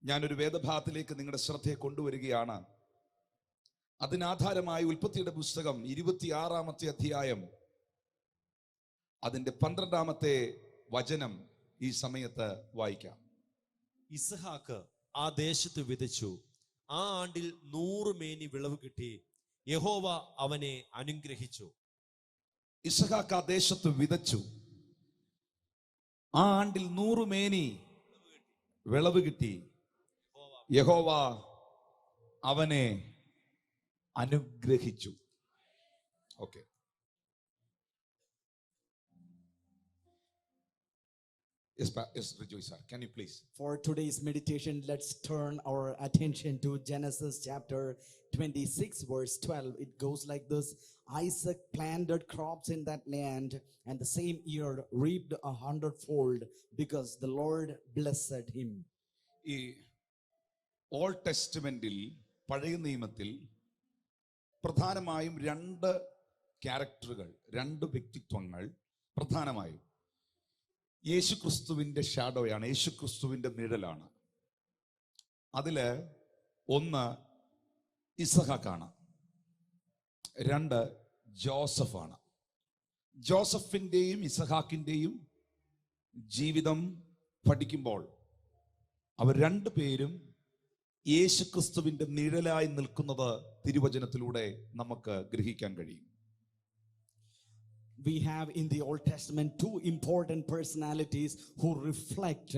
ഞാനൊരു വേദഭാഗത്തിലേക്ക് നിങ്ങളുടെ ശ്രദ്ധയെ കൊണ്ടുവരികയാണ്. അതിനാധാരമായി ഉൽപ്പത്തിയുടെ പുസ്തകം 26-ാമത്തെ അധ്യായം അതിന്റെ 12-ാമത്തെ വചനം ഈ സമയത്ത് വായിക്കാം. ഇസ്ഹാക്ക് ആ ദേശത്ത് വിതച്ചു. ആ ആണ്ടിൽ 100 മേനി വിളവ് കിട്ടി. യഹോവ അവനെ അനുഗ്രഹിച്ചു. ഇസ്ഹാക്ക് ആ ദേശത്ത് വിതച്ചു. ആ ആണ്ടിൽ 100 മേനി വിളവ് കിട്ടി. യഹോവ അവനെ അനുഗ്രഹിച്ചു. Okay, yes, Rejoice sir, can you please? For today's meditation, let's turn our attention to Genesis chapter 26 verse 12. It goes like this: Isaac planted crops in that land, and the same year reaped 100-fold, because the Lord blessed him. ഈ old ടെസ്റ്റ്മെന്റിൽ, പഴയ നിയമത്തിൽ പ്രധാനമായും 2 ക്യാരക്ടറുകൾ, 2 വ്യക്തിത്വങ്ങൾ പ്രധാനമായും യേശുക്രിസ്തുവിന്റെ ഷാഡോയാണ്, യേശുക്രിസ്തുവിന്റെ നിഴലാണ്. അതില് ഒന്ന് ഇസഹാക്കാണ്, 2 ജോസഫാണ്. ജോസഫിന്റെയും ഇസഹാക്കിന്റെയും ജീവിതം പഠിക്കുമ്പോൾ അവർ 2 പേരും യേശുക്രിസ്തുവിന്റെ നിഴലായി നിൽക്കുന്നത് തിരുവചനത്തിലൂടെ നമുക്ക് ഗ്രഹിക്കാൻ കഴിയും. We have in the Old Testament 2 important personalities who reflect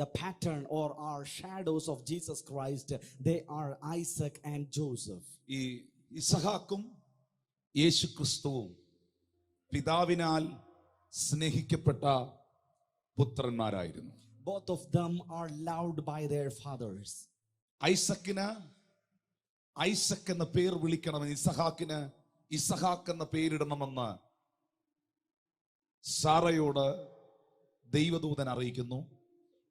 the pattern or are shadows of Jesus Christ. They are Isaac and Joseph. ഈ ഇസഹാക്കും യേശുക്രിസ്തുവും പിതാവിനാൽ സ്നേഹിക്കപ്പെട്ട പുത്രന്മാരായിരുന്നു. Both of them are loved by their fathers. ഐസക്കിന് Isaac എന്ന പേർ വിളിക്കണമെന്ന്, ഇസഹാക്കിന് ഇസഹാക്ക് എന്ന പേരിടണമെന്ന് സാറയോട് ദൈവദൂതൻ അറിയിക്കുന്നു.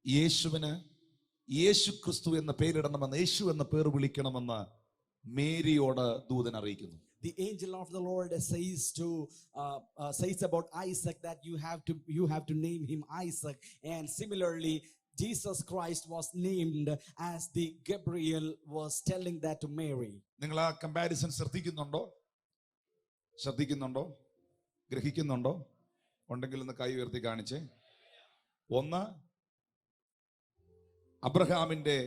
യേശുവിന് യേശുക്രിസ്തു എന്ന പേരിടണമെന്ന്, യേശു എന്ന പേർ വിളിക്കണമെന്ന് മേരിയോട് ദൂതൻ അറിയിക്കുന്നു. The angel of the Lord says about Isaac that you have to name him Isaac, and similarly Jesus Christ was named as the Gabriel was telling that to Mary. നിങ്ങൾ ആ കമ്പാരിസൺ ശ്രദ്ധിക്കുന്നുണ്ടോ? ഗ്രഹിക്കുന്നുണ്ടോ? ഉണ്ടെങ്കിൽ ഒന്ന് കൈ ഉയർത്തി കാണിച്ചേ. ഒന്ന്, അബ്രഹാമിന്റെ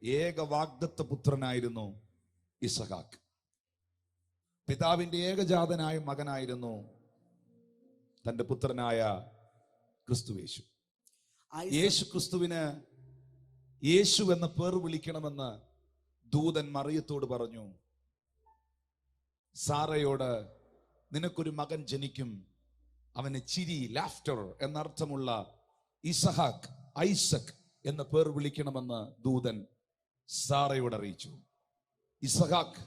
ഏക വാഗ്ദത്ത പുത്രനായിരുന്നു ഇസഹാക്ക്. പിതാവിന്റെ ഏകജാതനായ മകനായിരുന്നു തന്റെ പുത്രനായ ക്രിസ്തുയേശു. യേശു ക്രിസ്തുവിന് യേശു എന്ന പേർ വിളിക്കണമെന്ന് ദൂതൻ മറിയത്തോട് പറഞ്ഞു. സാറയോട് നിനക്കൊരു മകൻ ജനിക്കും, അവന് ചിരി, ലാഫ്റ്റർ എന്നർത്ഥമുള്ള ഇസഹാക്ക്, ഐസക് എന്ന പേർ വിളിക്കണമെന്ന് ദൂതൻ സാറയോട് അറിയിച്ചു. ഇസഹാക്ക്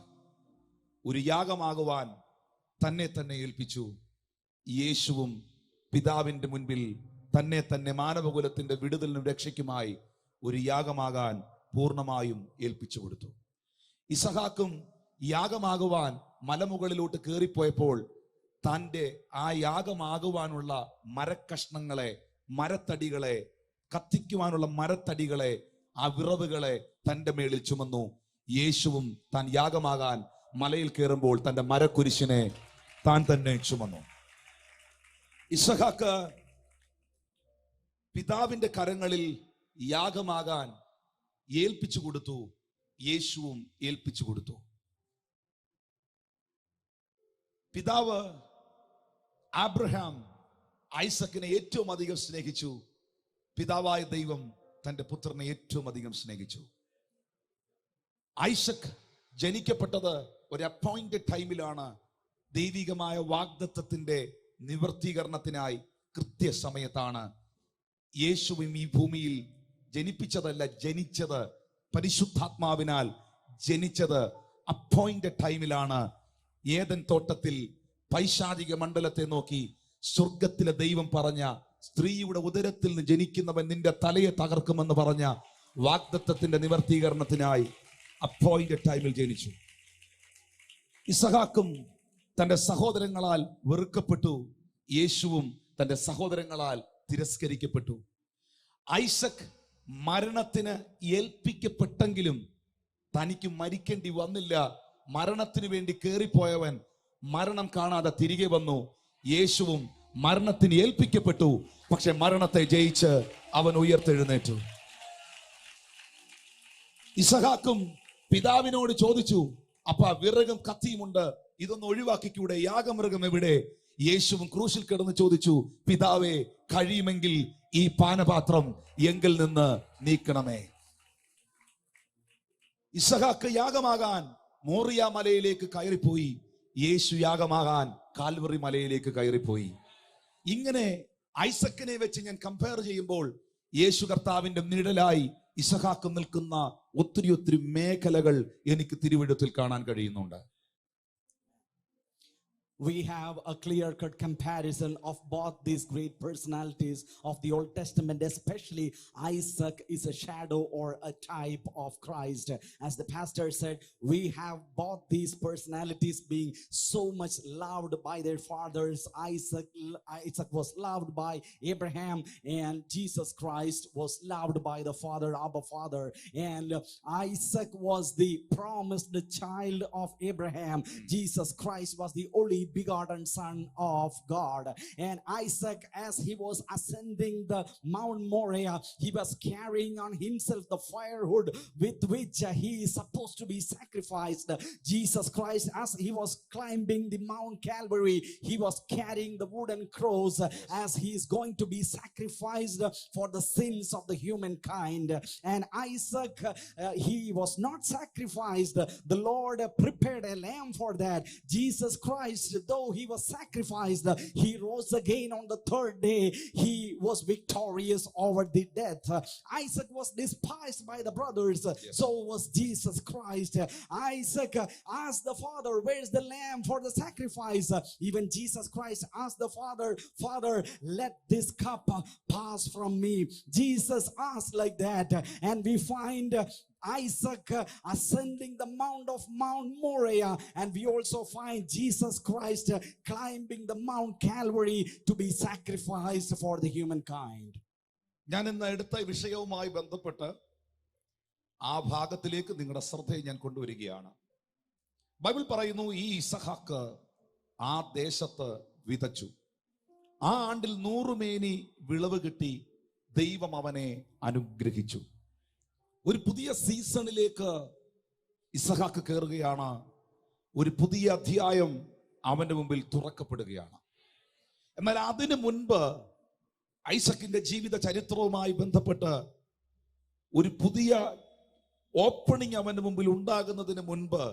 ഒരു യാഗമാകുവാൻ തന്നെ തന്നെ ഏൽപ്പിച്ചു. യേശുവും പിതാവിന്റെ മുൻപിൽ തന്നെ തന്നെ മാനവകുലത്തിന്റെ വിടുതലിനും രക്ഷയ്ക്കുമായി ഒരു യാഗമാകാൻ പൂർണ്ണമായും ഏൽപ്പിച്ചു കൊടുത്തു. ഇസഹാക്കും യാഗമാകുവാൻ മലമുകളിലോട്ട് കയറിപ്പോയപ്പോൾ തൻ്റെ ആ യാഗമാകുവാനുള്ള മരക്കഷ്ണങ്ങളെ, മരത്തടികളെ, കത്തിക്കുവാനുള്ള മരത്തടികളെ, ആ വിറവുകളെ തൻ്റെ മേളിൽ ചുമന്നു. യേശുവും താൻ യാഗമാകാൻ മലയിൽ കയറുമ്പോൾ തൻ്റെ മരക്കുരിശിനെ താൻ തന്നെ ചുമന്നു. ഇസഹാക്ക് പിതാവിന്റെ കരങ്ങളിൽ യാഗമാകാൻ ഏൽപ്പിച്ചു കൊടുത്തു. യേശുവും ഏൽപ്പിച്ചു കൊടുത്തു. പിതാവ് അബ്രഹാം ഐസക്കിനെ ഏറ്റവും അധികം സ്നേഹിച്ചു. പിതാവായ ദൈവം തന്റെ പുത്രനെ ഏറ്റവും അധികം സ്നേഹിച്ചു. ഐസക് ജനിക്കപ്പെട്ടത് ഒരു അപ്പോയിന്റഡ് ടൈമിലാണ്. ദൈവികമായ വാഗ്ദത്തത്തിന്റെ നിവർത്തീകരണത്തിനായി കൃത്യസമയത്താണ്. യേശുവും ഈ ഭൂമിയിൽ ജനിപ്പിച്ചതല്ല, ജനിച്ചത് പരിശുദ്ധാത്മാവിനാൽ ജനിച്ചത് അപ്പോയിന്റഡ് ടൈമിലാണ്. ഏദൻ തോട്ടത്തിൽ പൈശാചിക മണ്ഡലത്തെ നോക്കി സ്വർഗത്തിലെ ദൈവം പറഞ്ഞ, സ്ത്രീയുടെ ഉദരത്തിൽ നിന്ന് ജനിക്കുന്നവൻ നിന്റെ തലയെ തകർക്കുമെന്ന് പറഞ്ഞ വാഗ്ദത്തത്തിന്റെ നിവർത്തീകരണത്തിനായി അപ്പോയിന്റഡ് ടൈമിൽ ജനിച്ചു. ഇസഹാക്കും തന്റെ സഹോദരങ്ങളാൽ വെറുക്കപ്പെട്ടു. യേശുവും തന്റെ സഹോദരങ്ങളാൽ തിരസ്കരിക്കപ്പെട്ടു. ഐസക് മരണത്തിന് ഏൽപ്പിക്കപ്പെട്ടെങ്കിലും തനിക്ക് മരിക്കേണ്ടി വന്നില്ല. മരണത്തിന് വേണ്ടി കേറിപ്പോയവൻ മരണം കാണാതെ തിരികെ വന്നു. യേശുവും മരണത്തിന് ഏൽപ്പിക്കപ്പെട്ടു, പക്ഷെ മരണത്തെ ജയിച്ച് അവൻ ഉയർത്തെഴുന്നേറ്റു. ഇസഹാക്കും പിതാവിനോട് ചോദിച്ചു, അപ്പാ വിറകും കത്തിയുമുണ്ട്, ഇതൊന്ന് ഒഴിവാക്കിക്കൂടെ? യാഗമൃഗം എവിടെ? യേശുവും ക്രൂശിൽ കിടന്ന് ചോദിച്ചു, പിതാവേ, കഴിയുമെങ്കിൽ ഈ പാനപാത്രം എങ്കിൽ നിന്ന് നീക്കണമേ. ഇസഹാക്ക് യാഗമാകാൻ മോറിയ മലയിലേക്ക് കയറിപ്പോയി. യേശു യാഗമാകാൻ കാൽവറി മലയിലേക്ക് കയറിപ്പോയി. ഇങ്ങനെ ഐസക്കിനെ വെച്ച് ഞാൻ കമ്പയർ ചെയ്യുമ്പോൾ യേശു കർത്താവിന്റെ നിഴലായി ഇസഹാക്ക് നിൽക്കുന്ന ഒത്തിരി മേഖലകൾ എനിക്ക് തിരുവെഴുത്തിൽ കാണാൻ കഴിയുന്നുണ്ട്. We have a clear-cut comparison of both these great personalities of the Old Testament. Especially Isaac is a shadow or a type of Christ. As the pastor said, we have both these personalities being so much loved by their fathers. Isaac was loved by Abraham, and Jesus Christ was loved by the Father, Abba Father. And Isaac was the promised child of Abraham. Jesus Christ was the only begotten son of God. And Isaac, as he was ascending the Mount Moriah, he was carrying on himself the firewood with which he is supposed to be sacrificed. Jesus Christ, as he was climbing the Mount Calvary, he was carrying the wooden cross as he is going to be sacrificed for the sins of the humankind. And Isaac, he was not sacrificed. The Lord prepared a lamb for that. Jesus Christ, though he was sacrificed, he rose again on the third day. He was victorious over the death. Isaac was despised by the brothers. Yes. So was Jesus Christ. Isaac asked the father, where's the lamb for the sacrifice? Even Jesus Christ asked the father, Father, let this cup pass from me. Jesus asked like that. And we find Isaac ascending the Mount Moriah, and we also find Jesus Christ climbing the Mount Calvary to be sacrificed for the humankind. ഞാൻ ഇന്ന് എടുത്ത വിഷയവുമായി ബന്ധപ്പെട്ട് ആ ഭാഗത്തിലേക്ക് നിങ്ങളുടെ ശ്രദ്ധയെ ഞാൻ കൊണ്ടുവരികയാണ്. ബൈബിൾ പറയുന്നു, ഈ ഇസഹാക്ക് ആ ദേശത്ത് വിതച്ചു. ആ ആണ്ടിൽ 100 മേനി വിളവ് കിട്ടി. ദൈവം അവനെ അനുഗ്രഹിച്ചു. ഒരു പുതിയ സീസണിലേക്ക് ഇസഹാക്ക് കയറുകയാണ്. ഒരു പുതിയ അധ്യായം അവന്റെ മുമ്പിൽ തുറക്കപ്പെടുകയാണ്. എന്നാൽ അതിനു മുൻപ് ഐസക്കിന്റെ ജീവിത ചരിത്രവുമായി ബന്ധപ്പെട്ട് ഒരു പുതിയ ഓപ്പണിംഗ് അവന്റെ മുമ്പിൽ ഉണ്ടാകുന്നതിന് മുൻപ്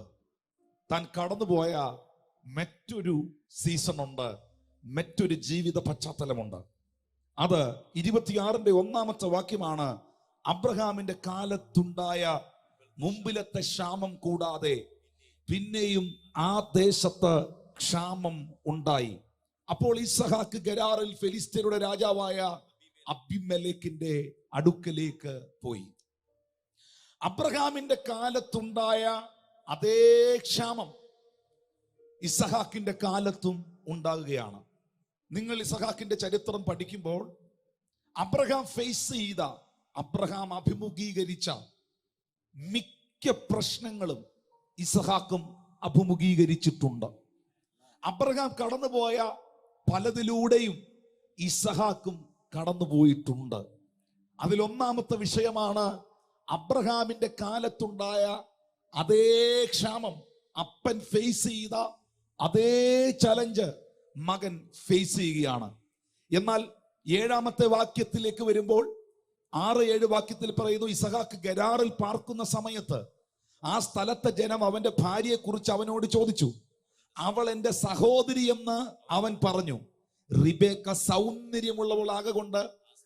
താൻ കടന്നുപോയ മറ്റൊരു സീസൺ ഉണ്ട്, മറ്റൊരു ജീവിത പശ്ചാത്തലമുണ്ട്. അത് 26-ന്റെ 1-ാമത്തെ വാക്യമാണ്. അബ്രഹാമിന്റെ കാലത്തുണ്ടായ മുമ്പിലത്തെ ക്ഷാമം കൂടാതെ പിന്നെയും ആ ദേശത്ത് ക്ഷാമം ഉണ്ടായി. അപ്പോൾ ഇസഹാക്ക് ഗെരാറിൽ ഫെലിസ്ത്യരുടെ രാജാവായ അബിമേലെക്കിന്റെ അടുക്കലേക്ക് പോയി. അബ്രഹാമിന്റെ കാലത്തുണ്ടായ അതേ ക്ഷാമം ഇസഹാക്കിന്റെ കാലത്തും ഉണ്ടാകുകയാണ്. നിങ്ങൾ ഇസഹാക്കിന്റെ ചരിത്രം പഠിക്കുമ്പോൾ അബ്രഹാം അഭിമുഖീകരിച്ച മിക്ക പ്രശ്നങ്ങളും ഇസഹാക്കും അഭിമുഖീകരിച്ചിട്ടുണ്ട്. അബ്രഹാം കടന്നുപോയ പലതിലൂടെയും ഇസഹാക്കും കടന്നുപോയിട്ടുണ്ട്. അതിലൊന്നാമത്തെ വിഷയമാണ് അബ്രഹാമിന്റെ കാലത്തുണ്ടായ അതേ ക്ഷാമം, അപ്പൻ ഫേസ് ചെയ്ത അതേ ചലഞ്ച് മകൻ ഫേസ് ചെയ്യുകയാണ്. എന്നാൽ 7-ാമത്തെ വാക്യത്തിലേക്ക് വരുമ്പോൾ 6-7 വാക്യത്തിൽ പറയുന്നു, ഇസഹാക്ക് ഗെരാറിൽ പാർക്കുന്ന സമയത്ത് ആ സ്ഥലത്തെ ജനം അവന്റെ ഭാര്യയെ കുറിച്ച് അവനോട് ചോദിച്ചു. അവൾ എന്റെ സഹോദരി എന്ന് അവൻ പറഞ്ഞു. റിബേക്ക സൗന്ദര്യമുള്ളവളാകൊണ്ട്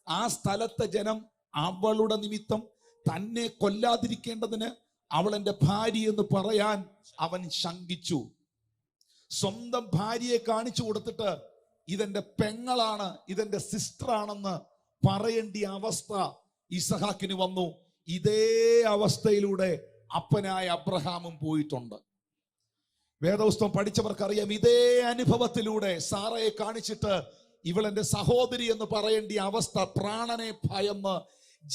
ആ സ്ഥലത്തെ ജനം അവളുടെ നിമിത്തം തന്നെ കൊല്ലാതിരിക്കേണ്ടതിന് അവൾ എന്റെ ഭാര്യ എന്ന് പറയാൻ അവൻ ശങ്കിച്ചു. സ്വന്തം ഭാര്യയെ കാണിച്ചു കൊടുത്തിട്ട് ഇതെന്റെ പെങ്ങളാണ്, ഇതെന്റെ സിസ്റ്റർ ആണെന്ന് പറയേണ്ട അവസ്ഥ ഇസഹാക്കിന് വന്നു. ഇതേ അവസ്ഥയിലൂടെ അപ്പനായ അബ്രഹാമും പോയിട്ടുണ്ട്. വേദപുസ്തകം പഠിച്ചവർക്കറിയാം, ഇതേ അനുഭവത്തിലൂടെ സാറയെ കാണിച്ചിട്ട് ഇവളെന്റെ സഹോദരി എന്ന് പറയേണ്ട അവസ്ഥ പ്രാണനെ ഭയന്ന്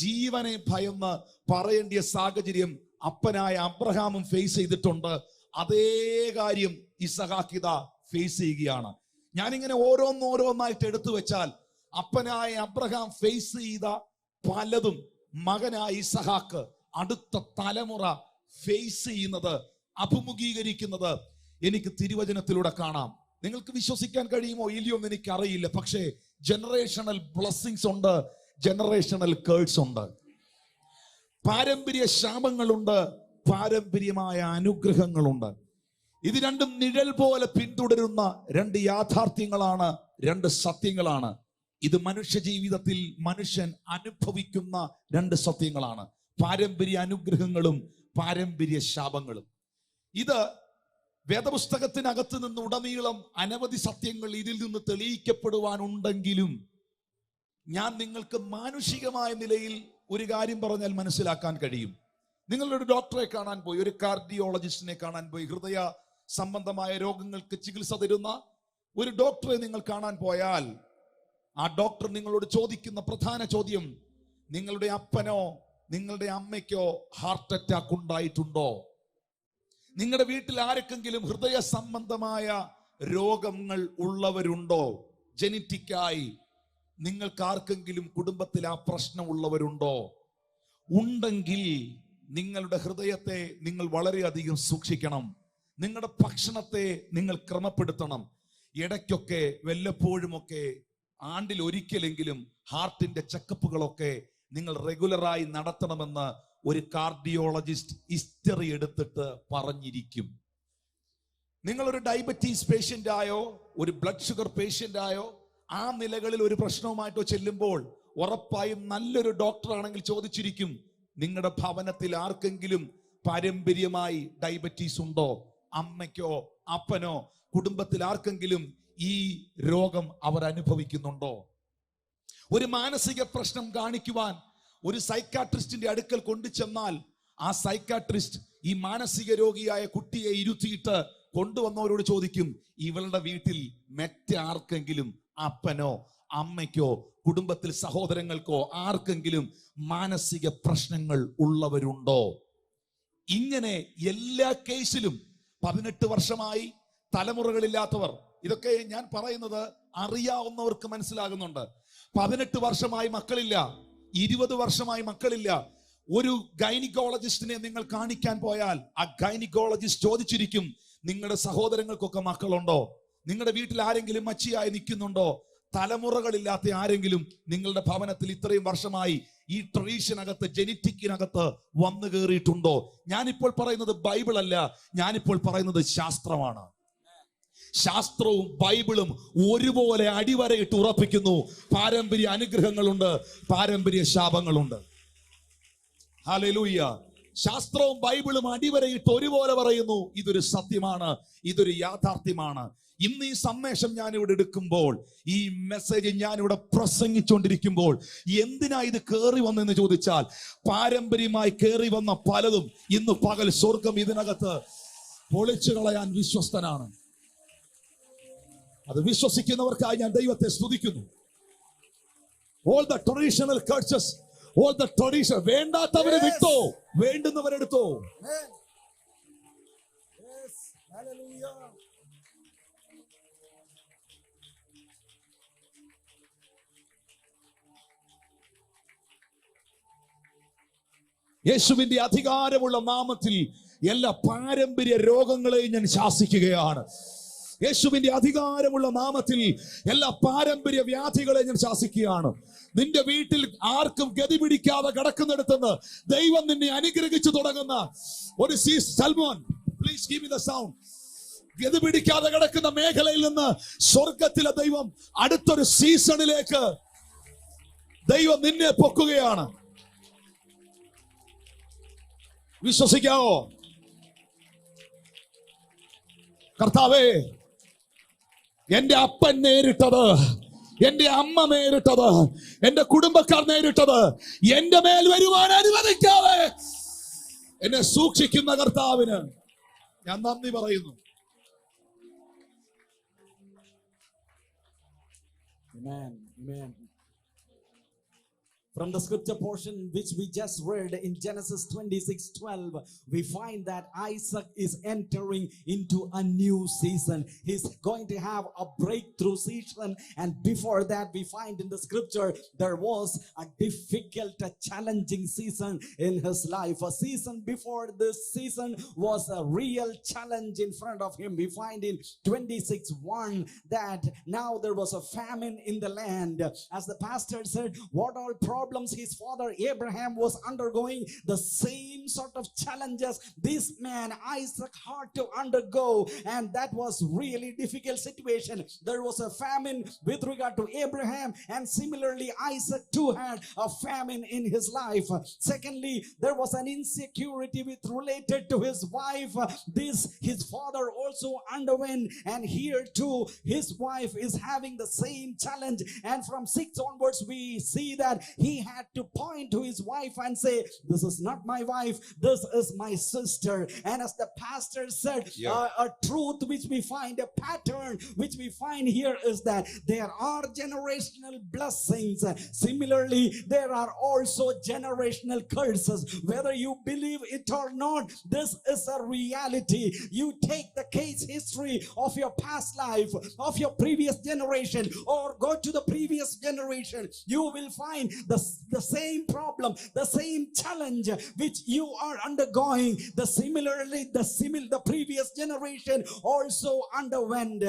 ജീവനെ ഭയന്ന് പറയേണ്ടിയ സാഹചര്യം അപ്പനായ അബ്രഹാമും ഫേസ് ചെയ്തിട്ടുണ്ട്. അതേ കാര്യം ഇസഹാക്കിത ഫേസ് ചെയ്യുകയാണ്. ഞാനിങ്ങനെ ഓരോന്നോരോന്നായിട്ട് എടുത്തു വെച്ചാൽ അപ്പനായ അബ്രഹാം ഫേസ് ചെയ്ത പലതും മകനായ ഇസഹാക്ക് അടുത്ത തലമുറ ഫേസ് ചെയ്യുന്നത്, അഭിമുഖീകരിക്കുന്നത് എനിക്ക് തിരുവചനത്തിലൂടെ കാണാം. നിങ്ങൾക്ക് വിശ്വസിക്കാൻ കഴിയുമോ ഇല്ലയോ എന്ന് എനിക്കറിയില്ല. പക്ഷേ ജനറേഷണൽ ബ്ലെസ്സിങ്സ് ഉണ്ട്, ജനറേഷണൽ കേഴ്സ് ഉണ്ട്. പാരമ്പര്യ ശാപങ്ങളുണ്ട്, പാരമ്പര്യമായ അനുഗ്രഹങ്ങളുണ്ട്. ഇത് രണ്ടും നിഴൽ പോലെ പിന്തുടരുന്ന രണ്ട് യാഥാർത്ഥ്യങ്ങളാണ്, രണ്ട് സത്യങ്ങളാണ്. ഇത് മനുഷ്യ ജീവിതത്തിൽ മനുഷ്യൻ അനുഭവിക്കുന്ന രണ്ട് സത്യങ്ങളാണ്. പാരമ്പര്യ അനുഗ്രഹങ്ങളും പാരമ്പര്യ ശാപങ്ങളും. ഇത് വേദപുസ്തകത്തിനകത്ത് നിന്ന് ഉടനീളം അനവധി സത്യങ്ങൾ ഇതിൽ നിന്ന് തെളിയിക്കപ്പെടുവാനുണ്ടെങ്കിലും ഞാൻ നിങ്ങൾക്ക് മാനുഷികമായ നിലയിൽ ഒരു കാര്യം പറഞ്ഞാൽ മനസ്സിലാക്കാൻ കഴിയും. നിങ്ങളൊരു ഡോക്ടറെ കാണാൻ പോയി, ഒരു കാർഡിയോളജിസ്റ്റിനെ കാണാൻ പോയി, ഹൃദയ സംബന്ധമായ രോഗങ്ങൾക്ക് ചികിത്സ തരുന്ന ഒരു ഡോക്ടറെ നിങ്ങൾ കാണാൻ പോയാൽ ആ ഡോക്ടർ നിങ്ങളോട് ചോദിക്കുന്ന പ്രധാന ചോദ്യം, നിങ്ങളുടെ അപ്പനോ നിങ്ങളുടെ അമ്മയ്ക്കോ ഹാർട്ട് അറ്റാക്ക് ഉണ്ടായിട്ടുണ്ടോ? നിങ്ങളുടെ വീട്ടിൽ ആർക്കെങ്കിലും ഹൃദയ സംബന്ധമായ രോഗങ്ങൾ ഉള്ളവരുണ്ടോ? ജനറ്റിക്കായി നിങ്ങൾക്ക് ആർക്കെങ്കിലും കുടുംബത്തിൽ ആ പ്രശ്നം ഉള്ളവരുണ്ടോ? ഉണ്ടെങ്കിൽ നിങ്ങളുടെ ഹൃദയത്തെ നിങ്ങൾ വളരെയധികം സൂക്ഷിക്കണം. നിങ്ങളുടെ ഭക്ഷണത്തെ നിങ്ങൾ ക്രമപ്പെടുത്തണം. ഇടയ്ക്കൊക്കെ വല്ലപ്പോഴുമൊക്കെ ആണ്ടിൽ ഒരിക്കലെങ്കിലും ഹാർട്ടിന്റെ ചെക്കപ്പുകളൊക്കെ നിങ്ങൾ റെഗുലറായി നടത്തണമെന്ന് ഒരു കാർഡിയോളജിസ്റ്റ് ഹിസ്റ്ററി എടുത്തിട്ട് പറഞ്ഞിരിക്കും. നിങ്ങളൊരു ഡയബറ്റീസ് പേഷ്യന്റ് ആയോ ഒരു ബ്ലഡ് ഷുഗർ പേഷ്യന്റ് ആയോ ആ നിലകളിൽ ഒരു പ്രശ്നവുമായിട്ടോ ചെല്ലുമ്പോൾ ഉറപ്പായും നല്ലൊരു ഡോക്ടർ ആണെങ്കിൽ ചോദിച്ചിരിക്കും, നിങ്ങളുടെ ഭവനത്തിൽ ആർക്കെങ്കിലും പാരമ്പര്യമായി ഡയബറ്റീസ് ഉണ്ടോ? അമ്മയ്ക്കോ അപ്പനോ കുടുംബത്തിൽ ആർക്കെങ്കിലും ഈ രോഗം അവർ അനുഭവിക്കുന്നുണ്ടോ? ഒരു മാനസിക പ്രശ്നം കാണിക്കുവാൻ ഒരു സൈക്കാട്രിസ്റ്റിന്റെ അടുക്കൽ കൊണ്ടുചെന്നാൽ ആ സൈക്കാട്രിസ്റ്റ് ഈ മാനസിക രോഗിയായ കുട്ടിയെ ഇരുത്തിയിട്ട് കൊണ്ടുവന്നവരോട് ചോദിക്കും, ഇവളുടെ വീട്ടിൽ മറ്റാർക്കെങ്കിലും അപ്പനോ അമ്മയ്ക്കോ കുടുംബത്തിൽ സഹോദരങ്ങൾക്കോ ആർക്കെങ്കിലും മാനസിക പ്രശ്നങ്ങൾ ഉള്ളവരുണ്ടോ? ഇങ്ങനെ എല്ലാ കേസിലും 18 വർഷമായി തലമുറകളില്ലാത്തവർ, ഇതൊക്കെ ഞാൻ പറയുന്നത് അറിയാവുന്നവർക്ക് മനസ്സിലാകുന്നുണ്ട്. 18 വർഷമായി മക്കളില്ല, 20 വർഷമായി മക്കളില്ല. ഒരു ഗൈനക്കോളജിസ്റ്റിനെ നിങ്ങൾ കാണിക്കാൻ പോയാൽ ആ ഗൈനക്കോളജിസ്റ്റ് ചോദിച്ചിരിക്കും, നിങ്ങളുടെ സഹോദരങ്ങൾക്കൊക്കെ മക്കളുണ്ടോ? നിങ്ങളുടെ വീട്ടിൽ ആരെങ്കിലും മച്ചിയായി നിൽക്കുന്നുണ്ടോ? തലമുറകളില്ലാത്ത ആരെങ്കിലും നിങ്ങളുടെ ഭവനത്തിൽ ഇത്രയും വർഷമായി ഈ ട്രഡീഷനകത്ത് ജനറ്റിക്കിനകത്ത് വന്നു കയറിയിട്ടുണ്ടോ? ഞാനിപ്പോൾ പറയുന്നത് ബൈബിൾ അല്ല, ഞാനിപ്പോൾ പറയുന്നത് ശാസ്ത്രമാണ്. ശാസ്ത്രവും ബൈബിളും ഒരുപോലെ അടിവരയിട്ട് ഉറപ്പിക്കുന്നു, പാരമ്പര്യ അനുഗ്രഹങ്ങളുണ്ട്, പാരമ്പര്യ ശാപങ്ങളുണ്ട്. ഹല്ലേലൂയ. ശാസ്ത്രവും ബൈബിളും അടിവരയിട്ട് ഒരുപോലെ പറയുന്നു, ഇതൊരു സത്യമാണ്, ഇതൊരു യാഥാർത്ഥ്യമാണ്. ഇന്ന് ഈ സന്ദേശം ഞാനിവിടെ എടുക്കുമ്പോൾ, ഈ മെസ്സേജ് ഞാനിവിടെ പ്രസംഗിച്ചുകൊണ്ടിരിക്കുമ്പോൾ എന്തിനാ ഇത് കയറി വന്നെന്ന് ചോദിച്ചാൽ, പാരമ്പര്യമായി കയറി വന്ന പലതും ഇന്ന് പകൽ സ്വർഗം ഇതിനകത്ത് പൊളിച്ചു കളയാൻ വിശ്വസ്തനാണ്. അത് വിശ്വസിക്കുന്നവർക്കായി ഞാൻ ദൈവത്തെ സ്തുതിക്കുന്നു. All the traditional curses, all the tradition, വേണ്ടാത്തവരെ വിട്ടോ, വേണ്ടുന്നവരെടുത്തോ. യേശുവിന്റെ അധികാരമുള്ള നാമത്തിൽ എല്ലാ പാരമ്പര്യ രോഗങ്ങളെയും ഞാൻ ശാസിക്കുകയാണ്. യേശുവിന്റെ അധികാരമുള്ള നാമത്തിൽ എല്ലാ പാരമ്പര്യ വ്യാധികളെ ഞാൻ ശാസിക്കുകയാണ്. നിന്റെ വീട്ടിൽ ആർക്കും ഗതി പിടിക്കാതെ കിടക്കുന്നിടത്തുനിന്ന് ദൈവം നിന്നെ അനുഗ്രഹിച്ചു തുടങ്ങുന്ന ഒരു Salmon, please give me the sound. ഗതി പിടിക്കാതെ കിടക്കുന്ന മേഖലയിൽ നിന്ന് സ്വർഗത്തിലെ ദൈവം അടുത്തൊരു സീസണിലേക്ക് ദൈവം നിന്നെ പൊക്കുകയാണ്. വിശ്വസിക്കാവോ? കർത്താവേ, എന്റെ അപ്പൻ നേരിട്ടത്, എന്റെ അമ്മ നേരിട്ടത്, എന്റെ കുടുംബക്കാർ നേരിട്ടത് എന്റെ മേൽ വരുവാൻ അനുവദിക്കാതെ എന്നെ സൂക്ഷിക്കുന്ന കർത്താവിന് ഞാൻ നന്ദി പറയുന്നു. Amen. Amen. From the scripture portion which we just read in Genesis 26:12, we find that Isaac is entering into a new season. He's going to have a breakthrough season. And before that, we find in the scripture there was a difficult, a challenging season in his life. A season before this season was a real challenge in front of him. We find in 26:1 that now there was a famine in the land. As the pastor said, what all problems his father Abraham was undergoing, the same sort of challenges this man Isaac had to undergo, and that was really difficult situation. There was a famine with regard to Abraham, and similarly Isaac too had a famine in his life. Secondly, there was an insecurity with related to his wife. This his father also underwent, and here too his wife is having the same challenge. And from 6 onwards we see that he had to point to his wife and say, this is not my wife, this is my sister. And as the pastor said, a truth which we find, a pattern which we find here is that there are generational blessings. Similarly, there are also generational curses. Whether you believe it or not, this is a reality. You take the case history of your past life, of your previous generation, or go to the previous generation, you will find the same problem, the same challenge which you are undergoing. The previous generation also underwent.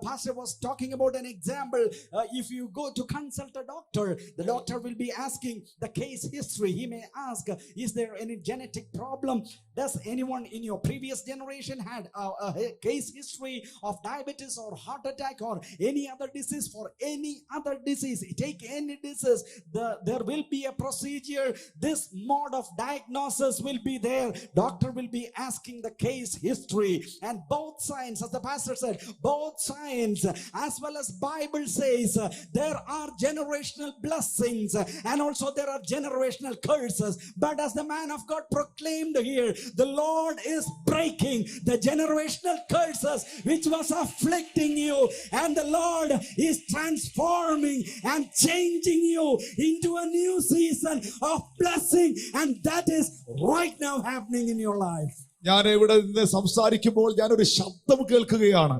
Pastor was talking about an example. If you go to consult a doctor, the doctor will be asking the case history. He may ask, is there any genetic problem? Does anyone in your previous generation had a case history of diabetes or heart attack or any other disease? For any other disease, take any disease, there will be a procedure. This mode of diagnosis will be there. Doctor will be asking the case history, and both signs, as the pastor said, both signs as well as Bible says, there are generational blessings and also there are generational curses. But as the man of God proclaimed here, the Lord is breaking the generational curses which was afflicting you, and the Lord is transforming and changing you into a new season of blessing, and that is right now happening in your life. ഞാൻ ഇവിടെ നിന്ന് സംസാരിക്കുമ്പോൾ ഞാനൊരു ശബ്ദം കേൾക്കുകയാണ്.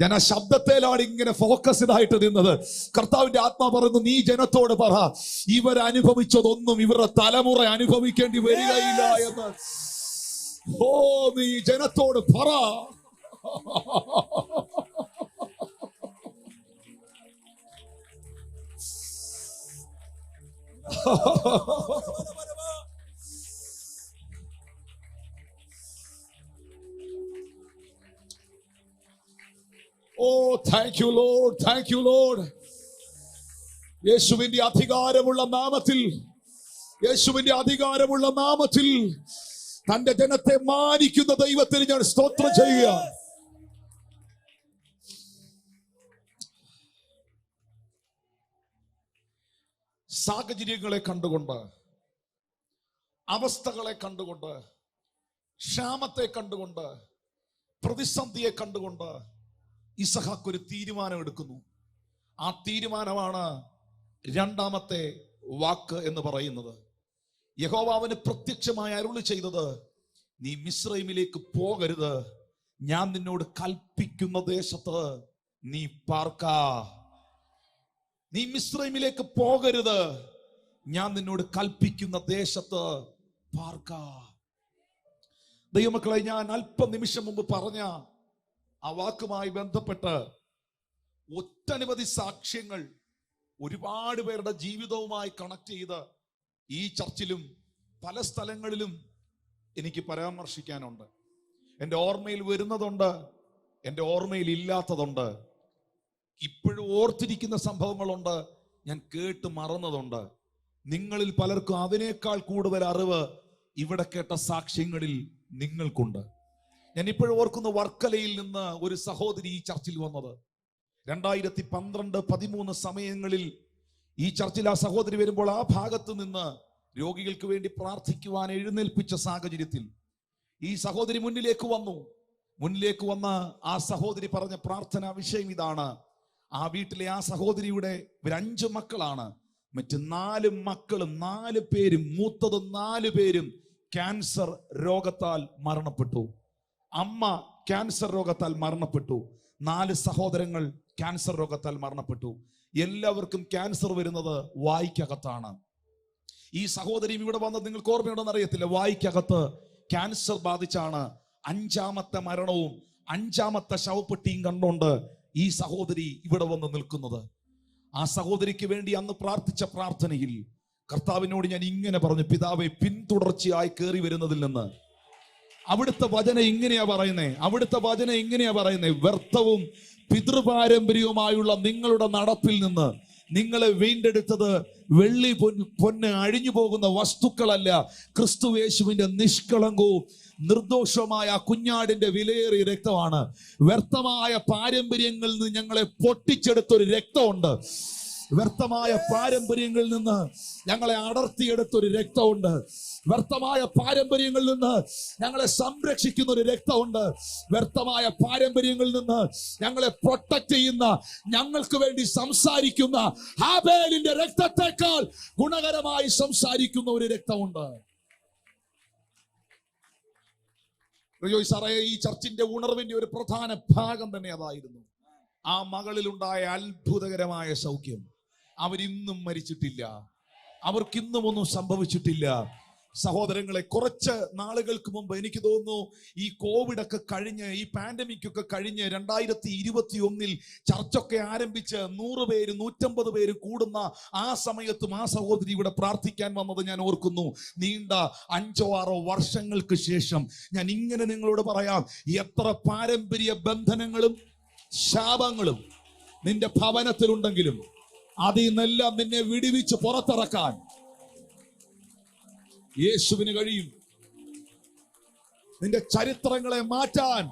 ഞാൻ ആ ശബ്ദത്തിലാണ് ഇങ്ങനെ ഫോക്കസ്ഡ് ആയിട്ട് നിന്നത്. കർത്താവിന്റെ ആത്മാവ് പറയുന്നു, നീ ജനത്തോട് പറ, ഇവർ അനുഭവിച്ചതൊന്നും ഇവരുടെ തലമുറ അനുഭവിക്കേണ്ടി വരികയില്ല എന്ന്. ഓ, നീ ജനത്തോട് പറ. Oh, thank you, Lord. Thank you, Lord. യേശുവിന്റെ അധികാരമുള്ള നാമത്തിൽ, യേശുവിന്റെ അധികാരമുള്ള നാമത്തിൽ തന്റെ ജനത്തെ മാനിക്കുന്ന ദൈവത്തിന് ഞാൻ സ്തോത്രം ചെയ്യുക. സാഹചര്യങ്ങളെ കണ്ടുകൊണ്ട്, അവസ്ഥകളെ കണ്ടുകൊണ്ട്, ക്ഷാമത്തെ കണ്ടുകൊണ്ട്, പ്രതിസന്ധിയെ കണ്ടുകൊണ്ട് ഇസഹാക്ക് ഒരു തീരുമാനം എടുക്കുന്നു. ആ തീരുമാനമാണ് രണ്ടാമത്തെ വാക്ക് എന്ന് പറയുന്നത്. യഹോവ അവന് പ്രത്യക്ഷമായി അരുളി ചെയ്തത്, നീ മിസ്രൈമിലേക്ക് പോകരുത്, ഞാൻ നിന്നോട് കൽപ്പിക്കുന്ന ദേശത്ത് നീ പാർക്ക. നീ മിസ്രൈമിലേക്ക് പോകരുത്, ഞാൻ നിന്നോട് കൽപ്പിക്കുന്ന ദേശത്ത് പാർക്ക. ദൈവമക്കളെ, ഞാൻ അല്പനിമിഷം മുമ്പ് പറഞ്ഞ ആ വാക്കുമായി ബന്ധപ്പെട്ട് ഒട്ടനവധി സാക്ഷ്യങ്ങൾ ഒരുപാട് പേരുടെ ജീവിതവുമായി കണക്ട് ചെയ്ത് ഈ ചർച്ചിലും പല സ്ഥലങ്ങളിലും എനിക്ക് പരാമർശിക്കാനുണ്ട്. എൻ്റെ ഓർമ്മയിൽ വരുന്നതുണ്ട്, എൻ്റെ ഓർമ്മയിൽ ഇല്ലാത്തതുണ്ട്. ഇപ്പോഴും ഓർത്തിരിക്കുന്ന സംഭവങ്ങളുണ്ട്, ഞാൻ കേട്ട് മറന്നതുണ്ട്. നിങ്ങളിൽ പലർക്കും അതിനേക്കാൾ കൂടുതൽ അറിവ് ഇവിടെ കേട്ട സാക്ഷ്യങ്ങളിൽ നിങ്ങൾക്കുണ്ട്. ഞാൻ ഇപ്പോഴും ഓർക്കുന്ന വർക്കലയിൽ നിന്ന് ഒരു സഹോദരി ഈ ചർച്ചിൽ വന്നത് 2012-13 സമയങ്ങളിൽ ഈ ചർച്ചിൽ ആ സഹോദരി വരുമ്പോൾ ആ ഭാഗത്ത് നിന്ന് രോഗികൾക്ക് വേണ്ടി പ്രാർത്ഥിക്കുവാൻ എഴുന്നേൽപ്പിച്ച സാഹചര്യത്തിൽ ഈ സഹോദരി മുന്നിലേക്ക് വന്ന ആ സഹോദരി പറഞ്ഞ പ്രാർത്ഥനാ വിഷയം ഇതാണ്. ആ വീട്ടിലെ ആ സഹോദരിയുടെ 5 മക്കളാണ്. മറ്റ് 4 മക്കളും 4 പേരും, മൂത്തത് 4 പേരും ക്യാൻസർ രോഗത്താൽ മരണപ്പെട്ടു. അമ്മ ക്യാൻസർ രോഗത്താൽ മരണപ്പെട്ടു. 4 സഹോദരങ്ങൾ ക്യാൻസർ രോഗത്താൽ മരണപ്പെട്ടു. എല്ലാവർക്കും ക്യാൻസർ വരുന്നത് വായ്ക്കകത്താണ്. ഈ സഹോദരിയും ഇവിടെ വന്നത് നിങ്ങൾക്ക് ഓർമ്മയുണ്ടെന്ന് അറിയത്തില്ല. വായ്ക്കകത്ത് ക്യാൻസർ ബാധിച്ചാണ് 5ാമത്തെ മരണവും 5ാമത്തെ ശവപ്പെട്ടിയും കണ്ടുകൊണ്ട് ഈ സഹോദരി ഇവിടെ വന്ന് നിൽക്കുന്നത്. ആ സഹോദരിക്ക് വേണ്ടി അന്ന് പ്രാർത്ഥിച്ച പ്രാർത്ഥനയിൽ കർത്താവിനോട് ഞാൻ ഇങ്ങനെ പറഞ്ഞു, പിതാവേ, പിന്തുടർച്ചയായി കയറി വരുന്നതിൽ നിന്ന് അവിടുത്തെ വചനം ഇങ്ങനെയാ പറയുന്നേ, വ്യർത്ഥവും പിതൃപാരമ്പര്യവുമായുള്ള നിങ്ങളുടെ നടപ്പിൽ നിന്ന് നിങ്ങളെ വീണ്ടെടുത്തത് വെള്ളി പൊന്ന് അഴിഞ്ഞു പോകുന്ന വസ്തുക്കളല്ല, ക്രിസ്തുയേശുവിന്റെ നിഷ്കളങ്കവും നിർദോഷമായ കുഞ്ഞാടിന്റെ വിലയേറിയ രക്തമാണ്. വ്യർത്ഥമായ പാരമ്പര്യങ്ങളിൽ നിന്ന് ഞങ്ങളെ പൊട്ടിച്ചെടുത്തൊരു രക്തമുണ്ട്. വ്യർത്ഥമായ പാരമ്പര്യങ്ങളിൽ നിന്ന് ഞങ്ങളെ അടർത്തിയെടുത്തൊരു രക്തമുണ്ട്. വ്യർത്ഥമായ പാരമ്പര്യങ്ങളിൽ നിന്ന് ഞങ്ങളെ സംരക്ഷിക്കുന്ന ഒരു രക്തമുണ്ട്. വ്യർത്ഥമായ പാരമ്പര്യങ്ങളിൽ നിന്ന് ഞങ്ങളെ പ്രൊട്ടക്ട് ചെയ്യുന്ന, ഞങ്ങൾക്ക് വേണ്ടി സംസാരിക്കുന്ന, ഹാബേലിന്റെ രക്തത്തെക്കാൾ ഗുണകരമായി സംസാരിക്കുന്ന ഒരു രക്തമുണ്ട്. സാറേ, ഈ ചർച്ചിന്റെ ഉണർവിന്റെ ഒരു പ്രധാന ഭാഗം തന്നെ അതായിരുന്നു. ആ മകളിലുണ്ടായ അത്ഭുതകരമായ സൗഖ്യം. അവരിന്നും മരിച്ചിട്ടില്ല, അവർക്കിന്നും ഒന്നും സംഭവിച്ചിട്ടില്ല. സഹോദരങ്ങളെ, കുറച്ച് നാളുകൾക്ക് മുമ്പ് എനിക്ക് തോന്നുന്നു ഈ കോവിഡ് ഒക്കെ കഴിഞ്ഞ്, ഈ പാൻഡമിക് ഒക്കെ കഴിഞ്ഞ് 2021 ചർച്ചൊക്കെ ആരംഭിച്ച് 100 പേര് 150 പേര് കൂടുന്ന ആ സമയത്തും ആ സഹോദരി ഇവിടെ പ്രാർത്ഥിക്കാൻ വന്നത് ഞാൻ ഓർക്കുന്നു. നീണ്ട 5-6 വർഷങ്ങൾക്ക് ശേഷം ഞാൻ ഇങ്ങനെ നിങ്ങളോട് പറയാം, എത്ര പാരമ്പര്യ ബന്ധനങ്ങളും ശാപങ്ങളും നിന്റെ ഭവനത്തിലുണ്ടെങ്കിലും അതിൽ നിന്നെല്ലാം നിന്നെ വിടുവിച്ച് പുറത്തിറക്കാൻ യേശുവിന് കഴിയും. നിന്റെ ചരിത്രങ്ങളെ മാറ്റാൻ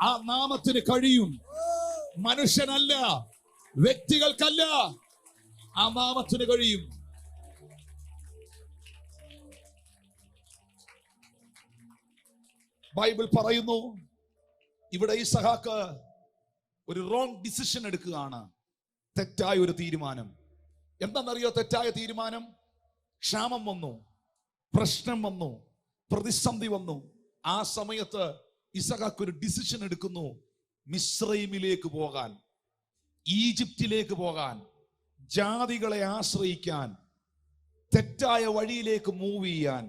ആ നാമത്തിന് കഴിയും. മനുഷ്യനല്ല, വ്യക്തികൾക്കല്ല, ആ നാമത്തിന് കഴിയും. ബൈബിൾ പറയുന്നു, ഇവിടെ ഇസഹാക്ക് ഒരു റോങ് ഡിസിഷൻ എടുക്കുകയാണ്. തെറ്റായ ഒരു തീരുമാനം. എന്താണെന്നറിയോ തെറ്റായ തീരുമാനം? ക്ഷാമം വന്നു, പ്രശ്നം വന്നു, പ്രതിസന്ധി വന്നു. ആ സമയത്ത് ഇസഹാക്ക് ഒരു ഡിസിഷൻ എടുക്കുന്നു. മിസ്രൈമിലേക്ക് പോകാൻ, ഈജിപ്തിലേക്ക് പോകാൻ, ജാതികളെ ആശ്രയിക്കാൻ, തെറ്റായ വഴിയിലേക്ക് മൂവ് ചെയ്യാൻ.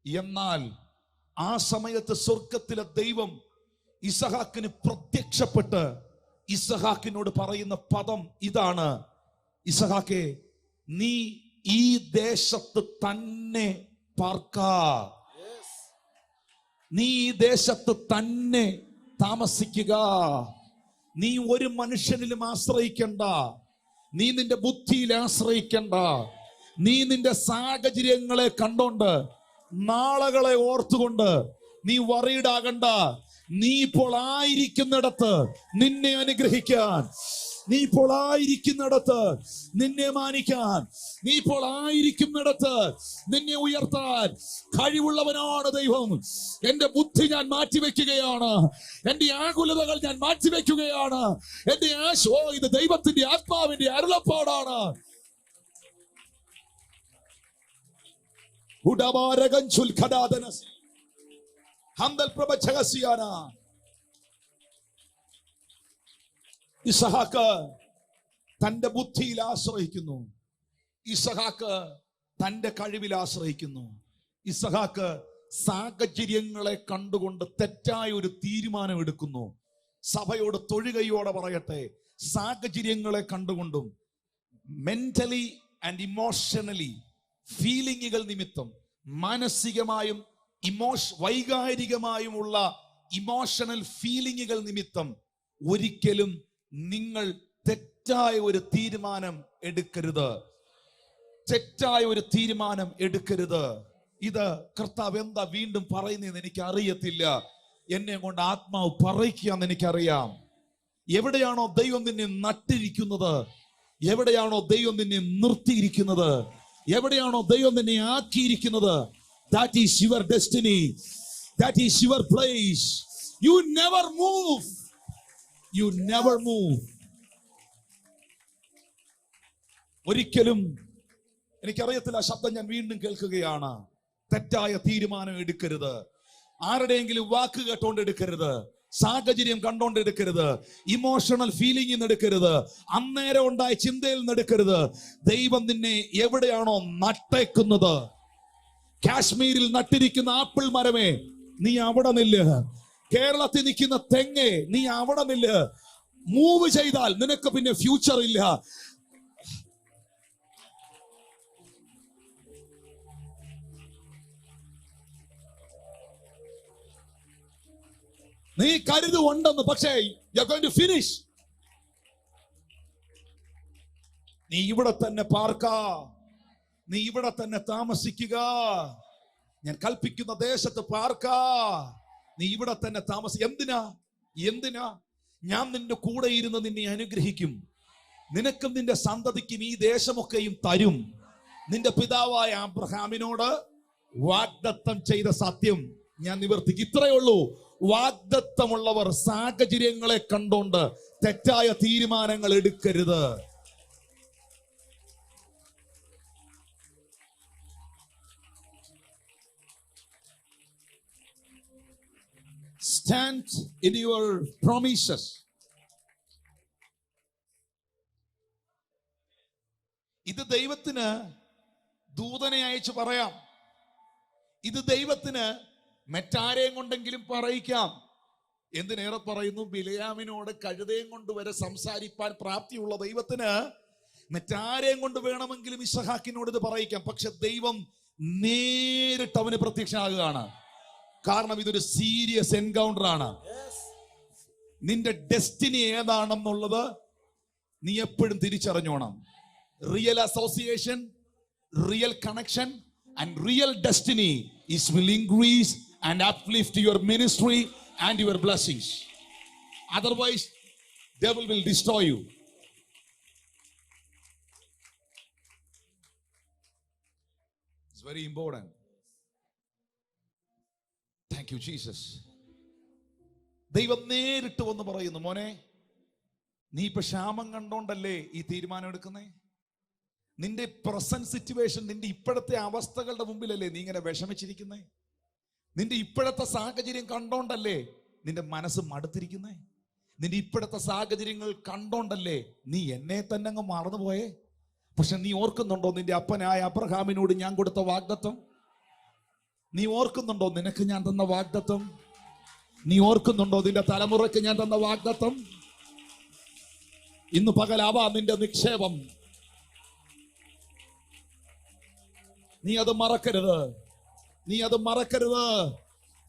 എന്നാൽ ആ സമയത്ത് സ്വർഗത്തിലെ ദൈവം ഇസഹാക്കിന് പ്രത്യക്ഷപ്പെട്ട് ഇസഹാക്കിനോട് പറയുന്ന പദം ഇതാണ്: ഇസഹാക്കേ, നീ ഈ ദേശത്ത് തന്നെ പാർക്ക, നീ ഈ ദേശത്ത് തന്നെ താമസിക്കുക. നീ ഒരു മനുഷ്യനിലും ആശ്രയിക്കണ്ട, നീ നിന്റെ ബുദ്ധിയിൽ ആശ്രയിക്കണ്ട, നീ നിന്റെ സാഹചര്യങ്ങളെ കണ്ടോണ്ട്, നാളുകളെ ഓർത്തുകൊണ്ട് നീ വറീഡാകണ്ട. നീ ഇപ്പോൾ ആയിരിക്കുന്നിടത്ത് നിന്നെ അനുഗ്രഹിക്കാൻ, നീ ഇപ്പോൾ ആയിരിക്കുന്നിടത്ത് നിന്നെ മാനിക്കാൻ, നീ ഇപ്പോൾ ആയിരിക്കുന്നിടത്ത് നിന്നെ ഉയർത്താൻ കഴിവുള്ളവനാണ് ദൈവം. എന്റെ ബുദ്ധി ഞാൻ മാറ്റിവെക്കുകയാണ്, എന്റെ ആകുലതകൾ ഞാൻ മാറ്റിവെക്കുകയാണ്, എന്റെ ഇത് ദൈവത്തിന്റെ ആത്മാവിന്റെ അരുളപ്പാടാണ്. ഇസഹാക്ക് തന്റെ ബുദ്ധിയിൽ ആശ്രയിക്കുന്നു, ഇസഹാക്ക് തന്റെ കഴിവിൽ ആശ്രയിക്കുന്നു, ഇസഹാക്ക് സാഹചര്യങ്ങളെ കണ്ടുകൊണ്ട് തെറ്റായ ഒരു തീരുമാനം എടുക്കുന്നു. സഭയോട് തൊഴുകയോടെ പറയട്ടെ, സാഹചര്യങ്ങളെ കണ്ടുകൊണ്ടും മെന്റലി ആൻഡ് ഇമോഷണലി, ഫീലിങ്ങുകൾ നിമിത്തം, മാനസികമായും വൈകാരികമായുമുള്ള ഇമോഷണൽ ഫീലിങ്ങുകൾ നിമിത്തം ഒരിക്കലും നിങ്ങൾ തെറ്റായ ഒരു തീരുമാനം എടുക്കരുത്. തെറ്റായ ഒരു തീരുമാനം എടുക്കരുത്. ഇത് കർത്താവ് എന്താ വീണ്ടും പറയുന്നതെന്ന് എനിക്ക് അറിയത്തില്ല. എന്നെ കൊണ്ട് ആത്മാവ് പറയിക്കുകയെന്ന് എനിക്കറിയാം. എവിടെയാണോ ദൈവം നിന്നെ നട്ടിരിക്കുന്നത്, എവിടെയാണോ ദൈവം നിന്നെ നിർത്തിയിരിക്കുന്നത്, എവിടെയാണോ ദൈവം നിന്നെ ആക്കിയിരിക്കുന്നത്, that is your destiny, that is your place. You never move, you never move. ഒരിക്കലും എനിക്കറിയത്തില്ല, ആ ശബ്ദം ഞാൻ വീണ്ടും കേൾക്കുകയാണ്. തെറ്റായ തീരുമാനം എടുക്കരുത്. ആരുടെയെങ്കിലും വാക്ക് കേട്ടോണ്ട് എടുക്കരുത്. സാഹചര്യം കണ്ടോണ്ട് എടുക്കരുത്. ഇമോഷണൽ ഫീലിംഗിൽ നിന്ന് എടുക്കരുത്. അന്നേരം ഉണ്ടായ ചിന്തയിൽ നിന്ന് എടുക്കരുത്. ദൈവം നിന്നെ എവിടെയാണോ നട്ടേക്കുന്നത്, കാശ്മീരിൽ നട്ടിരിക്കുന്ന ആപ്പിൾ മരമേ, നീ അവിടെ നില്ല്. കേരളത്തിൽ നിൽക്കുന്ന തെങ്ങേ, നീ അവിടെ നില്ല്. മൂവ് ചെയ്താൽ നിനക്ക് പിന്നെ ഫ്യൂച്ചർ ഇല്ല. നീ കരുതുണ്ടെന്ന്, പക്ഷേ you are going to finish. നീ ഇവിടെ തന്നെ പാർക്ക, നീ ഇവിടെ തന്നെ താമസിക്കുക. ഞാൻ കൽപ്പിക്കുന്ന ദേശത്ത് പാർക്ക, നീ ഇവിടെ തന്നെ എന്തിനാ? ഞാൻ നിന്റെ കൂടെ ഇരുന്ന് നിന്നെ അനുഗ്രഹിക്കും. നിനക്കും നിന്റെ സന്തതിക്കും ഈ ദേശമൊക്കെയും തരും. നിന്റെ പിതാവായ അബ്രഹാമിനോട് വാഗ്ദത്തം ചെയ്ത സത്യം ഞാൻ നിവർത്തിക്കും. ഇത്രയേ ഉള്ളൂ. വാഗ്ദത്തമുള്ളവർ സാഹചര്യങ്ങളെ കണ്ടോണ്ട് തെറ്റായ തീരുമാനങ്ങൾ എടുക്കരുത്. Stand in your promises. ഇത് ദൈവത്തിന് ദൂതനെ അയച്ചു പറയാം. ഇത് ദൈവത്തിന് മറ്റാരെയും കൊണ്ടെങ്കിലും പറയിക്കാം. എന്തിനേറെ പറയുന്നു, ബിലയാമിനോട് കഴുതയും കൊണ്ട് വരെ സംസാരിപ്പാൻ പ്രാപ്തിയുള്ള ദൈവത്തിന് മറ്റാരെയും കൊണ്ട് വേണമെങ്കിലും ഇസഹാക്കിനോട് ഇത് പറയിക്കാം. പക്ഷെ ദൈവം നേരിട്ട് അവന് പ്രത്യക്ഷമാകുകയാണ്. കാരണം ഇതൊരു സീരിയസ് എൻകൗണ്ടർ ആണ്. നിന്റെ ഡെസ്റ്റിനി ഏതാണെന്നുള്ളത് നീ എപ്പോഴും തിരിച്ചറിഞ്ഞോണം. Real association, real connection and real destiny is will increase and uplift your ministry and your blessings. Otherwise devil will destroy you. It's very important. Thank you Jesus. ദൈവം നേരിട്ട് വന്ന് പറയുന്നു, മോനെ, നീ ഇപ്പൊ ക്ഷാമം കണ്ടോണ്ടല്ലേ ഈ തീരുമാനം എടുക്കുന്നേ? നിന്റെ പ്രസന്റ് സിറ്റുവേഷൻ, നിന്റെ ഇപ്പോഴത്തെ അവസ്ഥകളുടെ മുമ്പിലല്ലേ നീ ഇങ്ങനെ വിഷമിച്ചിരിക്കുന്നേ? നിന്റെ ഇപ്പോഴത്തെ സാഹചര്യം കണ്ടോണ്ടല്ലേ നിന്റെ മനസ്സ് മടുത്തിരിക്കുന്നേ? നിന്റെ ഇപ്പോഴത്തെ സാഹചര്യങ്ങൾ കണ്ടോണ്ടല്ലേ നീ എന്നെ തന്നെ അങ്ങ് മറന്നുപോയേ? പക്ഷെ നീ ഓർക്കുന്നുണ്ടോ നിന്റെ അപ്പനായ അബ്രഹാമിനോട് ഞാൻ കൊടുത്ത വാഗ്ദത്തം? നീ ഓർക്കുന്നുണ്ടോ നിനക്ക് ഞാൻ തന്ന വാഗ്ദത്തം? നീ ഓർക്കുന്നുണ്ടോ നിന്റെ തലമുറയ്ക്ക് ഞാൻ തന്ന വാഗ്ദത്തം? ഇന്ന് പകലാവാ നിന്റെ നിക്ഷേപം. നീ അത് മറക്കരുത്. നീ അത് മറക്കരുത്.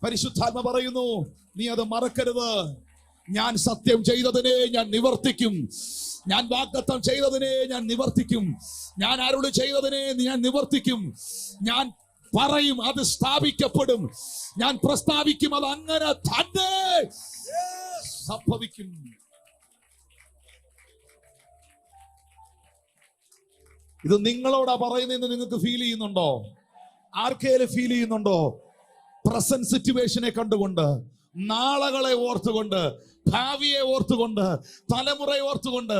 പരിശുദ്ധാത്മ പറയുന്നു, നീ അത് മറക്കരുത്. ഞാൻ സത്യം ചെയ്തതിനെ ഞാൻ നിവർത്തിക്കും. ഞാൻ വാഗ്ദത്തം ചെയ്തതിനെ ഞാൻ നിവർത്തിക്കും. ഞാൻ അരുളി ചെയ്തതിനെ ഞാൻ നിവർത്തിക്കും. ഞാൻ പറയും, അത് സ്ഥാപിക്കപ്പെടും. ഞാൻ പ്രസ്താവിക്കും, അത് അങ്ങനെ തന്നെ സംഭവിക്കും. ഇത് നിങ്ങളോടാ പറയുന്നതെന്ന് നിങ്ങൾക്ക് ഫീൽ ചെയ്യുന്നുണ്ടോ? ആർക്കേലും ഫീൽ ചെയ്യുന്നുണ്ടോ? പ്രസന്റ് സിറ്റുവേഷനെ കണ്ടുകൊണ്ട്, നാളകളെ ഓർത്തുകൊണ്ട്, ഭാവിയെ ഓർത്തുകൊണ്ട്, തലമുറയെ ഓർത്തുകൊണ്ട്,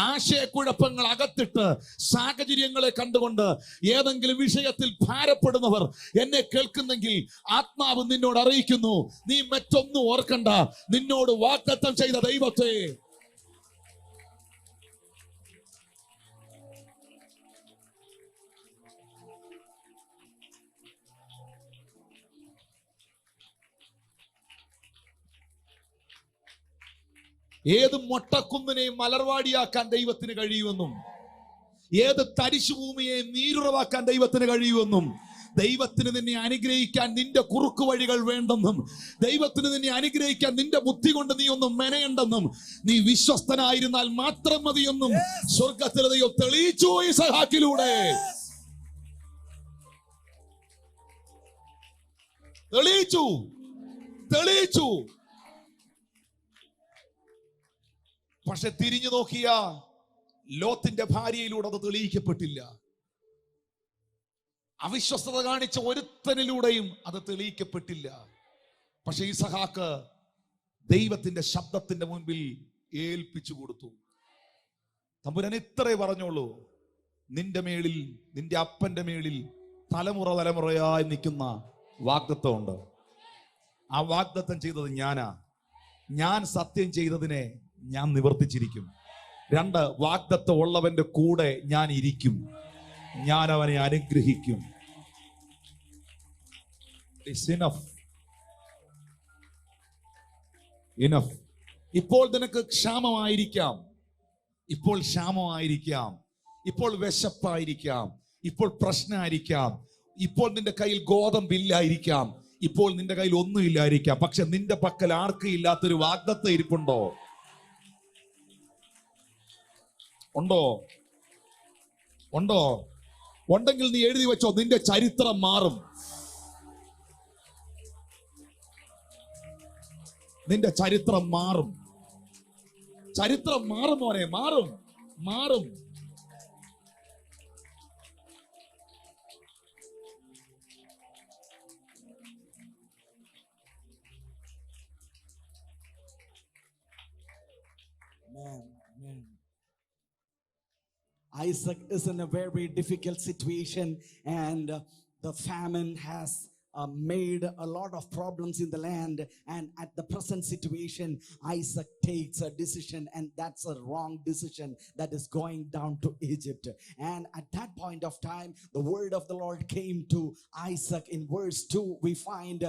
ആശയക്കുഴപ്പങ്ങൾ അകത്തിട്ട് സാഹചര്യങ്ങളെ കണ്ടുകൊണ്ട് ഏതെങ്കിലും വിഷയത്തിൽ ഭാരപ്പെടുന്നവർ എന്നെ കേൾക്കുന്നെങ്കിൽ ആത്മാവ് നിന്നോട് അറിയിക്കുന്നു, നീ മറ്റൊന്നും ഓർക്കണ്ട. നിന്നോട് വാഗ്ദത്തം ചെയ്ത ദൈവത്തെ ഏത് മൊട്ടക്കുന്നിനെയും മലർവാടിയാക്കാൻ ദൈവത്തിന് കഴിയുമെന്നും ഏത് തരിശുഭൂമിയെയും നീരുറവാക്കാൻ ദൈവത്തിന് കഴിയുമെന്നും ദൈവത്തിന് നിന്നെ അനുഗ്രഹിക്കാൻ നിന്റെ കുറുക്കു വഴികൾ വേണ്ടെന്നും ദൈവത്തിന് നിന്നെ അനുഗ്രഹിക്കാൻ നിന്റെ ബുദ്ധി കൊണ്ട് നീ ഒന്നും മെനയുണ്ടെന്നും നീ വിശ്വസ്തനായിരുന്നാൽ മാത്രം മതിയെന്നും സ്വർഗത്തിലെ ദൈവം തെളിയിച്ചു ഇസഹാക്കിലൂടെ. തെളിയിച്ചു. പക്ഷെ തിരിഞ്ഞു നോക്കിയ ലോത്തിന്റെ ഭാര്യയിലൂടെ അത് തെളിയിക്കപ്പെട്ടില്ല. അവിശ്വസ്തത കാണിച്ച ഒരുത്തനിലൂടെയും അത് തെളിയിക്കപ്പെട്ടില്ല. പക്ഷെ ഇസഹാക്ക് ദൈവത്തിന്റെ ശബ്ദത്തിന്റെ മുൻപിൽ ഏൽപ്പിച്ചു കൊടുത്തു. തമ്പുരാൻ ഇത്രേ പറഞ്ഞോളൂ, നിന്റെ മേളിൽ, നിന്റെ അപ്പന്റെ മേളിൽ തലമുറ തലമുറയായി നിൽക്കുന്ന വാഗ്ദത്തമുണ്ട്. ആ വാഗ്ദത്തം ചെയ്തത് ഞാനാ. ഞാൻ സത്യം ചെയ്തതിനെ ഞാൻ നിവർത്തിച്ചിരിക്കും. 2, വാഗ്ദത്തം ഉള്ളവന്റെ കൂടെ ഞാൻ ഇരിക്കും, ഞാൻ അവനെ അനുഗ്രഹിക്കും. It's enough. Enough. ഇപ്പോൾ നിനക്ക് ക്ഷാമമായിരിക്കാം, ഇപ്പോൾ ക്ഷാമമായിരിക്കാം, ഇപ്പോൾ വിശപ്പായിരിക്കാം, ഇപ്പോൾ പ്രശ്നമായിരിക്കാം, ഇപ്പോൾ നിന്റെ കയ്യിൽ ഗോതമ്പില്ലായിരിക്കാം, ഇപ്പോൾ നിന്റെ കയ്യിൽ ഒന്നുമില്ലായിരിക്കാം. പക്ഷെ നിന്റെ പക്കൽ ആർക്കും ഇല്ലാത്തൊരു വാഗ്ദത്തം ഇരിപ്പുണ്ടോ? ഉണ്ടോ? ഉണ്ടോ? ഉണ്ടെങ്കിൽ നീ എഴുതി വെച്ചോ, നിന്റെ ചരിത്രം മാറും. നിന്റെ ചരിത്രം മാറും. ചരിത്രം മാറും മോനെ, മാറും, മാറും. Amen. Isaac is in a very difficult situation, and the famine has made a lot of problems in the land. And at the present situation, Isaac takes a decision, and that's a wrong decision, that is going down to Egypt. And at that point of time, the word of the Lord came to Isaac. In verse 2 we find,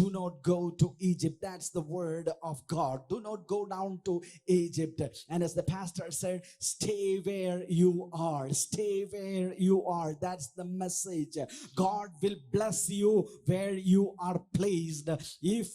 do not go to Egypt. That's the word of God. Do not go down to Egypt. And as the pastor said, stay where you are. Stay where you are. That's the message. God will bless you where you are placed. If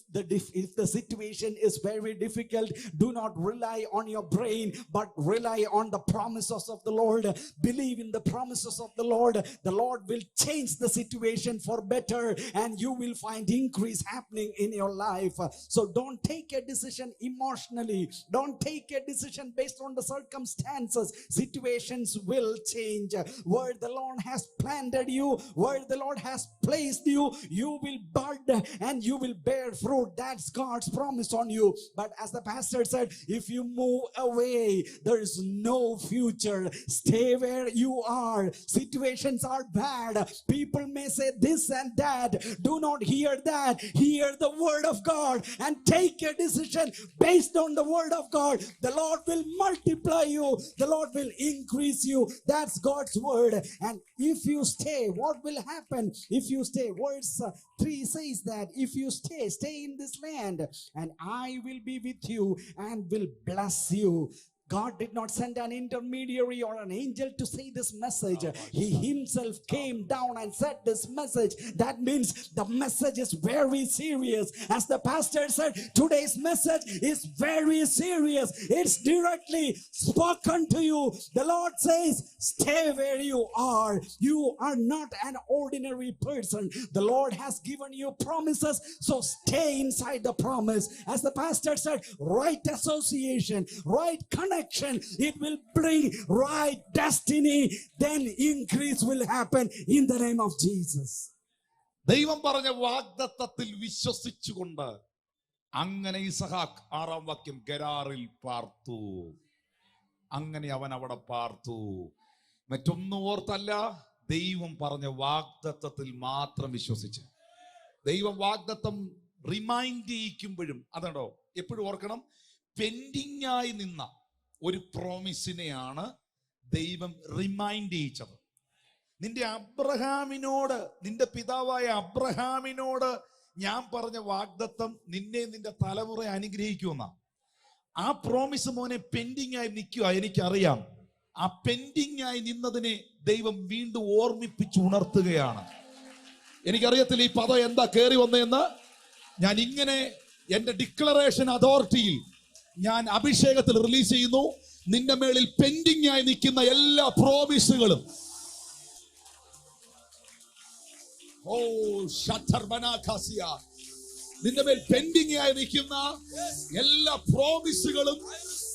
the situation is very difficult, do not rely on your brain, but rely on the promises of the Lord. Believe in the promises of the Lord. The Lord will change the situation for better, and you will find increase happening in your life. So don't take a decision emotionally. Don't take a decision based on the circumstances. Situations will change. Where the Lord has planted you, where the Lord has placed you, you will bud and you will bear fruit. That's God's promise on you. But as the pastor said, if you move away, there is no future. Stay where you are. Situations are bad. People may say this and that. Do not hear that. Hear the word of God and take a decision based on the word of God. The Lord will multiply you. The Lord will increase you. That's God's word. And if you stay, what will happen if you stay? Verse 3 says that if you stay in this land, and I will be with you and will bless you. God did not send an intermediary or an angel to say this message. He himself came down and said this message. That means the message is very serious. As the pastor said, today's message is very serious. It's directly spoken to you. The Lord says, stay where you are. You are not an ordinary person. The Lord has given you promises, so stay inside the promise. As the pastor said, right association, right connection, it will bring right destiny. Then increase will happen in the name of Jesus. ദൈവം പറഞ്ഞ വാഗ്ദത്തത്തിൽ വിശ്വസിച്ചുകൊണ്ട് അങ്ങനെ ഇസഹാക്ക് 6-ാം വാക്യം ഗെരാറിൽ പാർത്തു. അങ്ങനെ അവൻ അവിടെ പാർത്തു. മറ്റൊന്നും ഓർത്തല്ല, ദൈവം പറഞ്ഞ വാഗ്ദത്തത്തിൽ മാത്രം വിശ്വസിച്ച്. ദൈവം വാഗ്ദത്തം റിമൈൻഡ് ചെയ്യിക്കുമ്പോഴും അതാണോ എപ്പോഴും ഓർക്കണം, പെൻഡിങ് ആയി നിന്ന ഒരു പ്രോമിസിനെയാണ് ദൈവം റിമൈൻഡ് ചെയ്യിച്ചത്. നിന്റെ അബ്രഹാമിനോട്, നിന്റെ പിതാവായ അബ്രഹാമിനോട് ഞാൻ പറഞ്ഞ വാഗ്ദത്തം നിന്നെ നിന്റെ തലമുറ അനുഗ്രഹിക്കുമെന്ന ആ പ്രോമിസ് മോനെ പെൻഡിങ് ആയി നിൽക്കുക. എനിക്കറിയാം, ആ പെൻഡിങ് ആയി നിന്നതിനെ ദൈവം വീണ്ടും ഓർമ്മിപ്പിച്ച് ഉണർത്തുകയാണ്. എനിക്കറിയത്തില്ല ഈ പദം എന്താ കയറി വന്നതെന്ന്. ഞാൻ ഇങ്ങനെ എന്റെ ഡിക്ലറേഷൻ അതോറിറ്റിയിൽ ഞാൻ അഭിഷേകത്തിൽ റിലീസ് ചെയ്യുന്നു. നിന്റെ മേളിൽ പെൻഡിങ് ആയി നിൽക്കുന്ന എല്ലാ പ്രോമിസുകളും, നിന്റെ മേൽ പെൻഡിങ് ആയി നിൽക്കുന്ന എല്ലാ പ്രോമിസുകളും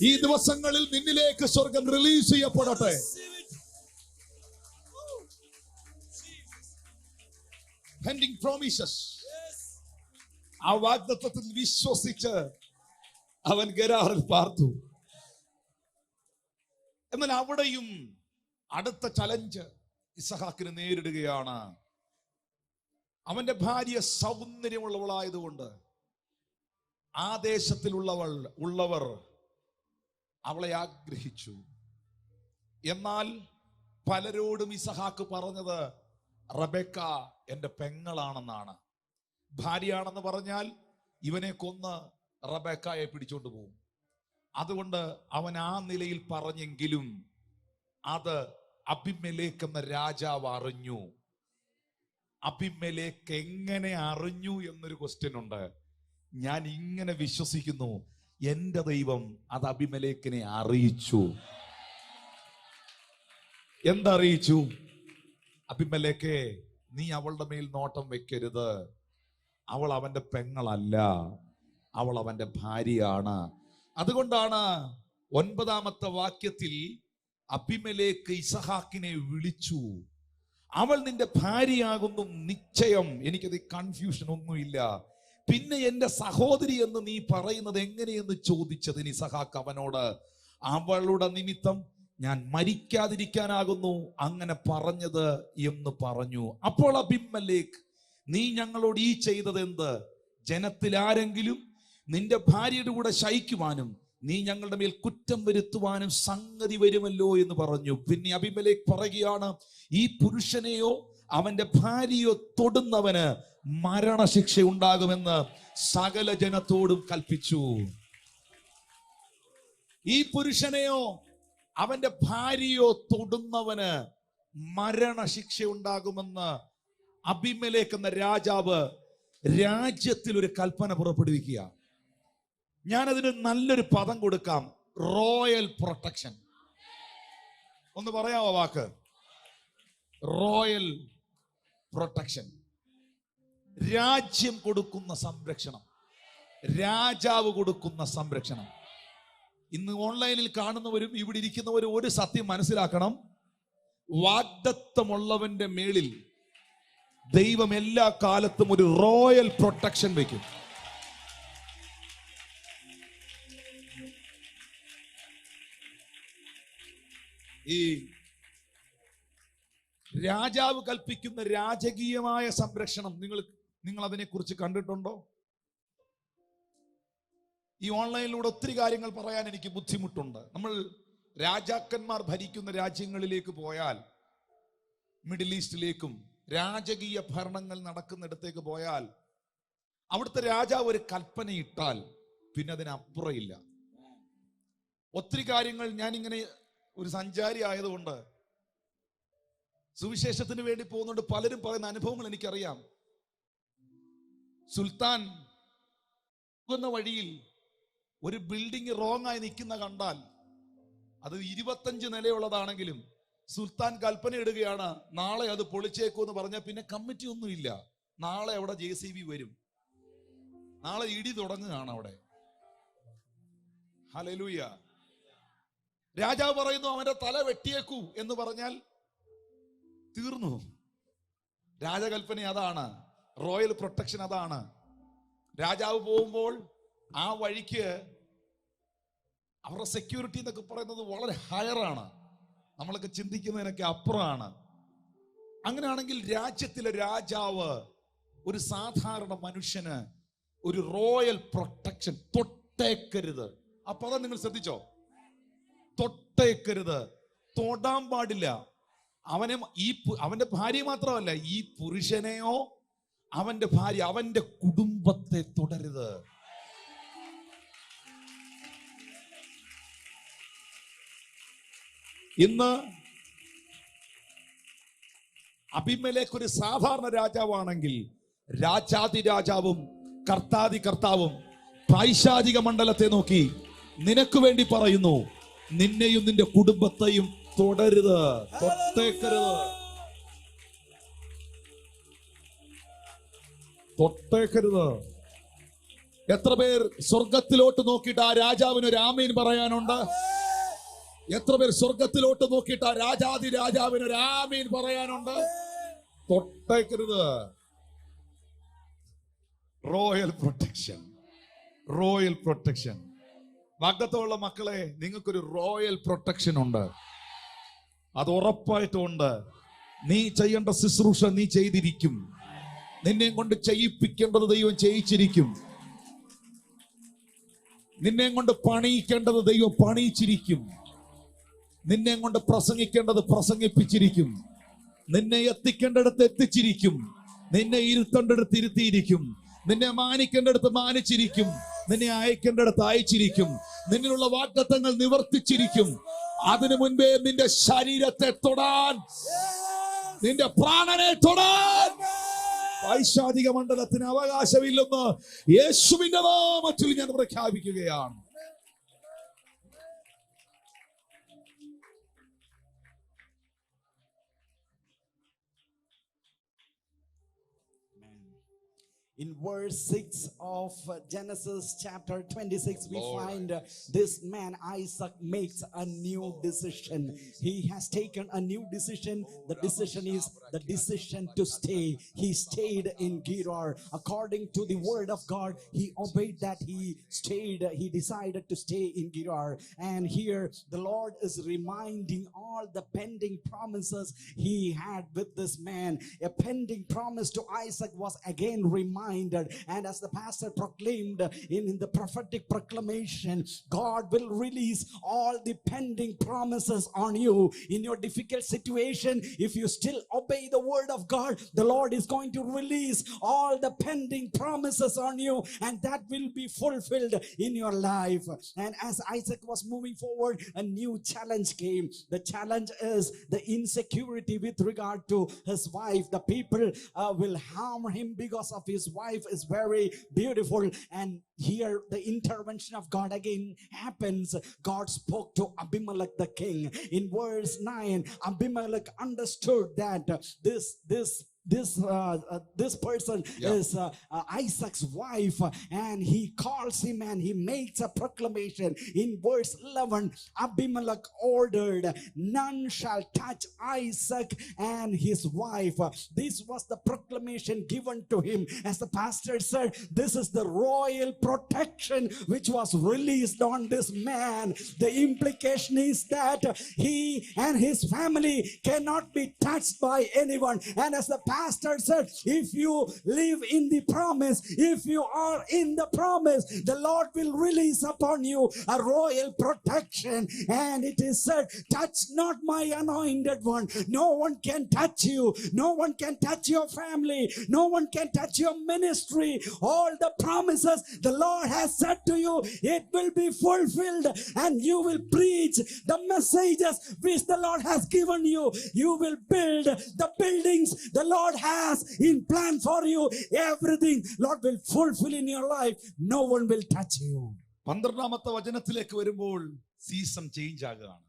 ഈ ദിവസങ്ങളിൽ നിന്നിലേക്ക് സ്വർഗം റിലീസ് ചെയ്യപ്പെടട്ടെ. Pending promises. ആ വാഗ്ദത്തത്തിൽ വിശ്വസിച്ച് അവൻ ഗെരാറിൽ പാർത്തു. എന്നാൽ അവിടെയും അടുത്ത ചലഞ്ച് ഇസഹാക്കിന് നേരിടുകയാണ്. അവന്റെ ഭാര്യ സൗന്ദര്യമുള്ളവളായതുകൊണ്ട് ആ ദേശത്തിലുള്ളവർ അവളെ ആഗ്രഹിച്ചു. എന്നാൽ പലരോടും ഇസഹാക്ക് പറഞ്ഞത് റബെക്ക എന്റെ പെങ്ങളാണെന്നാണ്. ഭാര്യയാണെന്ന് പറഞ്ഞാൽ ഇവനെ കൊന്ന് റബെക്കയെ പിടിച്ചോണ്ട് പോകും. അതുകൊണ്ട് അവൻ ആ നിലയിൽ പറഞ്ഞെങ്കിലും അത് അബിമെലേക്ക് എന്ന രാജാവ് അറിഞ്ഞു. അബിമെലേക്ക് എങ്ങനെ അറിഞ്ഞു എന്നൊരു ക്വസ്റ്റ്യൻ ഉണ്ട്. ഞാൻ ഇങ്ങനെ വിശ്വസിക്കുന്നു, എന്റെ ദൈവം അത് അബിമെലേക്കിനെ അറിയിച്ചു. എന്തറിയിച്ചു? അബിമെലേക്കേ, നീ അവളുടെ മേൽ നോട്ടം വെക്കരുത്. അവൾ അവന്റെ പെങ്ങളല്ല, അവൾ അവന്റെ ഭാര്യയാണ്. അതുകൊണ്ടാണ് 9-ാമത്തെ വാക്യത്തിൽ അബിമെലേക്ക് ഇസഹാക്കിനെ വിളിച്ചു. അവൾ നിന്റെ ഭാര്യയാകുന്നു നിശ്ചയം. എനിക്കത് കൺഫ്യൂഷൻ ഒന്നുമില്ല. പിന്നെ എന്റെ സഹോദരി എന്ന് നീ പറയുന്നത് എങ്ങനെയെന്ന് ചോദിച്ചതിന് ഇസഹാക്ക് അവനോട്, അവളുടെ നിമിത്തം ഞാൻ മരിക്കാതിരിക്കാനാകുന്നു അങ്ങനെ പറഞ്ഞത് എന്ന് പറഞ്ഞു. അപ്പോൾ അബിമെലേക്ക്, നീ ഞങ്ങളോട് ഈ ചെയ്തത് എന്ത്? ജനത്തിൽ ആരെങ്കിലും നിന്റെ ഭാര്യയുടെ കൂടെ ശയിക്കുവാനും നീ ഞങ്ങളുടെ മേൽ കുറ്റം വരുത്തുവാനും സംഗതി വരുമല്ലോ എന്ന് പറഞ്ഞു. പിന്നെ അബിമെലേക്ക് പറയുകയാണ്, ഈ പുരുഷനെയോ അവന്റെ ഭാര്യയോ തൊടുന്നവന് മരണശിക്ഷ ഉണ്ടാകുമെന്ന് സകല ജനത്തോടും കൽപ്പിച്ചു. ഈ പുരുഷനെയോ അവന്റെ ഭാര്യയോ തൊടുന്നവന് മരണശിക്ഷ ഉണ്ടാകുമെന്ന് അബിമെലേക്ക് എന്ന രാജാവ് രാജ്യത്തിൽ ഒരു കൽപ്പന പുറപ്പെടുവിക്കുക. ഞാനതിന് നല്ലൊരു പദം കൊടുക്കാം, റോയൽ പ്രൊട്ടക്ഷൻ. ഒന്ന് പറയാമോ വാക്ക്? Royal protection. രാജ്യം കൊടുക്കുന്ന സംരക്ഷണം, രാജാവ് കൊടുക്കുന്ന സംരക്ഷണം. ഇന്ന് ഓൺലൈനിൽ കാണുന്നവരും ഇവിടെ ഇരിക്കുന്നവരും ഒരു സത്യം മനസ്സിലാക്കണം, വാഗ്ദത്തമുള്ളവന്റെ മേളിൽ ദൈവം എല്ലാ കാലത്തും ഒരു റോയൽ പ്രൊട്ടക്ഷൻ വയ്ക്കും. ഈ രാജാവ് കൽപ്പിക്കുന്ന രാജകീയമായ സംരക്ഷണം നിങ്ങൾ അതിനെക്കുറിച്ച് കണ്ടിട്ടുണ്ടോ? ഈ ഓൺലൈനിലൂടെ ഒത്തിരി കാര്യങ്ങൾ പറയാൻ എനിക്ക് ബുദ്ധിമുട്ടുണ്ട്. നമ്മൾ രാജാക്കന്മാർ ഭരിക്കുന്ന രാജ്യങ്ങളിലേക്ക് പോയാൽ, മിഡിൽ ഈസ്റ്റിലേക്കും രാജകീയ ഭരണങ്ങൾ നടക്കുന്നിടത്തേക്ക് പോയാൽ, അവിടുത്തെ രാജാവ് ഒരു കൽപ്പന ഇട്ടാൽ പിന്നെ അതിനപ്പുറമില്ല. ഒത്തിരി കാര്യങ്ങൾ ഞാനിങ്ങനെ ഒരു സഞ്ചാരി ആയതുകൊണ്ട് സുവിശേഷത്തിന് വേണ്ടി പോകുന്നുണ്ട്, പലരും പറയുന്ന അനുഭവങ്ങൾ എനിക്കറിയാം. സുൽത്താൻ പോകുന്ന വഴിയിൽ ഒരു ബിൽഡിംഗ് റോങ് ആയി നിൽക്കുന്ന കണ്ടാൽ, അത് 25 നിലയുള്ളതാണെങ്കിലും സുൽത്താൻ കൽപ്പന ഇടുകയാണ്, നാളെ അത് പൊളിച്ചേക്കൂ എന്ന് പറഞ്ഞാൽ പിന്നെ കമ്മിറ്റി ഒന്നുമില്ല. നാളെ അവിടെ JCB വരും, നാളെ ഇടി തുടങ്ങുകയാണ് അവിടെ. ഹല്ലേലൂയ. രാജാവ് പറയുന്നു അവന്റെ തല വെട്ടിയേക്കൂ എന്ന് പറഞ്ഞാൽ തീർന്നു. രാജകൽപ്പന അതാണ്, റോയൽ പ്രൊട്ടക്ഷൻ അതാണ്. രാജാവ് പോകുമ്പോൾ ആ വഴിക്ക് അവരുടെ സെക്യൂരിറ്റി എന്നൊക്കെ പറയുന്നത് വളരെ ഹയറാണ്, നമ്മളൊക്കെ ചിന്തിക്കുന്നതിനൊക്കെ അപ്പുറമാണ്. അങ്ങനെയാണെങ്കിൽ രാജ്യത്തിലെ രാജാവ് ഒരു സാധാരണ മനുഷ്യന് ഒരു റോയൽ പ്രൊട്ടക്ഷൻ, തൊട്ടേക്കരുത്. ആ പദം നിങ്ങൾ ശ്രദ്ധിച്ചോ? തൊട്ടേക്കരുത്, തൊടാൻ പാടില്ല. അവന്റെ ഭാര്യ മാത്രമല്ല, ഈ പുരുഷനെയോ അവന്റെ ഭാര്യ, അവന്റെ കുടുംബത്തെ തുടരുത്. ഇന്ന് അബിമെലേക്ക് ഒരു സാധാരണ രാജാവാണെങ്കിൽ, രാജാതി രാജാവും കർത്താതി കർത്താവും പൈശാചിക മണ്ഡലത്തെ നോക്കി നിനക്ക് വേണ്ടി പറയുന്നു, നിന്നെയും നിന്റെ കുടുംബത്തെയും തുടരുത്, തൊട്ടേക്കരുത്, തൊട്ടേക്കരുത്. എത്ര പേർ സ്വർഗത്തിലോട്ട് നോക്കിയിട്ട് ആ രാജാവിന് ഒരു ആമീൻ പറയാനുണ്ട്? എത്ര പേർ സ്വർഗത്തിലോട്ട് നോക്കിയിട്ട് ആ രാജാതി രാജാവിന് ഒരു ആമീൻ പറയാനുണ്ട്? തൊട്ടേക്കരുത്. Royal protection, royal protection. വാഗ്ദത്തമുള്ള മക്കളെ, നിങ്ങൾക്കൊരു റോയൽ പ്രൊട്ടക്ഷൻ ഉണ്ട്. അത് ഉറപ്പായിട്ടുണ്ട്. നീ ചെയ്യേണ്ട ശുശ്രൂഷ നീ ചെയ്തിരിക്കും. നിന്നെ കൊണ്ട് ചെയ്യിപ്പിക്കേണ്ടത് ദൈവം ചെയ്യിച്ചിരിക്കും. നിന്നെ കൊണ്ട് പണിയിക്കേണ്ടത് ദൈവം പണിയിച്ചിരിക്കും. നിന്നെ കൊണ്ട് പ്രസംഗിക്കേണ്ടത് പ്രസംഗിപ്പിച്ചിരിക്കും. നിന്നെ എത്തിക്കേണ്ടടുത്ത് എത്തിച്ചിരിക്കും. നിന്നെ ഇരുത്തേണ്ടടുത്ത് ഇരുത്തിയിരിക്കും. നിന്നെ മാനിക്കേണ്ടടുത്ത് മാനിച്ചിരിക്കും. നിന്നെ അയക്കേണ്ടടുത്ത് അയച്ചിരിക്കും. നിന്നിലുള്ള വാഗ്ദത്തങ്ങൾ നിവർത്തിച്ചിരിക്കും. അതിനു മുൻപേ നിന്റെ ശരീരത്തെ തൊടാൻ, നിന്റെ പ്രാണനെ തൊടാൻ പൈശാചിക മണ്ഡലത്തിന് അവകാശമില്ലെന്ന് യേശുവിന്റെ നാമത്തിൽ ഞാൻ പ്രഖ്യാപിക്കുകയാണ്. In verse 6 of Genesis chapter 26, we Lord. find this man Isaac makes a new decision. He has taken a new decision. The decision is the decision to stay. He stayed in Gerar. According to the word of God, he obeyed that. He stayed. He decided to stay in Gerar. And here the Lord is reminding all the pending promises he had with this man. A pending promise to Isaac was again reminded. And as the pastor proclaimed in the prophetic proclamation, God will release all the pending promises on you in your difficult situation. If you still obey the word of God, the Lord is going to release all the pending promises on you, and that will be fulfilled in your life. And as Isaac was moving forward, a new challenge came. The challenge is the insecurity with regard to his wife. The people will harm him because of his wife is very beautiful. And here the intervention of God again happens. God spoke to Abimelech the king. In verse 9, Abimelech understood that this person is Isaac's wife, and he calls him and he makes a proclamation. In verse 11, Abimelech ordered, none shall touch Isaac and his wife. This was the proclamation given to him. As the pastor said, this is the royal protection which was released on this man. The implication is that he and his family cannot be touched by anyone. And as the pastor said, if you live in the promise, if you are in the promise, the Lord will release upon you a royal protection. And it is said, touch not my anointed one. No one can touch you. No one can touch your family. No one can touch your ministry. All the promises the Lord has said to you, it will be fulfilled, and you will preach the messages which the Lord has given you. You will build the buildings the Lord has in plan for you. Everything Lord will fulfill in your life. No one will touch you. 12ാമത്തെ വചനത്തിലേക്ക് വരുമ്പോൾ season change ആകുകയാണ്.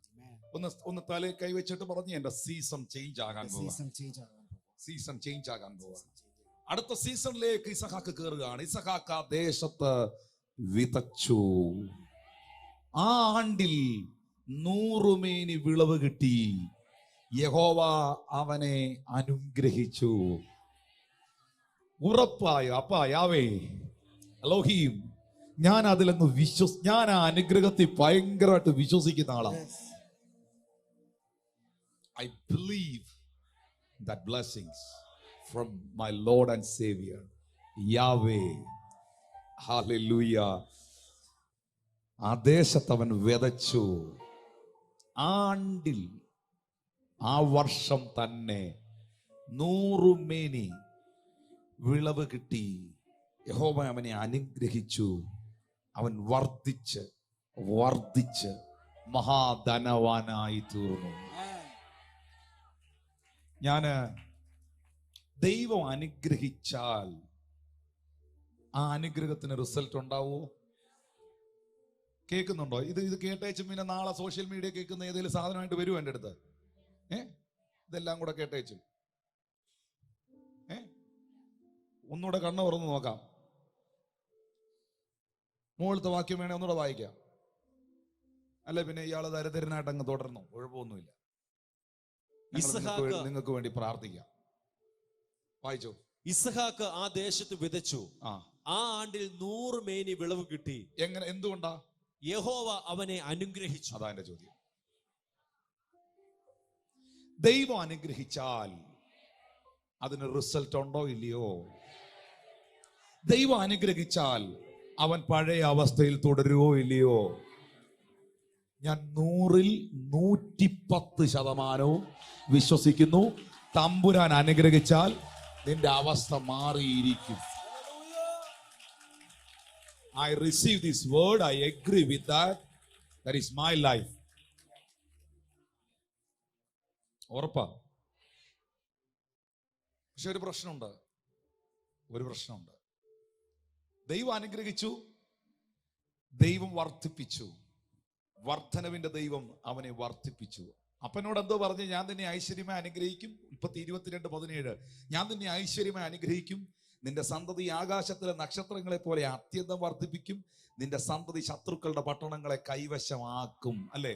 ഒന്ന് തലയിൽ കൈവച്ചിട്ട് പറഞ്ഞു, എന്റെ season change ആകാൻ പോവാ. Season change ആകാൻ പോവാ. അടുത്ത സീസണിലേക്ക് ഇസഹാക്ക് കയറുകയാണ്. ഇസഹാക്ക് ആ ദേശത്ത് വിതച്ചു. ആ ആണ്ടിൽ 100 മേനി വിളവ് കിട്ടി. യഹോവ അവനെ അനുഗ്രഹിച്ചു. ഉറപ്പായോ അപ്പാ യാവേ എലോഹീം, ഞാൻ അതിലങ്ങ് ഞാൻ ആ അനുഗ്രഹത്തിൽ ഭയങ്കരമായിട്ട് വിശ്വസിക്കുന്ന ആളാണ്. I believe that blessings from my Lord and Savior Yahweh. Hallelujah. ആ ദേശത്ത് അവൻ വിതച്ചു. ആണ്ടിൽ ആ വർഷം തന്നെ 100 മേനി വിളവ് കിട്ടി. യഹോവ അവനെ അനുഗ്രഹിച്ചു. അവൻ വർദ്ധിച്ച് വർദ്ധിച്ച് മഹാധനവാനായി തീർന്നു. ഞാന് ദൈവം അനുഗ്രഹിച്ചാൽ ആ അനുഗ്രഹത്തിന് റിസൾട്ട് ഉണ്ടാവോ? കേൾക്കുന്നുണ്ടോ? ഇത് കേട്ടേച്ചും പിന്നെ നാളെ സോഷ്യൽ മീഡിയ കേൾക്കുന്ന ഏതെങ്കിലും സാധനമായിട്ട് വരുമോ എൻ്റെ അടുത്ത്? ഇതെല്ലാം കൂടെ കേട്ടേച്ചും ഒന്നുകൂടെ കണ്ണ് തുറന്ന് നോക്കാം. മുകളിലത്തെ വാക്യം വേണേ ഒന്നുകൂടെ വായിക്കാം. അല്ലെ പിന്നെ ഇയാള് ദരിദ്രനായിട്ട് അങ്ങ് തുടർന്നു, കുഴപ്പമൊന്നുമില്ല. നിങ്ങൾക്ക് വേണ്ടി പ്രാർത്ഥിക്കാം. വായിച്ചോ. ഇസ്ഹാക്ക് ആ ദേശത്ത് വിതച്ചു. ആ ആണ്ടിൽ 100 മേനി വിളവ് കിട്ടി. എങ്ങനെ? എന്തുകൊണ്ടാ? യഹോവ അവനെ അനുഗ്രഹിച്ചു. അതാ എന്റെ ചോദ്യം. ദൈവം അനുഗ്രഹിച്ചാൽ അതിന് റിസൾട്ട് ഉണ്ടോ ഇല്ലയോ? ദൈവം അനുഗ്രഹിച്ചാൽ അവൻ പഴയ അവസ്ഥയിൽ തുടരുവോ ഇല്ലയോ? ഞാൻ 100% വിശ്വസിക്കുന്നു. തമ്പുരാൻ അനുഗ്രഹിച്ചാൽ നിന്റെ അവസ്ഥ മാറിയിരിക്കും. I receive this word. I agree with that. That is my life. ഉറപ്പാ. പക്ഷെ ഒരു പ്രശ്നമുണ്ട്. ദൈവം അനുഗ്രഹിച്ചു, ദൈവം വർദ്ധിപ്പിച്ചു. വർധനവിന്റെ ദൈവം അവനെ വർദ്ധിപ്പിച്ചു. അപ്പനോട് എന്തോ പറഞ്ഞ്, ഞാൻ നിന്നെ ഐശ്വര്യമായി അനുഗ്രഹിക്കും. 22:17 ഞാൻ നിന്നെ ഐശ്വര്യമായി അനുഗ്രഹിക്കും. നിന്റെ സന്തതി ആകാശത്തിലെ നക്ഷത്രങ്ങളെ പോലെ അത്യന്തം വർദ്ധിപ്പിക്കും. നിന്റെ സന്തതി ശത്രുക്കളുടെ പട്ടണങ്ങളെ കൈവശമാക്കും. അല്ലേ?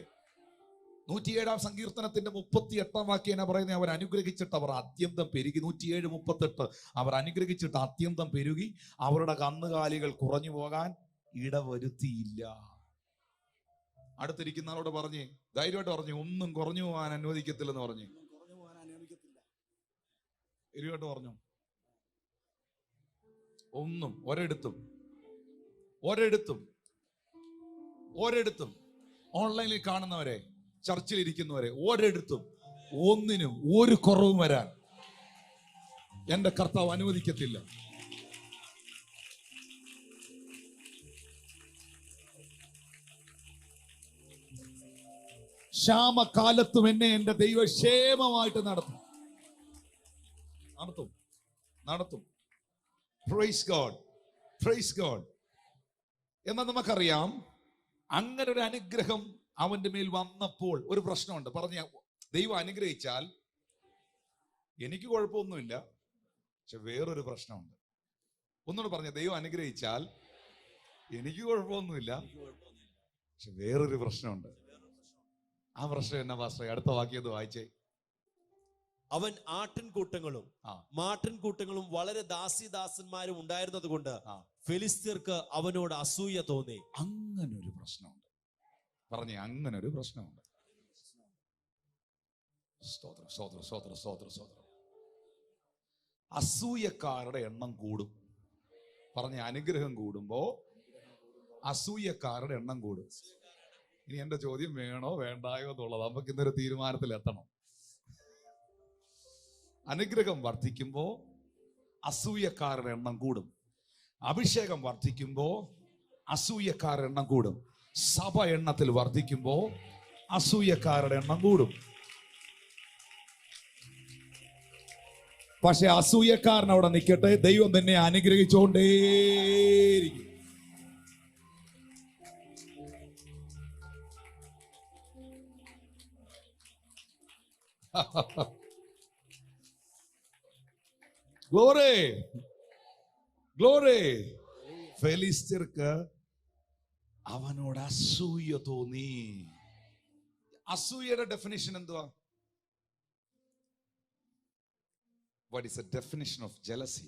107 സങ്കീർത്തനത്തിന്റെ 38 വാക്യം എന്നാ പറയുന്നത്? അവർ അനുഗ്രഹിച്ചിട്ട് അവർ അത്യന്തം പെരുകി. 107:38 അവർ അനുഗ്രഹിച്ചിട്ട് അത്യന്തം പെരുകി, അവരുടെ കന്നുകാലികൾ കുറഞ്ഞു പോകാൻ ഇടവരുത്തിയില്ല. അടുത്തിരിക്കുന്ന ആളോട് പറഞ്ഞ്, ധൈര്യമായിട്ട് പറഞ്ഞു, ഒന്നും കുറഞ്ഞു പോകാൻ അനുവദിക്കത്തില്ലെന്ന് പറഞ്ഞു. ഇരുവായിട്ട് പറഞ്ഞു, ഒന്നും ഒരിടത്തും ഓൺലൈനിൽ കാണുന്നവരെ, ചർച്ചിൽ ഇരിക്കുന്നവരെ, ഒരിടത്തും ഒന്നിനും ഒരു കുറവും വരാൻ എന്റെ കർത്താവ് അനുവദിക്കത്തില്ല. ക്ഷാമകാലത്തും എന്നെ എന്റെ ദൈവം ക്ഷേമമായിട്ട് നടത്തും. Praise God. എന്നാൽ നമുക്കറിയാം, അങ്ങനെ ഒരു അനുഗ്രഹം അവന്റെ മേൽ വന്നപ്പോൾ ഒരു പ്രശ്നമുണ്ട്. പറഞ്ഞ ദൈവം അനുഗ്രഹിച്ചാൽ എനിക്ക് കുഴപ്പമൊന്നുമില്ല, പക്ഷെ വേറൊരു പ്രശ്നമുണ്ട്. ഒന്നുകൂടെ പറഞ്ഞ, ദൈവം അനുഗ്രഹിച്ചാൽ എനിക്ക് കുഴപ്പമൊന്നുമില്ല, പക്ഷെ വേറൊരു പ്രശ്നമുണ്ട്. ആ പ്രശ്നം എന്നാ പാസ്റ്ററെ? അടുത്ത വാക്യം വായിച്ചേ. അവൻ ആട്ടിൻകൂട്ടങ്ങളും മാട്ടിൻകൂട്ടങ്ങളും വളരെ ദാസിദാസന്മാരും ഉണ്ടായിരുന്നത് കൊണ്ട് ഫെലിസ്ത്യർക്ക് അവനോട് അസൂയ തോന്നി. അങ്ങനെ ഒരു പ്രശ്നമുണ്ട്. പറഞ്ഞേ, അങ്ങനെ ഒരു പ്രശ്നമുണ്ട്. സ്തോത്രം. അസൂയക്കാരുടെ എണ്ണം കൂടും. പറഞ്ഞ, അനുഗ്രഹം കൂടുമ്പോ അസൂയക്കാരുടെ എണ്ണം കൂടും. ഇനി എന്റെ ചോദ്യം വേണോ വേണ്ടായോ എന്നുള്ളത് നമുക്ക് ഇന്നൊരു തീരുമാനത്തിൽ എത്തണം. അനുഗ്രഹം വർദ്ധിക്കുമ്പോ അസൂയക്കാരുടെ എണ്ണം കൂടും. അഭിഷേകം വർദ്ധിക്കുമ്പോ അസൂയക്കാരുടെ എണ്ണം കൂടും. സഭ എണ്ണത്തിൽ വർദ്ധിക്കുമ്പോ അസൂയക്കാരുടെ എണ്ണം കൂടും. പക്ഷെ അസൂയക്കാരൻ അവിടെ നിൽക്കട്ടെ, ദൈവം തന്നെ അനുഗ്രഹിച്ചുകൊണ്ടേയിരിക്കും. ഗ്ലോറി. ഫെലിസ്ത്യർക്ക് അവനോട് അസൂയ തോന്നി. അസൂയയുടെ ഡെഫിനിഷൻ എന്തുവാ? What is the definition of jealousy?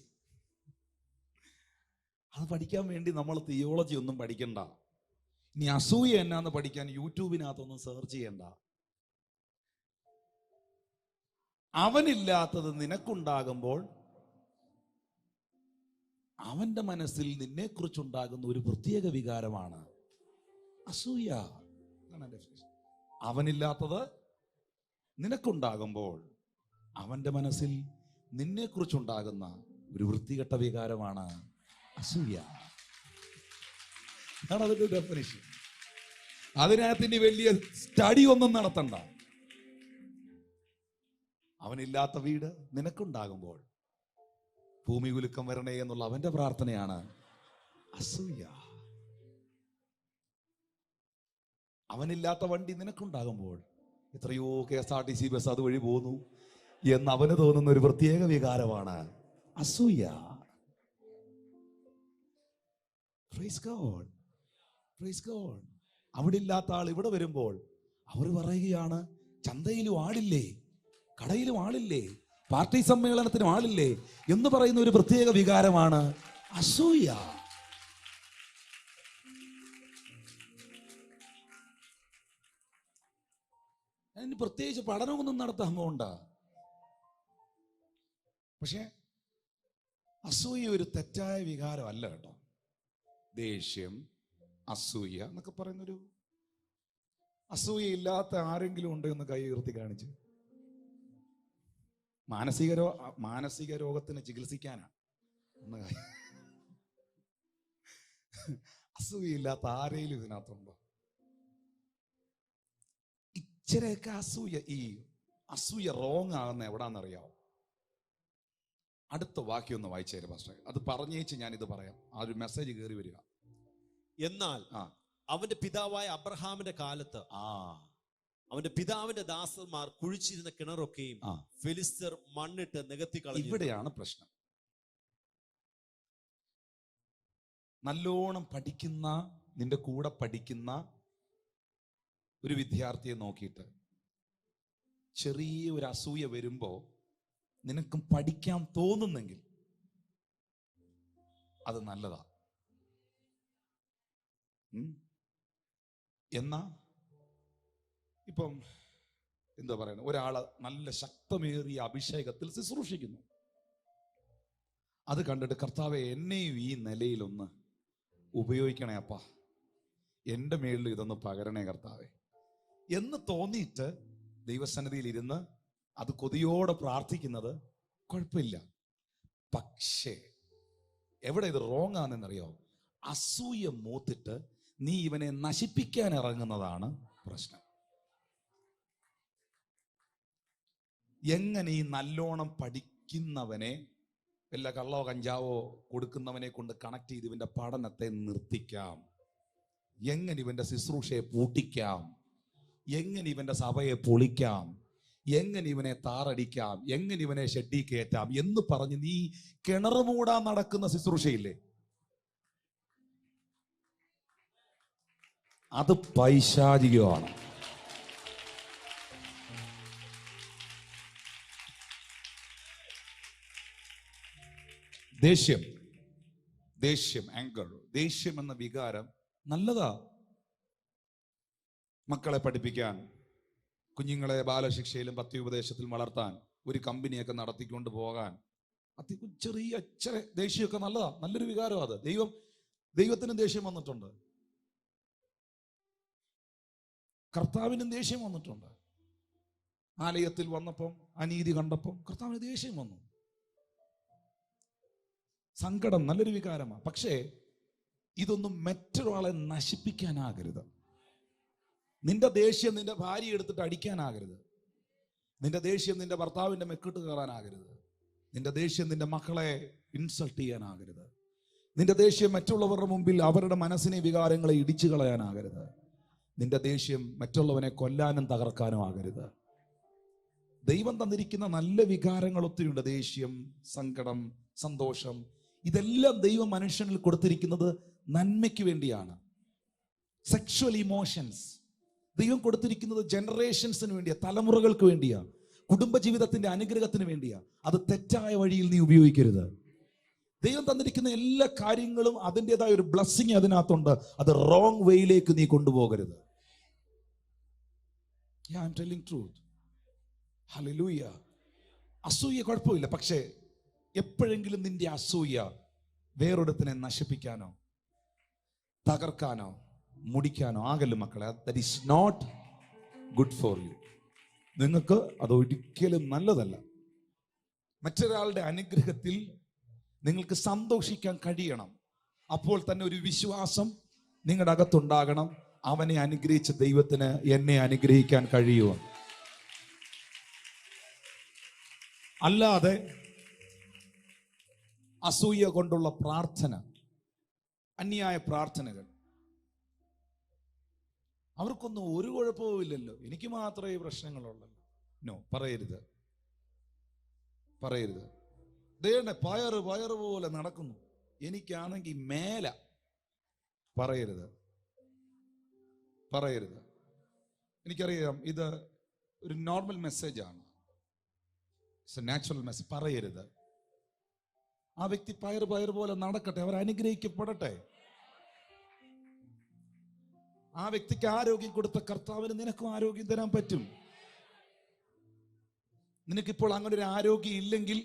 അത് പഠിക്കാൻ വേണ്ടി നമ്മൾ തിയോളജി ഒന്നും പഠിക്കണ്ട. ഇനി അസൂയ എന്നാന്ന് പഠിക്കാൻ യൂട്യൂബിനകത്തൊന്നും സെർച്ച് ചെയ്യണ്ട. അവനില്ലാത്തത് നിനക്കുണ്ടാകുമ്പോൾ അവന്റെ മനസ്സിൽ നിന്നെ കുറിച്ചുണ്ടാകുന്ന ഒരു പ്രത്യേക വികാരമാണ് അസൂയ. അവനില്ലാത്തത് നിനക്കുണ്ടാകുമ്പോൾ അവന്റെ മനസ്സിൽ നിന്നെ കുറിച്ചുണ്ടാകുന്ന ഒരു വൃത്തികെട്ട വികാരമാണ് അസൂയ. അതാണ് അതിന്റെ ഡെഫിനിഷൻ. അതിനകത്ത് ഇനി വലിയ സ്റ്റഡി ഒന്നും നടത്തണ്ട. അവനില്ലാത്ത വീട് നിനക്കുണ്ടാകുമ്പോൾ ഭൂമി കുലുക്കം വരണേ എന്നുള്ള അവന്റെ പ്രാർത്ഥനയാണ് അസൂയ. അവനില്ലാത്ത വണ്ടി നിനക്കുണ്ടാകുമ്പോൾ എത്രയോ KSRTC ബസ് അതുവഴി പോകുന്നു എന്ന് അവന് തോന്നുന്ന ഒരു പ്രത്യേക വികാരമാണ് അസൂയ. Praise God. അവിടെ ഇല്ലാത്ത ആൾ ഇവിടെ വരുമ്പോൾ അവർ പറയുകയാണ്, ചന്തയിലും ആളില്ലേ, കടയിലും ആളില്ലേ, പാർട്ടി സമ്മേളനത്തിനും ആളില്ലേ എന്ന് പറയുന്ന ഒരു പ്രത്യേക വികാരമാണ് അസൂയ. അതിന് പ്രത്യേകിച്ച് പഠനമൊന്നും നടത്താൻ പോകണ്ട. പക്ഷെ അസൂയ ഒരു തെറ്റായ വികാരമല്ല കേട്ടോ. ദേഷ്യം, അസൂയ എന്നൊക്കെ പറയുന്നൊരു, അസൂയ ഇല്ലാത്ത ആരെങ്കിലും ഉണ്ടോ എന്ന് കൈ ഉയർത്തി കാണിച്ച്. മാനസിക രോഗത്തിന് ചികിത്സിക്കാനാ. അസൂയയില്ലാത്ത ആരെങ്കിലും ഇതിനകത്തുണ്ടോ? ഇച്ചിരയൊക്കെ അസൂയ റോങ് ആകുന്ന എവിടാന്നറിയാവോ? അടുത്ത വാക്യം ഒന്ന് വായിച്ചു തരാം പാസ്റ്റർ. അത് പറഞ്ഞേച്ച് ഞാൻ ഇത് പറയാം. ആ ഒരു മെസ്സേജ് കയറി വരിക. എന്നാൽ അവന്റെ പിതാവായ അബ്രഹാമിന്റെ കാലത്ത് അവന്റെ പിതാവിന്റെ ദാസന്മാർ കുഴിച്ചിരുന്ന കിണറൊക്കെയും ഫിലിസ്തർ മണ്ണിട്ട് നികത്തി കളഞ്ഞു. ഇവിടെയാണ് പ്രശ്നം. നല്ലോണം പഠിക്കുന്ന, നിന്റെ കൂടെ പഠിക്കുന്ന ഒരു വിദ്യാർത്ഥിയെ നോക്കിയിട്ട് ചെറിയ ഒരു അസൂയ വരുമ്പോ നിനക്കും പഠിക്കാൻ തോന്നുന്നെങ്കിൽ അത് നല്ലതാ. എന്നാ ഇപ്പം എന്താ പറയുന്നത്, ഒരാള് നല്ല ശക്തമേറിയ അഭിഷേകത്തിൽ ശുശ്രൂഷിക്കുന്നു. അത് കണ്ടിട്ട് കർത്താവെ എന്നെയും ഈ നിലയിലൊന്ന് ഉപയോഗിക്കണേ അപ്പാ, എൻ്റെ മേളിൽ ഇതൊന്ന് പകരണേ കർത്താവെ എന്ന് തോന്നിയിട്ട് ദൈവസന്നിധിയിൽ ഇരുന്ന് അത് കൊതിയോടെ പ്രാർത്ഥിക്കുന്നത് കുഴപ്പമില്ല. പക്ഷേ എവിടെ ഇത് റോങ് ആണെന്നറിയോ? അസൂയ മൂത്തിട്ട് നീ ഇവനെ നശിപ്പിക്കാൻ ഇറങ്ങുന്നതാണ് പ്രശ്നം. എങ്ങനെ ഈ നല്ലോണം പഠിക്കുന്നവനെ വല്ല കള്ളോ കഞ്ചാവോ കൊടുക്കുന്നവനെ കൊണ്ട് കണക്ട് ചെയ്ത് ഇവന്റെ പഠനത്തെ നിർത്തിക്കാം, എങ്ങനെ ഇവന്റെ ശുശ്രൂഷയെ പൂട്ടിക്കാം, എങ്ങനെ ഇവന്റെ സഭയെ പൊളിക്കാം, എങ്ങനെ ഇവനെ താറടിക്കാം, എങ്ങനെ ഇവനെ ഷെഡി കയറ്റാം എന്ന് പറഞ്ഞ് നീ കിണറ് മൂടാൻ നടക്കുന്ന ശുശ്രൂഷയില്ലേ, അത് പൈശാചികമാണ്. ദേഷ്യം ആങ്കർ, ദേഷ്യം എന്ന വികാരം നല്ലതാ. മക്കളെ പഠിപ്പിക്കാൻ, കുഞ്ഞുങ്ങളെ ബാലശിക്ഷയിലും പത്യോപദേശത്തിലും വളർത്താൻ, ഒരു കമ്പനിയൊക്കെ നടത്തിക്കൊണ്ട് പോകാൻ ചെറിയ ദേഷ്യമൊക്കെ നല്ലതാ, നല്ലൊരു വികാരം. അത് ദൈവത്തിനും ദേഷ്യം വന്നിട്ടുണ്ട്, കർത്താവിനും ദേഷ്യം വന്നിട്ടുണ്ട്. ആലയത്തിൽ വന്നപ്പം അനീതി കണ്ടപ്പം കർത്താവിന് ദേഷ്യം വന്നു. സങ്കടം നല്ലൊരു വികാരമാണ്. പക്ഷേ ഇതൊന്നും മറ്റൊരാളെ നശിപ്പിക്കാനാകരുത്. നിന്റെ ദേഷ്യം നിന്റെ ഭാര്യ എടുത്തിട്ട് അടിക്കാനാകരുത്. നിന്റെ ദേഷ്യം നിന്റെ ഭർത്താവിന്റെ മെക്കിട്ട് കയറാനാകരുത്. നിന്റെ ദേഷ്യം നിന്റെ മക്കളെ ഇൻസൾട്ട് ചെയ്യാനാകരുത്. നിന്റെ ദേഷ്യം മറ്റുള്ളവരുടെ മുമ്പിൽ അവരുടെ മനസ്സിനെ, വികാരങ്ങളെ ഇടിച്ചു കളയാനാകരുത്. നിന്റെ ദേഷ്യം മറ്റുള്ളവനെ കൊല്ലാനും തകർക്കാനും ആകരുത്. ദൈവം തന്നിരിക്കുന്ന നല്ല വികാരങ്ങൾ ഒത്തിരിയുണ്ട്. ദേഷ്യം, സങ്കടം, സന്തോഷം, ഇതെല്ലാം ദൈവം മനുഷ്യനിൽ കൊടുത്തിരിക്കുന്നത് നന്മയ്ക്ക് വേണ്ടിയാണ്. സെക്ഷുവൽ ഇമോഷൻസ് ദൈവം കൊടുത്തിരിക്കുന്നത് ജനറേഷൻസിന് വേണ്ടിയാ, തലമുറകൾക്ക് വേണ്ടിയാ, കുടുംബജീവിതത്തിന്റെ അനുഗ്രഹത്തിന് വേണ്ടിയാ. അത് തെറ്റായ വഴിയിൽ നീ ഉപയോഗിക്കരുത്. ദൈവം തന്നിരിക്കുന്ന എല്ലാ കാര്യങ്ങളും അതിൻ്റെതായ ഒരു ബ്ലെസ്സിങ് അതിനകത്തുണ്ട്. അത് റോങ് വേയിലേക്ക് നീ കൊണ്ടുപോകരുത്. Yeah, I'm telling truth. Hallelujah. അസൂയ കുഴപ്പമില്ല. പക്ഷേ എപ്പോഴെങ്കിലും നിന്റെ അസൂയ വേറൊരുത്തിനെ നശിപ്പിക്കാനോ തകർക്കാനോ മുടിക്കാനോ ആകല്ലോ മക്കളെ. That is not good for you. നിങ്ങൾക്ക് അത് ഒരിക്കലും നല്ലതല്ല. മറ്റൊരാളുടെ അനുഗ്രഹത്തിൽ നിങ്ങൾക്ക് സന്തോഷിക്കാൻ കഴിയണം. അപ്പോൾ തന്നെ ഒരു വിശ്വാസം നിങ്ങളുടെ അകത്തുണ്ടാകണം. അവനെ അനുഗ്രഹിച്ച ദൈവത്തിന് എന്നെ അനുഗ്രഹിക്കാൻ കഴിയുമോ? അല്ലാതെ അസൂയ കൊണ്ടുള്ള പ്രാർത്ഥന, അന്യായ പ്രാർത്ഥനകൾ, അവർക്കൊന്നും ഒരു കുഴപ്പവും ഇല്ലല്ലോ, എനിക്ക് മാത്രമേ ഈ പ്രശ്നങ്ങളുള്ളല്ലോ. നോ, പറയരുത്. ദേണ്ട പയറ് പോലെ നടക്കുന്നു, എനിക്കാണെങ്കിൽ മേല. പറയരുത്. എനിക്കറിയാം ഇത് ഒരു നോർമൽ മെസ്സേജാണ്, ഇറ്റ്സ് എ നാച്ചുറൽ മെസ്സേജ്. പറയരുത്. ആ വ്യക്തി പയറ് പോലെ നടക്കട്ടെ, അവർ അനുഗ്രഹിക്കപ്പെടട്ടെ. ആ വ്യക്തിക്ക് ആരോഗ്യം കൊടുത്ത കർത്താവിന് നിനക്കും ആരോഗ്യം തരാൻ പറ്റും. നിനക്കിപ്പോൾ അങ്ങനെ ഒരു ആരോഗ്യം ഇല്ലെങ്കിൽ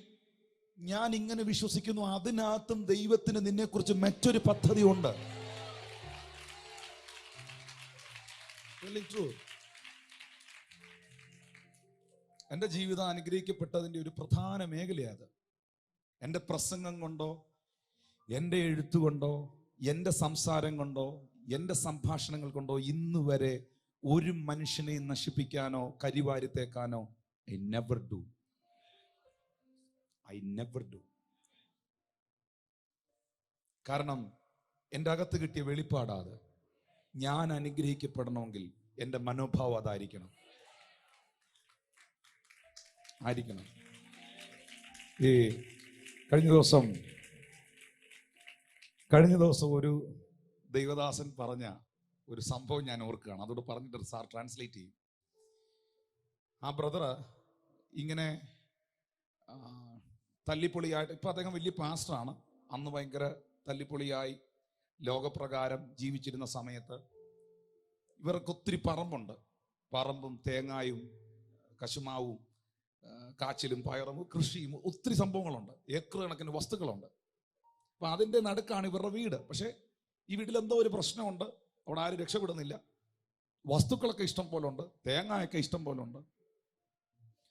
ഞാൻ ഇങ്ങനെ വിശ്വസിക്കുന്നു, അതിനകത്തും ദൈവത്തിന് നിന്നെക്കുറിച്ച് മറ്റൊരു പദ്ധതി ഉണ്ട്. എൻ്റെ ജീവിതം അനുഗ്രഹിക്കപ്പെട്ടതിൻ്റെ ഒരു പ്രധാന മേഖലയാണ്. എൻ്റെ പ്രസംഗം കൊണ്ടോ, എൻ്റെ എഴുത്തുകൊണ്ടോ, എൻ്റെ സംസാരം കൊണ്ടോ, എൻ്റെ സംഭാഷണങ്ങൾ കൊണ്ടോ ഇന്ന് വരെ ഒരു മനുഷ്യനെയും നശിപ്പിക്കാനോ കരിവാരിത്തേക്കാനോ I never do. കാരണം എൻ്റെ അകത്ത് കിട്ടിയ വെളിപ്പാടാത്. ഞാൻ അനുഗ്രഹിക്കപ്പെടണമെങ്കിൽ എൻ്റെ മനോഭാവം അതായിരിക്കണം. ഈ കഴിഞ്ഞ ദിവസം ഒരു ദൈവദാസൻ പറഞ്ഞ ഒരു സംഭവം ഞാൻ ഓർക്കുകയാണ്. അതോട് പറഞ്ഞിട്ട് സാർ ട്രാൻസ്ലേറ്റ് ചെയ്യും. ആ ബ്രദർ ഇങ്ങനെ തല്ലിപ്പൊളിയായിട്ട്, ഇപ്പം അദ്ദേഹം വലിയ പാസ്റ്ററാണ്. അന്ന് ഭയങ്കര തല്ലിപ്പൊളിയായി ലോകപ്രകാരം ജീവിച്ചിരുന്ന സമയത്ത് ഇവർക്ക് ഒത്തിരി പറമ്പും തേങ്ങായും കശുമാവും കാച്ചിലും പയറും കൃഷിയും ഒത്തിരി സംഭവങ്ങളുണ്ട്. ഏക്കർ കണക്കിന് വസ്തുക്കളുണ്ട്. അപ്പം അതിൻ്റെ നടുക്കാണ് ഇവരുടെ വീട്. പക്ഷേ ഈ വീട്ടിൽ എന്തോ ഒരു പ്രശ്നമുണ്ട്. അവിടെ ആരും രക്ഷപ്പെടുന്നില്ല. വസ്തുക്കളൊക്കെ ഇഷ്ടം പോലെ ഉണ്ട്, തേങ്ങയൊക്കെ ഇഷ്ടം പോലെ ഉണ്ട്.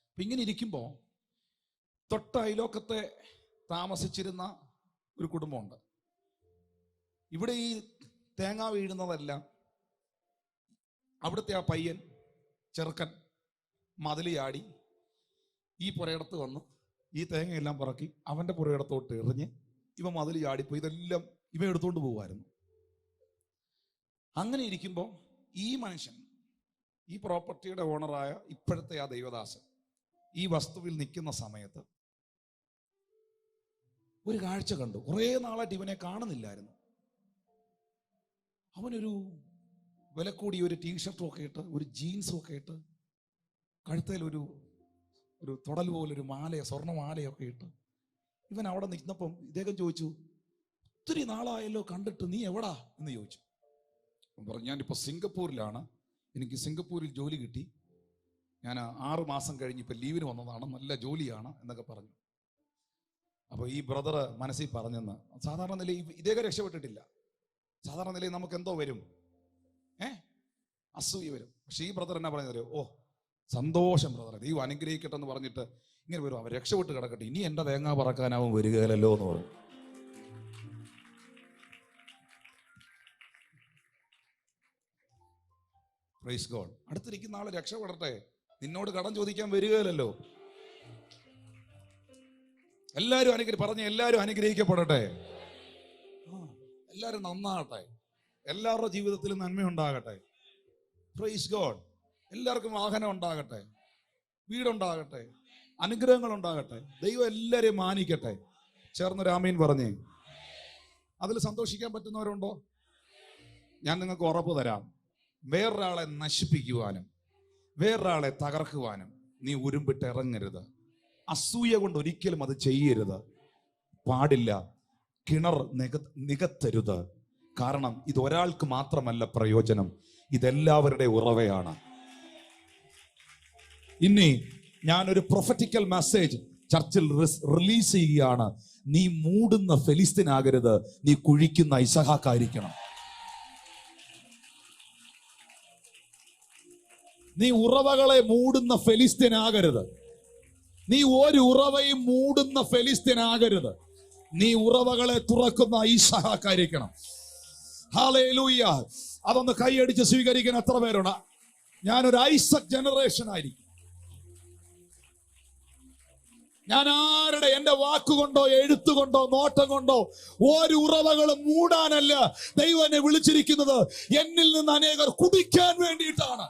അപ്പം ഇങ്ങനെ ഇരിക്കുമ്പോൾ തൊട്ട അയലോക്കത്തെ താമസിച്ചിരുന്ന ഒരു കുടുംബമുണ്ട്. ഇവിടെ ഈ തേങ്ങ വീഴുന്നതെല്ലാം അവിടുത്തെ ആ പയ്യൻ ചെറുക്കൻ മതിൽ ചാടി ഈ പുരയിടത്ത് വന്ന് ഈ തേങ്ങയെല്ലാം പറക്കി അവൻ്റെ പുരയിടത്തോട്ട് എറിഞ്ഞ് ഇവ മതിൽ ചാടിപ്പോയി ഇതെല്ലാം ഇവ എടുത്തുകൊണ്ട് പോകുമായിരുന്നു. അങ്ങനെ ഇരിക്കുമ്പോൾ ഈ മനുഷ്യൻ, ഈ പ്രോപ്പർട്ടിയുടെ ഓണറായ ഇപ്പോഴത്തെ ആ ദൈവദാസൻ ഈ വസ്തുവിൽ നിൽക്കുന്ന സമയത്ത് ഒരു കാഴ്ച കണ്ടു. കുറേ നാളായിട്ട് ഇവനെ കാണുന്നില്ലായിരുന്നു. അവനൊരു വില കൂടിയ ഒരു ടീഷർട്ടും ഒക്കെ ഇട്ട്, ഒരു ജീൻസും ഒക്കെ ഇട്ട്, കഴുത്തേൽ ഒരു തുടൽ പോലൊരു സ്വർണ്ണമാലയൊക്കെ ഇട്ട് ഇവൻ അവിടെ നിൽക്കുന്നപ്പം ഇദ്ദേഹം ചോദിച്ചു, ഒത്തിരി നാളായല്ലോ കണ്ടിട്ട്, നീ എവിടാ എന്ന് ചോദിച്ചു. പറഞ്ഞു, ഞാനിപ്പോൾ സിംഗപ്പൂരിലാണ്, എനിക്ക് സിംഗപ്പൂരിൽ ജോലി കിട്ടി, ഞാൻ 6 മാസം കഴിഞ്ഞ് ഇപ്പം ലീവിന് വന്നതാണ്, നല്ല ജോലിയാണ് എന്നൊക്കെ പറഞ്ഞു. അപ്പോൾ ഈ ബ്രദർ മനസ്സിൽ പറഞ്ഞെന്ന്, സാധാരണ നിലയിൽ ഇദ്ദേഹം രക്ഷപ്പെട്ടിട്ടില്ല. സാധാരണ നിലയിൽ നമുക്ക് എന്തോ വരും, അസൂയ വരും. പക്ഷെ ഈ ബ്രദർ എന്നാ പറഞ്ഞത്, ഓ സന്തോഷം ബ്രദർ, ദൈവം അനുഗ്രഹിക്കട്ടെ എന്ന് പറഞ്ഞിട്ട് ഇങ്ങനെ വരും, അവൻ രക്ഷപ്പെട്ട് കിടക്കട്ടെ, ഇനി എൻ്റെ തേങ്ങ പറക്കാനാവും വരികയല്ലോ എന്ന് പറഞ്ഞു. Praise God. അടുത്തിരിക്കുന്ന ആള് രക്ഷപ്പെടട്ടെ, നിന്നോട് കടം ചോദിക്കാൻ വരികയല്ലോ. എല്ലാവരും അനുഗ്രഹിക്കപ്പെടട്ടെ, എല്ലാവരും നന്നാകട്ടെ, എല്ലാവരുടെ ജീവിതത്തിലും നന്മയുണ്ടാകട്ടെ. Praise God. എല്ലാവർക്കും വാഹനം ഉണ്ടാകട്ടെ, വീടുണ്ടാകട്ടെ, അനുഗ്രഹങ്ങൾ ഉണ്ടാകട്ടെ. ദൈവം എല്ലാവരെയും മാനിക്കട്ടെ. ചേർന്നൊരു ആമീൻ പറഞ്ഞേ. അതിൽ സന്തോഷിക്കാൻ പറ്റുന്നവരുണ്ടോ? ഞാൻ നിങ്ങൾക്ക് ഉറപ്പ് തരാം, വേറൊരാളെ നശിപ്പിക്കുവാനും വേറൊരാളെ തകർക്കുവാനും നീ ഉരുമ്പിട്ട് ഇറങ്ങരുത്. അസൂയ കൊണ്ട് ഒരിക്കലും അത് ചെയ്യരുത്, പാടില്ല. കിണർ നികത്തരുത്. കാരണം ഇത് ഒരാൾക്ക് മാത്രമല്ല പ്രയോജനം, ഇതെല്ലാവരുടെ ഉറവയാണ്. ഇനി ഞാനൊരു പ്രൊഫറ്റിക്കൽ മെസ്സേജ് ചർച്ചിൽ റിലീസ് ചെയ്യുകയാണ്. നീ മൂടുന്ന ഫെലിസ്തീനാകരുത്, നീ കുഴിക്കുന്ന ഇസഹാക്കായിരിക്കണം. നീ ഉറവകളെ മൂടുന്ന ഫെലിസ്തീനാകരുത്. നീ ഒരു ഉറവയും മൂടുന്ന ഫെലിസ്തീനാകരുത്. നീ ഉറവകളെ തുറക്കുന്ന ഇസഹാക്കായിരിക്കണം. ഹല്ലേലൂയ. അതൊന്ന് കൈയടിച്ച് സ്വീകരിക്കുന്ന എത്ര പേരുണ്ട്? ഞാനൊരു ഐസക് ജനറേഷൻ ആയിരിക്കും. ഞാൻ എന്റെ വാക്കുകൊണ്ടോ എഴുത്തുകൊണ്ടോ നോട്ടം കൊണ്ടോ ഒരു ഉറവകളും മൂടാനല്ല ദൈവം എന്നെ വിളിച്ചിരിക്കുന്നത്. എന്നിൽ നിന്ന് അനേകർ കുടിക്കാൻ വേണ്ടിയിട്ടാണ്.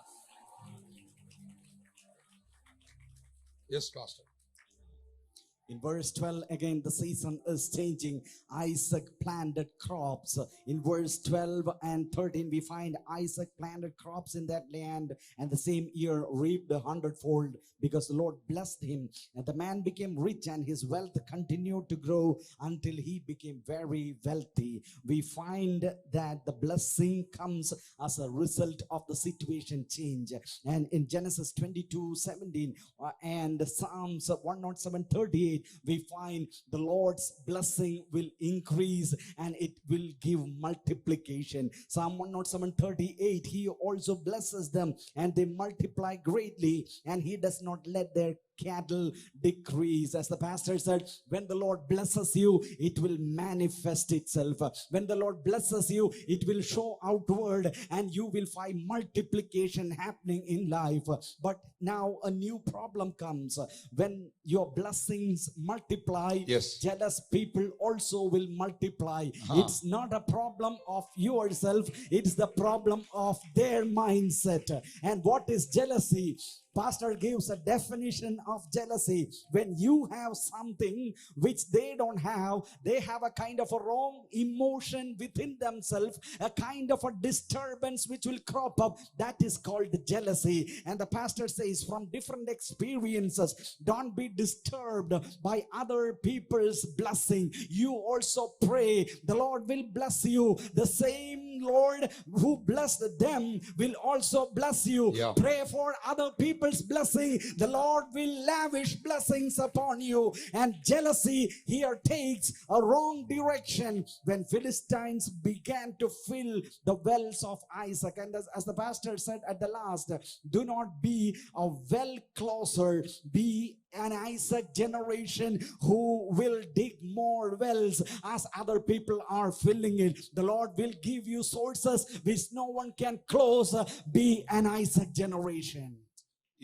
In verse 12, again, the season is changing. Isaac planted crops. In verse 12 and 13, we find Isaac planted crops in that land, and the same year reaped 100-fold, because the Lord blessed him. And the man became rich, and his wealth continued to grow until he became very wealthy. We find that the blessing comes as a result of the situation change. And in Genesis 22:17 and Psalms 107:38, we find the Lord's blessing will increase and it will give multiplication. Psalm 107:38, he also blesses them and they multiply greatly, and he does not let their cattle decrease. As the pastor said, when the Lord blesses you, it will manifest itself. When the Lord blesses you, it will show outward, and you will find multiplication happening in life. But now a new problem comes. When your blessings multiply, Yes. jealous people also will multiply. It's not a problem of yourself, it's the problem of their mindset. And what is jealousy? Pastor gives a definition of jealousy. When you have something which they don't have, they have a kind of a wrong emotion within themselves, a kind of a disturbance which will crop up. That is called jealousy. And the pastor says, from different experiences, don't be disturbed by other people's blessing. You also pray, the Lord will bless you. The same Lord who blessed them will also bless you. Yeah. Pray for other people's blessing. The Lord will lavish blessings upon you. And jealousy here takes a wrong direction when Philistines began to fill the wells of Isaac. And as the pastor said at the last, do not be a well closer, be an Isaac generation who will dig more wells as other people are filling it. The Lord will give you sources which no one can close. Be an Isaac generation.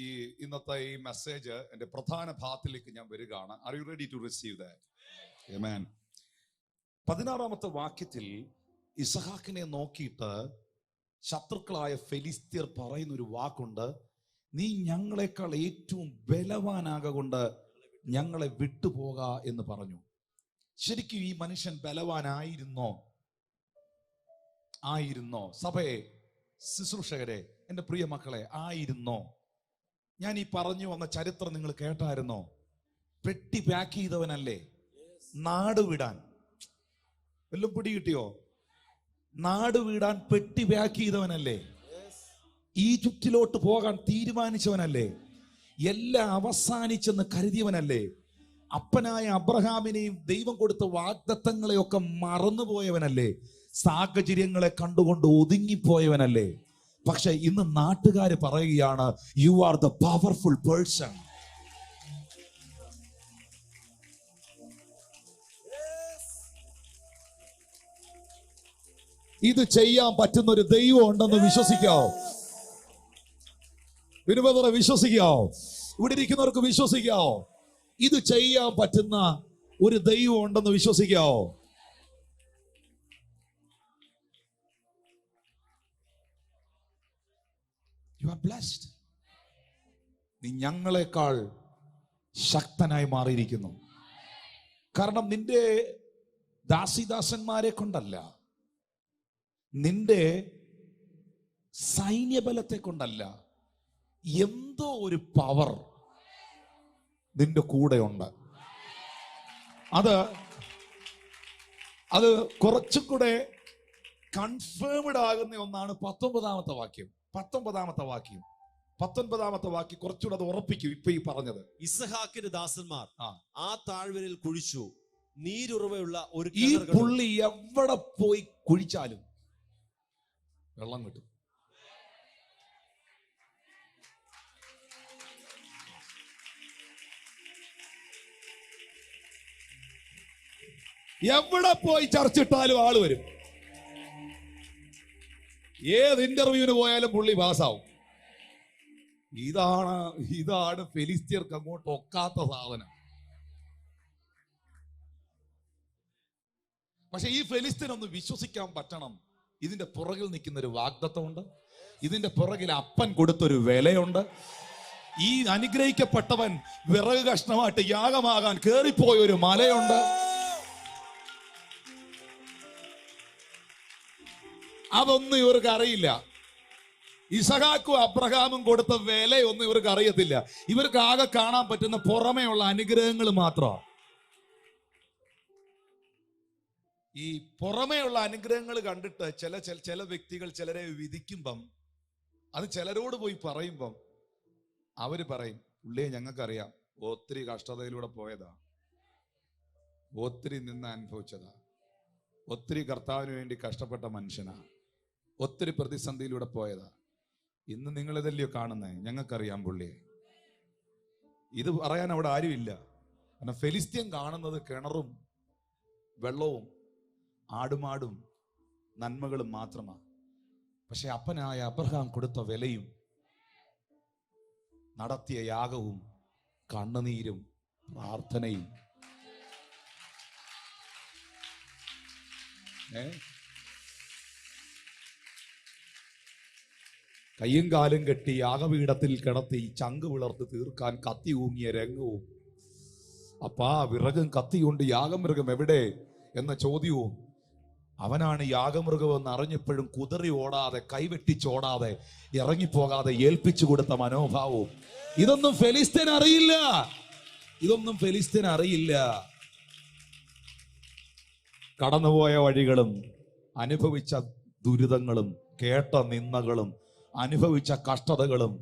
ഈ ഇന്നത്തെ ഈ message എൻ്റെ പ്രധാന ഭാഗത്തിലേക്ക് ഞാൻ വരികയാണ്. Are you ready to receive that? Amen. 16-ാമത്തെ വാക്യത്തിൽ ഇസഹാക്കിനെ നോക്കിയിട്ട് ശത്രുക്കളായ ഫെലിസ്ത്യർ പറയുന്ന ഒരു വാക്കുണ്ട്, നീ ഞങ്ങളെക്കാൾ ഏറ്റവും ബലവാനാകൊണ്ട് ഞങ്ങളെ വിട്ടുപോക എന്ന് പറഞ്ഞു. ശരിക്കും ഈ മനുഷ്യൻ ബലവാനായിരുന്നോ? സഭയെ, ശുശ്രൂഷകരെ, എൻ്റെ പ്രിയ മക്കളെ, ആയിരുന്നോ? ഞാൻ ഈ പറഞ്ഞു വന്ന ചരിത്രം നിങ്ങൾ കേട്ടായിരുന്നോ? പെട്ടി പാക്ക് ചെയ്തവനല്ലേ? നാട് വിടാൻ വല്ലതും പിടി കിട്ടിയോ? നാട് വിടാൻ പെട്ടി പാക്ക് ചെയ്തവനല്ലേ? ഈജിപ്തിലോട്ട് പോകാൻ തീരുമാനിച്ചവനല്ലേ? എല്ലാം അവസാനിച്ചെന്ന് കരുതിയവനല്ലേ? അപ്പനായ അബ്രഹാമിനെയും ദൈവം കൊടുത്ത വാഗ്ദത്തങ്ങളെയൊക്കെ മറന്നുപോയവനല്ലേ? സാഹചര്യങ്ങളെ കണ്ടുകൊണ്ട് ഒതുങ്ങിപ്പോയവനല്ലേ? പക്ഷെ ഇന്ന് നാട്ടുകാര് പറയുകയാണ്, you are the powerful person. ഇത് ചെയ്യാൻ പറ്റുന്ന ഒരു ദൈവം ഉണ്ടെന്ന് വിശ്വസിക്കാവോ? വിനുപത്ര വിശ്വസിക്കാവോ? ഇവിടെ ഇരിക്കുന്നവർക്ക് വിശ്വസിക്കാവോ? ഇത് ചെയ്യാൻ പറ്റുന്ന ഒരു ദൈവം ഉണ്ടെന്ന് വിശ്വസിക്കാവോ? You are blessed. നീ ഞങ്ങളെക്കാൾ ശക്തനായി മാറിയിരിക്കുന്നു. കാരണം നിന്റെ ദാസിദാസന്മാരെ കൊണ്ടല്ല, നിന്റെ സൈന്യബലത്തെ കൊണ്ടല്ല, എന്തോ ഒരു പവർ നിന്റെ കൂടെ ഉണ്ട്. അത് കുറച്ചും കൂടെ കൺഫേംഡ് ആകുന്ന ഒന്നാണ് 19-ാമത്തെ വാക്യം. 19-ാമത്തെ വാക്യം കുറച്ചുകൂടെ അത് ഉറപ്പിക്കും. ഇപ്പൊ ഈ പറഞ്ഞത്, ഇസഹാക്കിന്റെ ദാസന്മാർ ആ താഴ്വരയിൽ കുഴിച്ചു, നീരുറവയുള്ള ഒരു ഈ പുള്ളി എവിടെ പോയി കുഴിച്ചാലും വെള്ളം കിട്ടും. എവിടെ പോയി ചർച്ചിട്ടാലും ആള് വരും. ഏത് ഇന്റർവ്യൂവിന് പോയാലും പുള്ളി പാസ്സാവും. ഇതാണ് ഫെലിസ്ത്യർക്ക് അങ്ങോട്ട് ഒക്കാത്ത സാധനം. പക്ഷെ ഈ ഫെലിസ്ത്യനൊന്ന് വിശ്വസിക്കാൻ പറ്റണം, ഇതിന്റെ പുറകിൽ നിൽക്കുന്ന ഒരു വാഗ്ദത്തമുണ്ട്, ഇതിന്റെ പുറകിൽ അപ്പൻ കൊടുത്തൊരു വിലയുണ്ട്. ഈ അനുഗ്രഹിക്കപ്പെട്ടവൻ വിറക് കഷ്ണമായിട്ട് യാഗമാകാൻ കേറിപ്പോയ ഒരു മലയുണ്ട്. അതൊന്നും ഇവർക്ക് അറിയില്ല. ഇസഹാക്കും അബ്രഹാമും കൊടുത്ത വിലയൊന്നും ഇവർക്ക് അറിയത്തില്ല. ഇവർക്ക് ആകെ കാണാൻ പറ്റുന്ന പുറമേയുള്ള അനുഗ്രഹങ്ങൾ മാത്രമാണ്. ഈ പുറമേയുള്ള അനുഗ്രഹങ്ങൾ കണ്ടിട്ട് ചില വ്യക്തികൾ ചിലരെ വിധിക്കുമ്പം, അത് ചിലരോട് പോയി പറയുമ്പം അവര് പറയും, പുള്ളിയെ ഞങ്ങൾക്കറിയാം, ഒത്തിരി കഷ്ടതയിലൂടെ പോയതാ, ഒത്തിരി നിന്ന് അനുഭവിച്ചതാ, ഒത്തിരി കർത്താവിന് വേണ്ടി കഷ്ടപ്പെട്ട മനുഷ്യനാ, ഒത്തിരി പ്രതിസന്ധിയിലൂടെ പോയതാ. ഇന്ന് നിങ്ങളിതല്ലയോ കാണുന്നേ, ഞങ്ങൾക്കറിയാം പുള്ളിയെ. ഇത് പറയാൻ അവിടെ ആരുമില്ല. കാരണം ഫെലിസ്ത്യൻ കാണുന്നത് കിണറും വെള്ളവും ആടുമാടും നന്മകളും മാത്രമാണ്. പക്ഷെ അപ്പനായ അബ്രഹാം കൊടുത്ത വിലയും നടത്തിയ യാഗവും കണ്ണുനീരും പ്രാർത്ഥനയും, കയ്യും കാലും കെട്ടി യാഗപീഠത്തിൽ കിടത്തി ചങ്ക് വിളർത്ത് തീർക്കാൻ കത്തി ഊങ്ങിയ രംഗവും, അപ്പാ വിറകും കത്തി കൊണ്ട് യാഗമൃഗം എവിടെ എന്ന ചോദ്യവും, അവനാണ് യാഗമൃഗമെന്ന് അറിഞ്ഞപ്പോഴും കുതറി ഓടാതെ കൈവെട്ടിച്ചോടാതെ ഇറങ്ങിപ്പോകാതെ ഏൽപ്പിച്ചു കൊടുത്ത മനോഭാവവും, ഇതൊന്നും ഫെലിസ്ത്യൻ അറിയില്ല. ഇതൊന്നും ഫെലിസ്ത്യൻ അറിയില്ല. കടന്നുപോയ വഴികളും അനുഭവിച്ച ദുരിതങ്ങളും കേട്ട നിന്ദകളും അനുഭവിച്ച കഷ്ടതകളും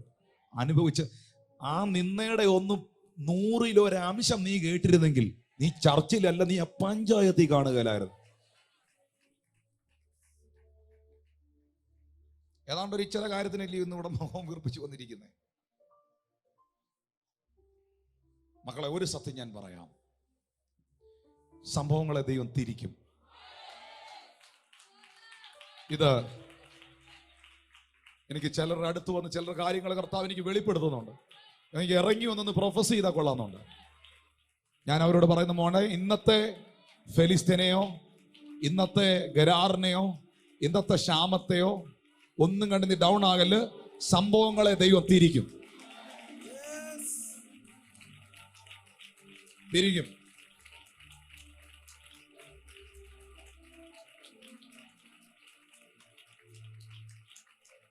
അനുഭവിച്ച ആ നിന്ദയുടെ ഒന്നും 100% നീ കേട്ടിരുന്നെങ്കിൽ നീ ചർച്ചിലല്ല, നീ ആ പഞ്ചായത്തിൽ കാണുകയില്ലായിരുന്നു. ഏതാണ്ട് ഒരു ചില കാര്യത്തിനല്ലേ ഇന്ന് ഇവിടെ മുഖം വീർപ്പിച്ചു വന്നിരിക്കുന്നത്. മക്കളെ, ഒരു സത്യം ഞാൻ പറയാം, സംഭവങ്ങളെ ദൈവം തിരിക്കും. ഇത് എനിക്ക് ചിലരുടെ അടുത്ത് വന്ന് ചിലർ കാര്യങ്ങൾ കർത്താവ് എനിക്ക് വെളിപ്പെടുത്തുന്നുണ്ട്. എനിക്ക് ഇറങ്ങി വന്നൊന്ന് പ്രൊഫസ് ചെയ്താൽ കൊള്ളാമെന്നുണ്ട്. ഞാൻ അവരോട് പറയുന്ന, മോനെ, ഇന്നത്തെ ഫെലിസ്തീനെയോ ഇന്നത്തെ ഗരാറിനെയോ ഇന്നത്തെ ക്ഷാമത്തെയോ ഒന്നും കണ്ട് നീ ഡൗൺ ആകല്. സംഭവങ്ങളെ ദൈവം തിരിക്കും.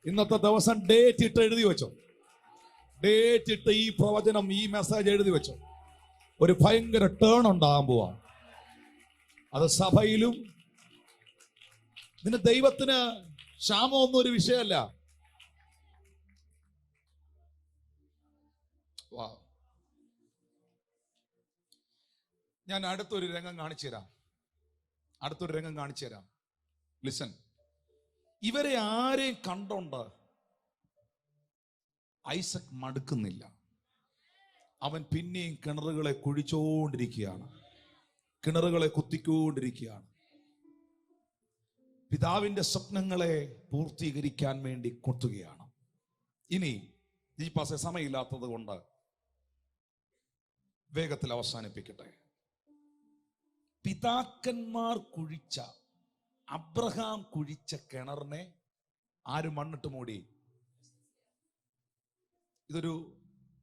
ഇന്നത്തെ ദിവസം ഡേറ്റ് ഇട്ട് എഴുതി വെച്ചോ. ഡേറ്റ് ഇട്ട് ഈ പ്രവചനം, ഈ മെസ്സേജ് എഴുതി വെച്ചോ. ഒരു ഭയങ്കര ടേൺ ഉണ്ടാകാൻ പോവാ. അത് സഭയിലും. ഇതിന് ദൈവത്തിന് ക്ഷാമമൊന്നും ഒരു വിഷയമല്ല. ഞാൻ അടുത്തൊരു രംഗം കാണിച്ചു തരാം. ലിസൺ. ഇവരെ ആരെയും കണ്ടോണ്ട് ഐസക് മടുക്കുന്നില്ല. അവൻ പിന്നെയും കിണറുകളെ കുഴിച്ചോണ്ടിരിക്കുകയാണ്, കിണറുകളെ കുത്തിക്കൊണ്ടിരിക്കുകയാണ്. പിതാവിന്റെ സ്വപ്നങ്ങളെ പൂർത്തീകരിക്കാൻ വേണ്ടി കൊത്തുകയാണ്. ഇനി ഈ പാസേ സമയമില്ലാത്തത് കൊണ്ട് വേഗത്തിൽ അവസാനിപ്പിക്കട്ടെ. പിതാക്കന്മാർ കുഴിച്ച, അബ്രഹാം കുഴിച്ച കിണറിനെ ആര് മണ്ണിട്ട് മൂടി? ഇതൊരു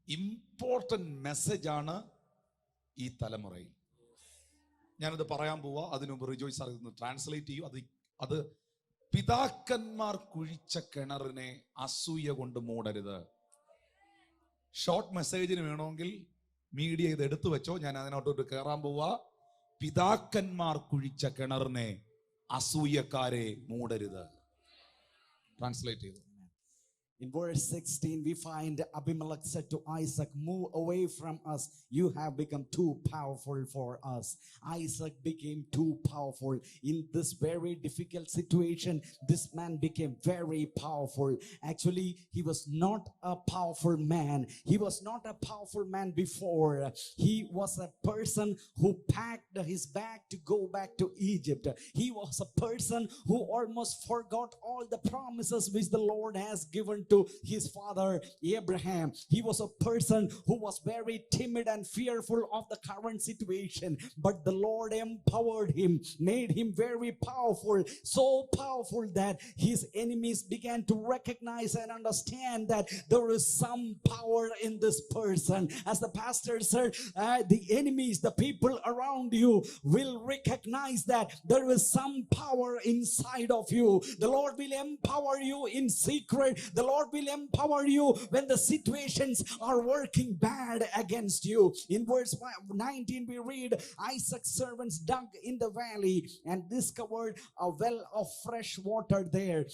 ഇമ്പോർട്ടന്റ് മെസ്സേജ് ആണ് ഈ തലമുറയിൽ. ഞാനത് പറയാൻ പോവാ. അതിനു മുമ്പ് റിജോയ് സാർ ഇതൊന്ന് ട്രാൻസ്ലേറ്റ് ചെയ്യൂ. അത് പിതാക്കന്മാർ കുഴിച്ച കിണറിനെ അസൂയ കൊണ്ട് മൂടരുത്. ഷോർട്ട് മെസ്സേജിന് വേണമെങ്കിൽ മീഡിയ ഇത് എടുത്തു വെച്ചോ. ഞാൻ അതിനോട്ടോട്ട് കയറാൻ പോവാ. പിതാക്കന്മാർ കുഴിച്ച കിണറിനെ അസൂയക്കാരെ മൂടരുത്. ട്രാൻസ്ലേറ്റ് ചെയ്തു. In verse 16, we find Abimelech said to Isaac, "Move away from us. You have become too powerful for us." Isaac became too powerful. In this very difficult situation, this man became very powerful. Actually, he was not a powerful man. He was not a powerful man before. He was a person who packed his bag to go back to Egypt. He was a person who almost forgot all the promises which the Lord has given to his father Abraham. He was a person who was very timid and fearful of the current situation, but the Lord empowered him, made him very powerful, so powerful that his enemies began to recognize and understand that there is some power in this person. As the pastor said, the enemies, the people around you will recognize that there is some power inside of you. The Lord will empower you in secret. The Lord will empower you when the situations are working bad against you. In verse 19 we read, Isaac's servants dug in the valley and discovered a well of fresh water there.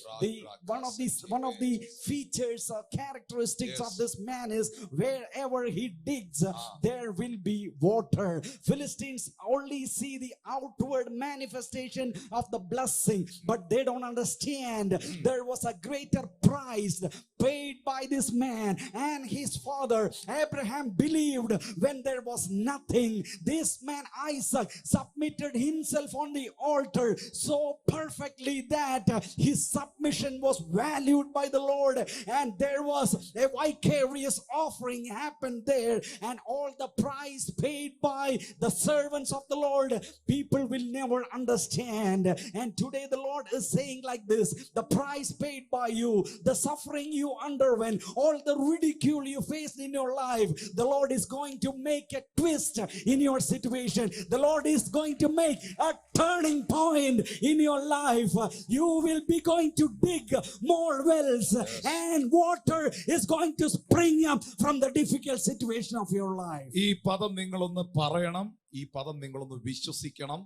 One of the features or characteristics of this man is wherever he digs, there will be water. Philistines only see the outward manifestation of the blessing, but they don't understand there was a greater price paid by this man and his father. Abraham believed when there was nothing. This man Isaac submitted himself on the altar so perfectly that his submission was valued by the Lord, and there was a vicarious offering happened there, and all the price paid by the servants of the Lord, people will never understand. And today the Lord is saying like this: the price paid by you, the suffering you underwent, all the ridicule you faced in your life, the Lord is going to make a twist in your situation. The Lord is going to make a turning point in your life. You will be going to dig more wells, and water is going to spring up from the difficult situation of your life. ഈ പദം നിങ്ങളൊന്ന് പറയണം, ഈ പദം നിങ്ങളൊന്ന് വിശ്വസിക്കണം.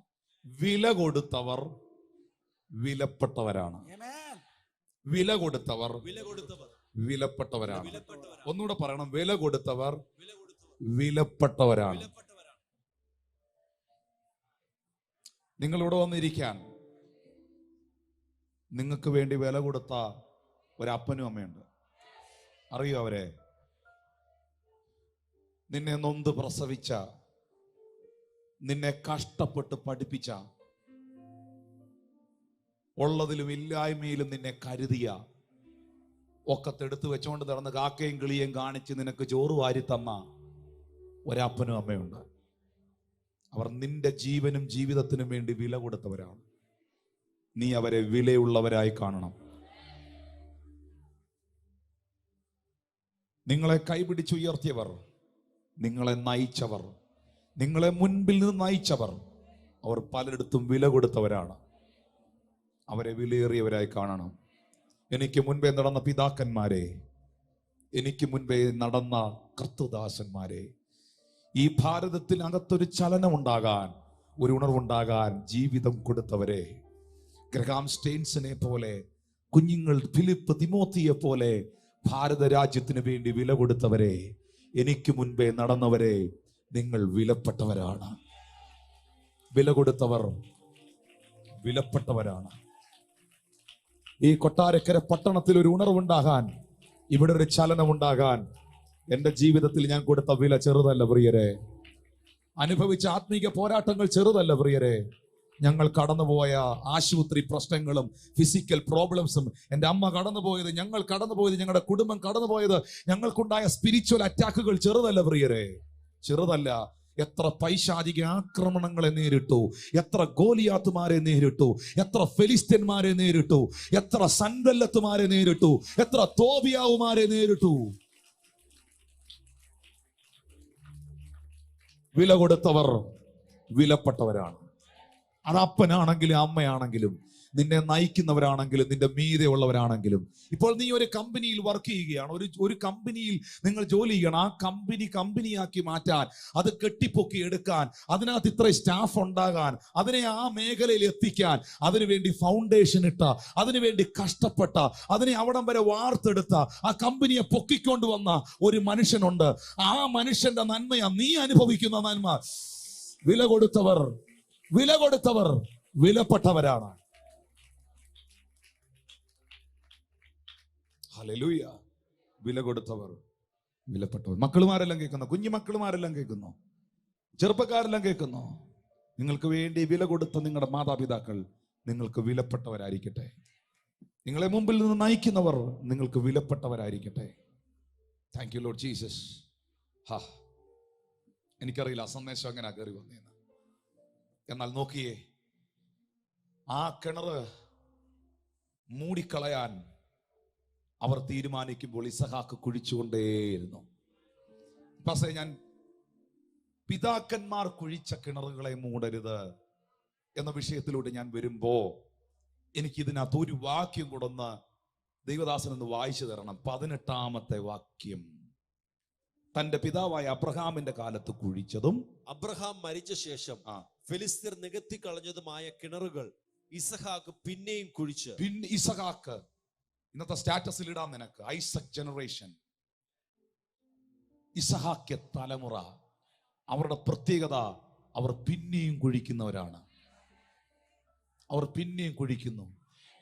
വില കൊടുത്തവർ വിലപ്പെട്ടവരാണ്. വില കൊടുത്തവർ വിലപ്പെട്ടവരാണ്. ഒന്നുകൂടെ പറയണം, വില കൊടുത്തവർ വിലപ്പെട്ടവരാണ്. നിങ്ങളിവിടെ വന്നിരിക്കാൻ നിങ്ങൾക്ക് വേണ്ടി വില കൊടുത്ത ഒരപ്പനും അമ്മയുണ്ട്. അറിയോ അവരെ? നിന്നെ നൊന്ത് പ്രസവിച്ച, നിന്നെ കഷ്ടപ്പെട്ട് പഠിപ്പിച്ച, ഉള്ളതിലും ഇല്ലായ്മയിലും നിന്നെ കരുതിയ, ഒക്കത്തെടുത്ത് വെച്ചുകൊണ്ട് നടന്ന് കാക്കയും കിളിയും കാണിച്ച് നിനക്ക് ചോറ് വാരി തന്ന ഒരപ്പനും അമ്മയുണ്ട്. അവർ നിന്റെ ജീവനും ജീവിതത്തിനും വേണ്ടി വില കൊടുത്തവരാണ്. നീ അവരെ വിലയുള്ളവരായി കാണണം. നിങ്ങളെ കൈപിടിച്ചുയർത്തിയവർ, നിങ്ങളെ നയിച്ചവർ, നിങ്ങളെ മുൻപിൽ നിന്ന് നയിച്ചവർ, അവർ പലയിടത്തും വില കൊടുത്തവരാണ്. അവരെ വിലയേറിയവരായി കാണണം. എനിക്ക് മുൻപേ നടന്ന പിതാക്കന്മാരെ, എനിക്ക് മുൻപേ നടന്ന കർത്തൃദാസന്മാരെ, ഈ ഭാരതത്തിനകത്തൊരു ചലനമുണ്ടാകാൻ, ഒരു ഉണർവുണ്ടാകാൻ ജീവിതം കൊടുത്തവരെ, ഗ്രഹാം സ്റ്റെയിൻസിനെ പോലെ, കുഞ്ഞുങ്ങൾ ഫിലിപ്പ് തിമോത്തിയെ പോലെ ഭാരത രാജ്യത്തിന് വേണ്ടി വില കൊടുത്തവരെ, എനിക്ക് മുൻപേ നടന്നവരെ, നിങ്ങൾ വിലപ്പെട്ടവരാണ്. വില കൊടുത്തവർ വിലപ്പെട്ടവരാണ്. ഈ കൊട്ടാരക്കര പട്ടണത്തിൽ ഒരു ഉണർവുണ്ടാകാൻ, ഇവിടെ ഒരു ചലനമുണ്ടാകാൻ എന്റെ ജീവിതത്തിൽ ഞാൻ കൊടുത്ത വില ചെറുതല്ല പ്രിയരെ. അനുഭവിച്ച ആത്മീക പോരാട്ടങ്ങൾ ചെറുതല്ല പ്രിയരെ. ഞങ്ങൾ കടന്നുപോയ ആശുപത്രി പ്രശ്നങ്ങളും ഫിസിക്കൽ പ്രോബ്ലംസും, എൻ്റെ അമ്മ കടന്നുപോയത്, ഞങ്ങൾ കടന്നുപോയത്, ഞങ്ങളുടെ കുടുംബം കടന്നുപോയത്, ഞങ്ങൾക്കുണ്ടായ സ്പിരിച്വൽ അറ്റാക്കുകൾ ചെറുതല്ല പ്രിയരെ, ചെറുതല്ല. എത്ര പൈശാചിക ആക്രമണങ്ങളെ നേരിട്ടു, എത്ര ഗോലിയാത്തുമാരെ നേരിട്ടു, എത്ര ഫെലിസ്ത്യന്മാരെ നേരിട്ടു, എത്ര സൻബല്ലത്തുമാരെ നേരിട്ടു, എത്ര തോബിയാവുമാരെ നേരിട്ടു. വില കൊടുത്തവർ വിലപ്പെട്ടവരാണ്. അത് അപ്പനാണെങ്കിലും അമ്മയാണെങ്കിലും, നിന്നെ നയിക്കുന്നവരാണെങ്കിലും, നിന്റെ മീതെ ഉള്ളവരാണെങ്കിലും. ഇപ്പോൾ നീ ഒരു കമ്പനിയിൽ വർക്ക് ചെയ്യുകയാണ്, ഒരു കമ്പനിയിൽ നിങ്ങൾ ജോലി ചെയ്യണം. ആ കമ്പനിയാക്കി മാറ്റാൻ, അത് കെട്ടിപ്പൊക്കി എടുക്കാൻ, അതിനകത്ത് ഇത്ര സ്റ്റാഫ് ഉണ്ടാകാൻ, അതിനെ ആ മേഖലയിൽ എത്തിക്കാൻ, അതിനുവേണ്ടി ഫൗണ്ടേഷൻ ഇട്ട, അതിനുവേണ്ടി കഷ്ടപ്പെട്ട, അതിനെ അവിടം വരെ വാർത്തെടുത്ത, ആ കമ്പനിയെ പൊക്കിക്കൊണ്ടുവന്ന ഒരു മനുഷ്യനുണ്ട്. ആ മനുഷ്യന്റെ നന്മയാ നീ അനുഭവിക്കുന്ന നന്മ. വില കൊടുത്തവർ വിലപ്പെട്ടവരാണ്. ഹല്ലേലൂയ. വില കൊടുത്തവർ വിലപ്പെട്ടവർ. മക്കളുമാരെല്ലാം കേൾക്കുന്നു, കുഞ്ഞു മക്കളുമാരെല്ലാം കേൾക്കുന്നു, ചെറുപ്പക്കാരെല്ലാം കേൾക്കുന്നു. നിങ്ങൾക്ക് വേണ്ടി വില കൊടുത്ത നിങ്ങളുടെ മാതാപിതാക്കൾ നിങ്ങൾക്ക് വിലപ്പെട്ടവരായിരിക്കട്ടെ. നിങ്ങളെ മുമ്പിൽ നിന്ന് നയിക്കുന്നവർ നിങ്ങൾക്ക് വിലപ്പെട്ടവരായിരിക്കട്ടെ. Thank you Lord Jesus. എനിക്കറിയില്ല ആ സന്ദേശം അങ്ങനെ കയറി വന്നേന്ന്. എന്നാൽ നോക്കിയേ, ആ കിണറ് മൂടിക്കളയാൻ അവർ തീരുമാനിക്കുമ്പോൾ ഇസഹാക്ക് കുഴിച്ചുകൊണ്ടേയിരുന്നു. പക്ഷേ ഞാൻ പിതാക്കന്മാർ കുഴിച്ച കിണറുകളെ മൂടരുത് എന്ന വിഷയത്തിലൂടെ ഞാൻ വരുമ്പോ എനിക്കിതിനകത്ത് ഒരു വാക്യം കൊണ്ടൊന്ന് ദൈവദാസൻ എന്ന് വായിച്ചു തരണം. 18-ാമത്തെ വാക്യം. തന്റെ പിതാവായ അബ്രഹാമിന്റെ കാലത്ത് കുഴിച്ചതും അബ്രഹാം മരിച്ച ശേഷം ഫിലിസ്തീർ നികത്തി കളഞ്ഞതുമായ കിണറുകൾ ഇസഹാക്ക് പിന്നെയും കുഴിച്ച്. പിന്നെ ഇസഹാക്ക്, ഇന്നത്തെ സ്റ്റാറ്റസിൽ ഇടാം നിനക്ക്, ഐസക് ജനറേഷൻ, ഇസഹാക്യ തലമുറ. അവരുടെ പ്രത്യേകത, അവർ പിന്നെയും കുഴിക്കുന്നവരാണ്. അവർ പിന്നെയും കുഴിക്കുന്നു.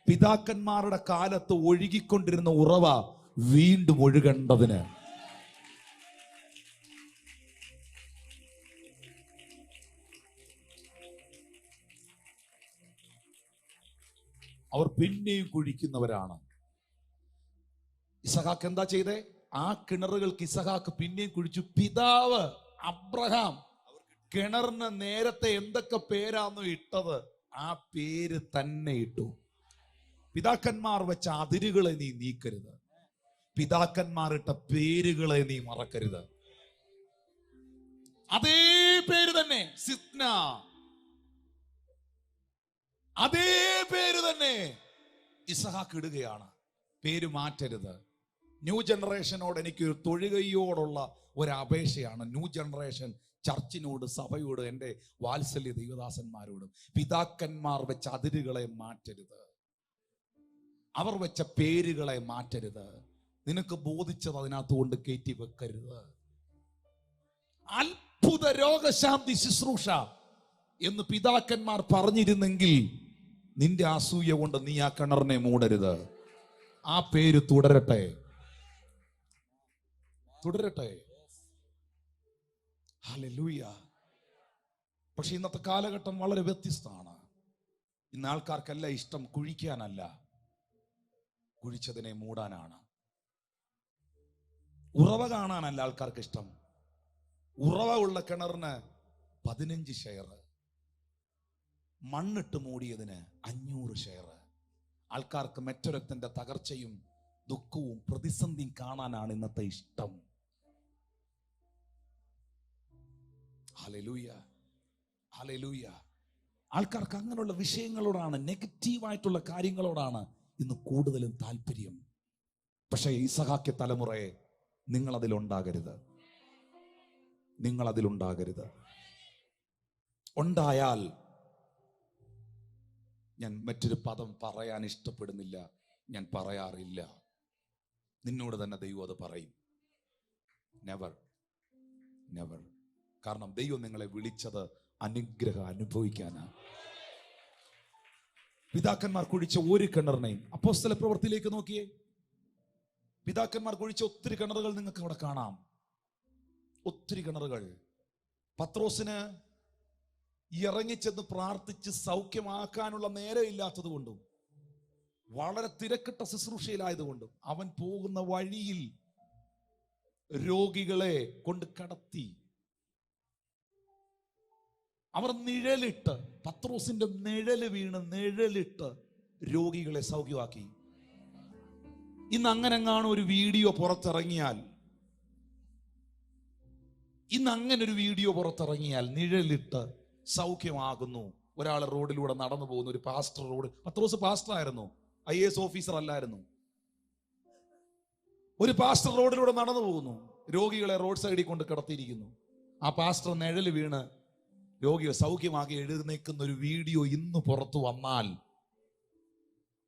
പിതാക്കന്മാരുടെ കാലത്ത് ഒഴുകിക്കൊണ്ടിരുന്ന ഉറവ വീണ്ടും ഒഴുകേണ്ടതിന് അവർ പിന്നെയും കുഴിക്കുന്നവരാണ്. ഇസഹാക്ക് എന്താ ചെയ്തേ? ആ കിണറുകൾക്ക് ഇസഹാക്ക് പിന്നെയും കുഴിച്ചു. പിതാവ് അബ്രഹാം കിണറിന് നേരത്തെ എന്തൊക്കെ പേരാണോ ഇട്ടത്, ആ പേര് തന്നെ ഇട്ടു. പിതാക്കന്മാർ വെച്ച അതിരുകളെ നീ നീക്കരുത്. പിതാക്കന്മാർ ഇട്ട പേരുകളെ നീ മറക്കരുത്. അതേ പേര് തന്നെ സിത്ന, അതേ പേര് തന്നെ ഇസഹാക്ക് ഇടുകയാണ്. പേര് മാറ്റരുത്. ന്യൂ ജനറേഷനോട് എനിക്ക് തൊഴുകയോടുള്ള ഒരു അപേക്ഷയാണ്. ന്യൂ ജനറേഷൻ ചർച്ചിനോട്, സഭയോട്, എൻ്റെ വാത്സല്യ ദൈവദാസന്മാരോടും, പിതാക്കന്മാർ വെച്ച അതിരുകളെ മാറ്റരുത്. അവർ വെച്ച പേരുകളെ മാറ്റരുത്. നിനക്ക് ബോധിച്ചത് അതിനകത്ത് കൊണ്ട് കയറ്റി വെക്കരുത്. അത്ഭുത രോഗശാന്തി ശുശ്രൂഷ എന്ന് പിതാക്കന്മാർ പറഞ്ഞിരുന്നെങ്കിൽ നിന്റെ അസൂയ കൊണ്ട് നീ ആ കിണറിനെ മൂടരുത്. ആ പേര് തുടരട്ടെ, തുടരട്ടെ. ഹല്ലേലൂയ. പക്ഷെ ഇന്നത്തെ കാലഘട്ടം വളരെ വ്യത്യസ്തമാണ്. ഇന്ന് ആൾക്കാർക്കല്ല ഇഷ്ടം കുഴിക്കാനല്ല, കുഴിച്ചതിനെ മൂടാനാണ്. ഉറവ കാണാനല്ല ആൾക്കാർക്ക് ഇഷ്ടം. ഉറവ ഉള്ള കിണറിന് 15 ഷെയർ, മണ്ണിട്ട് മൂടിയതിന് 500 ഷെയർ. ആൾക്കാർക്ക് മറ്റൊരുത്തന്റെ തകർച്ചയും ദുഃഖവും പ്രതിസന്ധിയും കാണാനാണ് ഇന്നത്തെ ഇഷ്ടം. Hallelujah, hallelujah. ആൾക്കാർക്ക് അങ്ങനെയുള്ള വിഷയങ്ങളോടാണ്, നെഗറ്റീവായിട്ടുള്ള കാര്യങ്ങളോടാണ് ഇന്ന് കൂടുതലും താല്പര്യം. പക്ഷേ ഇസഹാക്യ തലമുറയെ നിങ്ങളതിലുണ്ടാകരുത്, നിങ്ങളതിലുണ്ടാകരുത്. ഉണ്ടായാൽ, ഞാൻ മറ്റൊരു പദം പറയാൻ ഇഷ്ടപ്പെടുന്നില്ല, ഞാൻ പറയാറില്ല, നിന്നോട് തന്നെ ദൈവം അത് പറയും. Never, never. കാരണം ദൈവം നിങ്ങളെ വിളിച്ചത് അനുഗ്രഹം അനുഭവിക്കാനാണ്. പിതാക്കന്മാർ കുഴിച്ച ഒരു കിണറിനെയും, അപ്പോസ്തല പ്രവൃത്തിയിലേക്ക് നോക്കിയേ, പിതാക്കന്മാർ കുഴിച്ച ഒത്തിരി കിണറുകൾ നിങ്ങൾക്ക് അവിടെ കാണാം. ഒത്തിരി കിണറുകൾ. പത്രോസിന് ഇറങ്ങിച്ചെന്ന് പ്രാർത്ഥിച്ച് സൗഖ്യമാക്കാനുള്ള നേരമില്ലാത്തത് കൊണ്ടും വളരെ തിരക്കിട്ട ശുശ്രൂഷയിലായതുകൊണ്ടും അവൻ പോകുന്ന വഴിയിൽ രോഗികളെ കൊണ്ട് കടത്തി. അവർ നിഴലിട്ട്, പത്രോസിന്റെ നിഴല് വീണ് നിഴലിട്ട് രോഗികളെ സൗഖ്യമാക്കി. ഇന്ന് അങ്ങനെങ്ങാണ് ഒരു വീഡിയോ പുറത്തിറങ്ങിയാൽ, ഇന്ന് അങ്ങനെ ഒരു വീഡിയോ പുറത്തിറങ്ങിയാൽ നിഴലിട്ട് സൗഖ്യമാകുന്നു. ഒരാൾ റോഡിലൂടെ നടന്നു പോകുന്നു, ഒരു പാസ്റ്റർ റോഡ്, പത്രോസ് പാസ്റ്റർ ആയിരുന്നു, IAS ഓഫീസർ അല്ലായിരുന്നു. ഒരു പാസ്റ്റർ റോഡിലൂടെ നടന്നു പോകുന്നു, രോഗികളെ റോഡ് സൈഡിൽ കൊണ്ട് കിടത്തിയിരിക്കുന്നു. ആ പാസ്റ്റർ നിഴല് വീണ് രോഗിയെ സൗഖ്യമാക്കി എഴുന്നേക്കുന്ന ഒരു വീഡിയോ ഇന്ന് പുറത്തു വന്നാൽ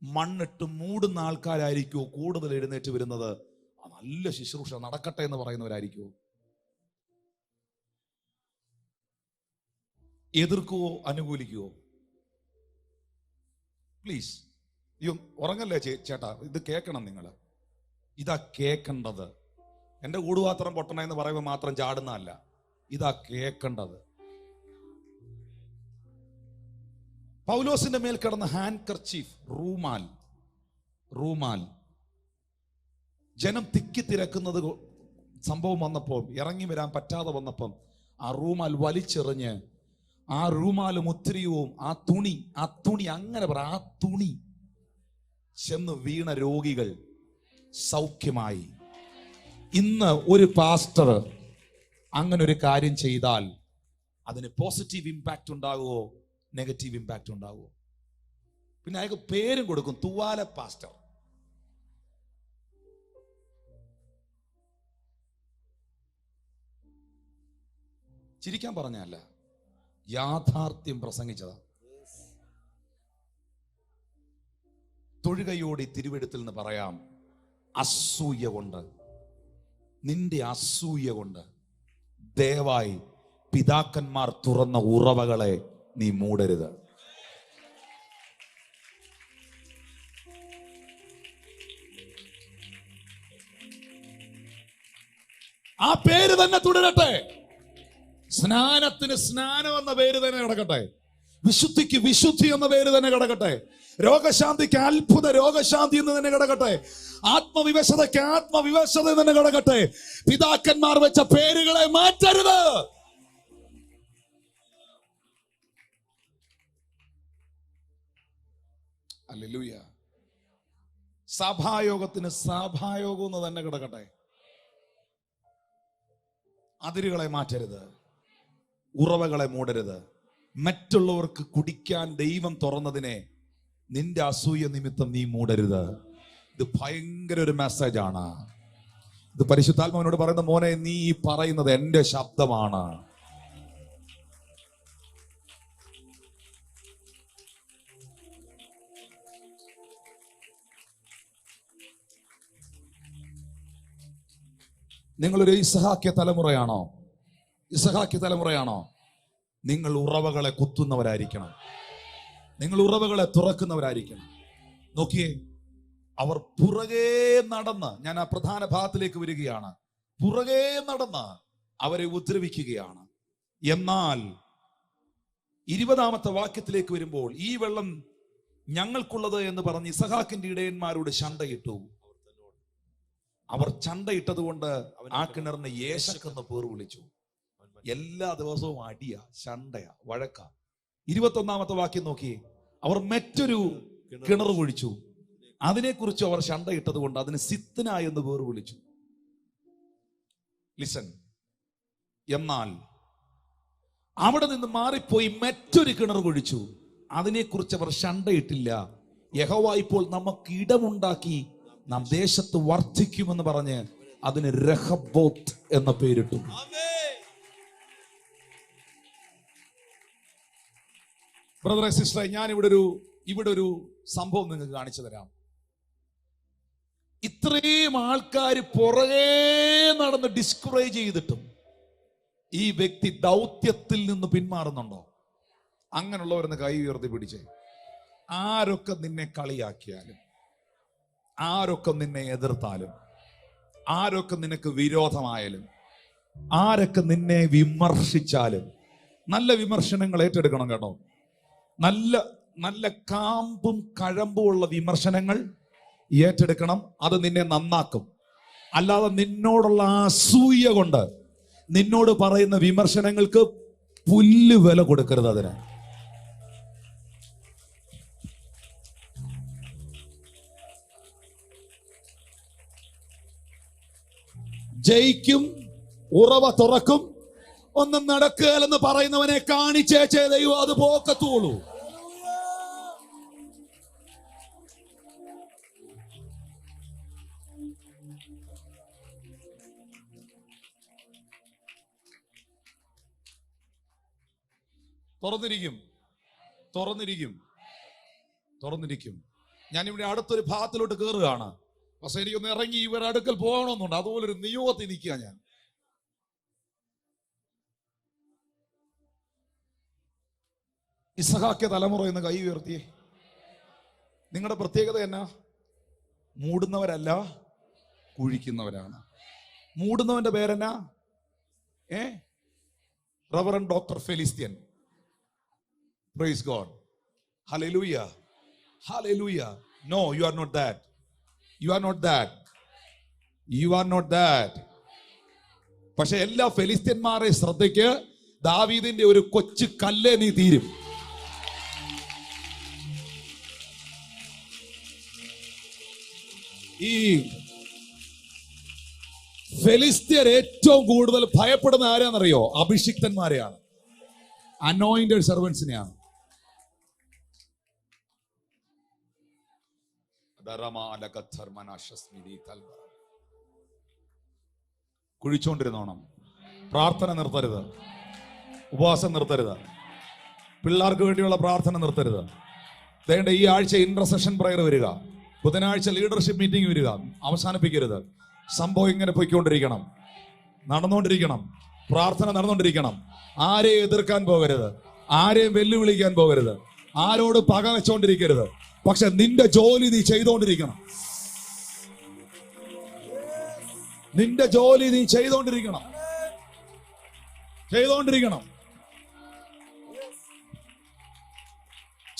മണ്ണിട്ട് മൂടുന്ന ആൾക്കാരായിരിക്കുമോ കൂടുതൽ എഴുന്നേറ്റ് വരുന്നത്? നല്ല ശുശ്രൂഷ നടക്കട്ടെ എന്ന് പറയുന്നവരായിരിക്കുമോ? എതിർക്കുവോ അനുകൂലിക്കുവോ? പ്ലീസ്, ഉറങ്ങല്ലേ ചേട്ടാ, ഇത് കേൾക്കണം നിങ്ങൾ. ഇതാ കേൾക്കേണ്ടത്. എൻ്റെ കൂടുപാത്രം പൊട്ടണ എന്ന് പറയുമ്പോൾ മാത്രം ചാടുന്നതല്ല, ഇതാ കേൾക്കേണ്ടത്. പൗലോസിന്റെ മേൽ കിടന്ന ഹാൻഡ് കർച്ചീഫ്, റൂമാൽ, റൂമാൽ. ജനം തിക്കി തിരക്കുന്നത് സംഭവം വന്നപ്പോൾ, ഇറങ്ങി വരാൻ പറ്റാതെ വന്നപ്പം ആ റൂമാൽ വലിച്ചെറിഞ്ഞ് ആ റൂമാലും ഉത്തരീയവും ആ തുണി അങ്ങനെ പറ, ആ തുണി ചെന്ന് വീണ രോഗികൾ സൗഖ്യമായി. ഇന്ന് ഒരു പാസ്റ്റർ അങ്ങനെ ഒരു കാര്യം ചെയ്താൽ അതിന് പോസിറ്റീവ് ഇമ്പാക്റ്റ് ഉണ്ടാകുമോ, നെഗറ്റീവ് ഇമ്പാക്റ്റ് ഉണ്ടാകുമോ? പിന്നെ അയാൾക്ക് പേരും കൊടുക്കും, തൂവാല പാസ്റ്റർ. ചിരിക്കാൻ പറഞ്ഞല്ല, യാഥാർത്ഥ്യം പ്രസംഗിച്ചതാ. തൊഴുകയോടെ തിരുവെടുത്തിൽ നിന്ന് പറയാം, അസൂയ കൊണ്ട്, നിന്റെ അസൂയ കൊണ്ട് ദയവായി പിതാക്കന്മാർ തുറന്ന ഉറവകളെ നീ മൂടരുത്. ആ പേര് തന്നെ തുടരട്ടെ. സ്നാനത്തിന് സ്നാനം എന്ന പേര് തന്നെ കിടക്കട്ടെ. വിശുദ്ധിക്ക് വിശുദ്ധി എന്ന പേര് തന്നെ കിടക്കട്ടെ. രോഗശാന്തിക്ക് അത്ഭുത രോഗശാന്തി എന്ന് തന്നെ കിടക്കട്ടെ. ആത്മവിവശതയ്ക്ക് ആത്മവിവശത തന്നെ കിടക്കട്ടെ. പിതാക്കന്മാർ വെച്ച പേരുകളെ മാറ്റരുത്. ഹല്ലേലൂയ. സഭായോഗത്തിന് സഭായോഗം എന്ന് തന്നെ കിടക്കട്ടെ. അതിരുകളെ മാറ്റരുത്, ഉറവകളെ മൂടരുത്. മറ്റുള്ളവർക്ക് കുടിക്കാൻ ദൈവം തുറന്നതിനെ നിന്റെ അസൂയ നിമിത്തം നീ മൂടരുത്. ഇത് ഭയങ്കര ഒരു മെസ്സേജാണ്. ഇത് പരിശുദ്ധാത്മാവിനോട് പറയുന്ന, മോനെ നീ ഈ പറയുന്നത് എന്റെ ശബ്ദമാണ്. നിങ്ങളൊരു ഇസഹാക്യ തലമുറയാണോ? ഇസഹാക്യ തലമുറയാണോ? നിങ്ങൾ ഉറവകളെ കുത്തുന്നവരായിരിക്കണം. നിങ്ങൾ ഉറവകളെ തുറക്കുന്നവരായിരിക്കണം. നോക്കിയേ, അവർ പുറകെ നടന്ന്, ഞാൻ ആ പ്രധാന ഭാഗത്തിലേക്ക് വരികയാണ്, പുറകെ നടന്ന് അവരെ ഉപദ്രവിക്കുകയാണ്. എന്നാൽ 20-ാമത്തെ വാക്യത്തിലേക്ക് വരുമ്പോൾ, ഈ വെള്ളം ഞങ്ങൾക്കുള്ളത് എന്ന് പറഞ്ഞ് ഇസഹാക്കിന്റെ ഇടയന്മാരോട് ചണ്ടയിട്ടു. അവർ ചണ്ടയിട്ടത് കൊണ്ട് ആ കിണറിന് യേശക്ക് എന്ന് പേർ വിളിച്ചു. എല്ലാ ദിവസവും അടിയാ, ചണ്ടയാ, വഴക്ക. 21-ാമത്തെ വാക്യം നോക്കി, അവർ മറ്റൊരു കിണർ കുഴിച്ചു, അതിനെക്കുറിച്ച് അവർ ചണ്ടയിട്ടത് കൊണ്ട് അതിന് സിത്ന എന്ന് പേർ വിളിച്ചു. ലിസൺ. എന്നാൽ അവിടെ നിന്ന് മാറിപ്പോയി മറ്റൊരു കിണർ കുഴിച്ചു, അതിനെക്കുറിച്ച് അവർ ചണ്ടയിട്ടില്ല. യഹോവ ഇപ്പോൾ നമുക്ക് ഇടമുണ്ടാക്കി നാം ദേശത്ത് വർദ്ധിക്കുമെന്ന് പറഞ്ഞ് അതിന് രഹബോത്ത് എന്ന പേരിട്ടു. ബ്രദറെ സിസ്റ്ററെ, ഞാൻ ഇവിടെ ഒരു സംഭവം നിങ്ങൾക്ക് കാണിച്ചു തരാം. ഇത്രയും ആൾക്കാർ പുറകെ നടന്ന് ഡിസ്കറേജ് ചെയ്തിട്ടും ഈ വ്യക്തി ദൗത്യത്തിൽ നിന്ന് പിന്മാറുന്നുണ്ടോ? അങ്ങനെയുള്ളവരെന്ന് കൈ ഉയർത്തി പിടിച്ചേ. ആരൊക്കെ നിന്നെ കളിയാക്കിയാലും, ആരൊക്കെ നിന്നെ എതിർത്താലും, ആരൊക്കെ നിനക്ക് വിരോധമായാലും, ആരൊക്കെ നിന്നെ വിമർശിച്ചാലും, നല്ല വിമർശനങ്ങൾ ഏറ്റെടുക്കണം കേട്ടോ. നല്ല നല്ല കാമ്പും കഴമ്പും ഉള്ള വിമർശനങ്ങൾ ഏറ്റെടുക്കണം. അത് നിന്നെ നന്നാക്കും. അല്ലാതെ നിന്നോടുള്ള അസൂയ കൊണ്ട് നിന്നോട് പറയുന്ന വിമർശനങ്ങൾക്ക് പുല്ല് വില കൊടുക്കരുത്. അതിന് ജയിക്കും, ഉറവ തുറക്കും, ഒന്നും നടക്കുകയെന്ന് പറയുന്നവനെ കാണിച്ചേച്ചേ ദൈവം അത് പോക്കത്തുള്ളൂ. തുറന്നിരിക്കും. ഞാനിവിടെ അടുത്തൊരു ഭാഗത്തിലോട്ട് കയറുകയാണ്. പക്ഷെ എനിക്കൊന്ന് ഇറങ്ങി ഇവർ അടുക്കൽ പോകണമെന്നുണ്ട്. അതുപോലൊരു നിയോഗത്തിൽ നിൽക്കുക ഞാൻ. ഇസഹാക്യ തലമുറ എന്ന് കൈ ഉയർത്തിയേ. നിങ്ങളുടെ പ്രത്യേകത എന്നാ? മൂടുന്നവരല്ല, കുഴിക്കുന്നവരാണ്. മൂടുന്നവന്റെ പേരെന്നാ? റവറൻ ഡോക്ടർ ഫെലിസ്ത്യൻ. Praise God. Hallelujah. Hallelujah. No, you are not that. You are not that. You are not that. പക്ഷെ എല്ലാ ഫെലിസ്ത്യന്മാരെ ശ്രദ്ധയ്ക്ക്, ദാവീദിന്റെ ഒരു കൊച്ചു കല്ലേ നീ തീരും. ഈ ഫെലിസ്ത്യർ ഏറ്റവും കൂടുതൽ ഭയപ്പെടുന്ന ആരാന്നറിയോ? അഭിഷിക്തന്മാരെയാണ്, അനോയിന്റഡ് സെർവൻസിനെയാണ്. കുഴിച്ചോണ്ടിരുന്നോണം. പ്രാർത്ഥന നിർത്തരുത്, ഉപവാസം നിർത്തരുത്, പിള്ളേർക്ക് വേണ്ടിയുള്ള പ്രാർത്ഥന നിർത്തരുത്. വേണ്ട ഈ ആഴ്ച ഇന്റർസെഷൻ പ്രയർ വരിക, ബുധനാഴ്ച ലീഡർഷിപ്പ് മീറ്റിംഗ് വരിക, അവസാനിപ്പിക്കരുത്. സംഭവം ഇങ്ങനെ പോയിക്കൊണ്ടിരിക്കണം, നടന്നുകൊണ്ടിരിക്കണം, പ്രാർത്ഥന നടന്നുകൊണ്ടിരിക്കണം. ആരെയും എതിർക്കാൻ പോകരുത്, ആരെയും വെല്ലുവിളിക്കാൻ പോകരുത്, ആരോട് പക വെച്ചോണ്ടിരിക്കരുത്. പക്ഷെ നിന്റെ ജോലി നീ ചെയ്തോണ്ടിരിക്കണം. നിന്റെ ജോലി നീ ചെയ്തോണ്ടിരിക്കണം, ചെയ്തോണ്ടിരിക്കണം,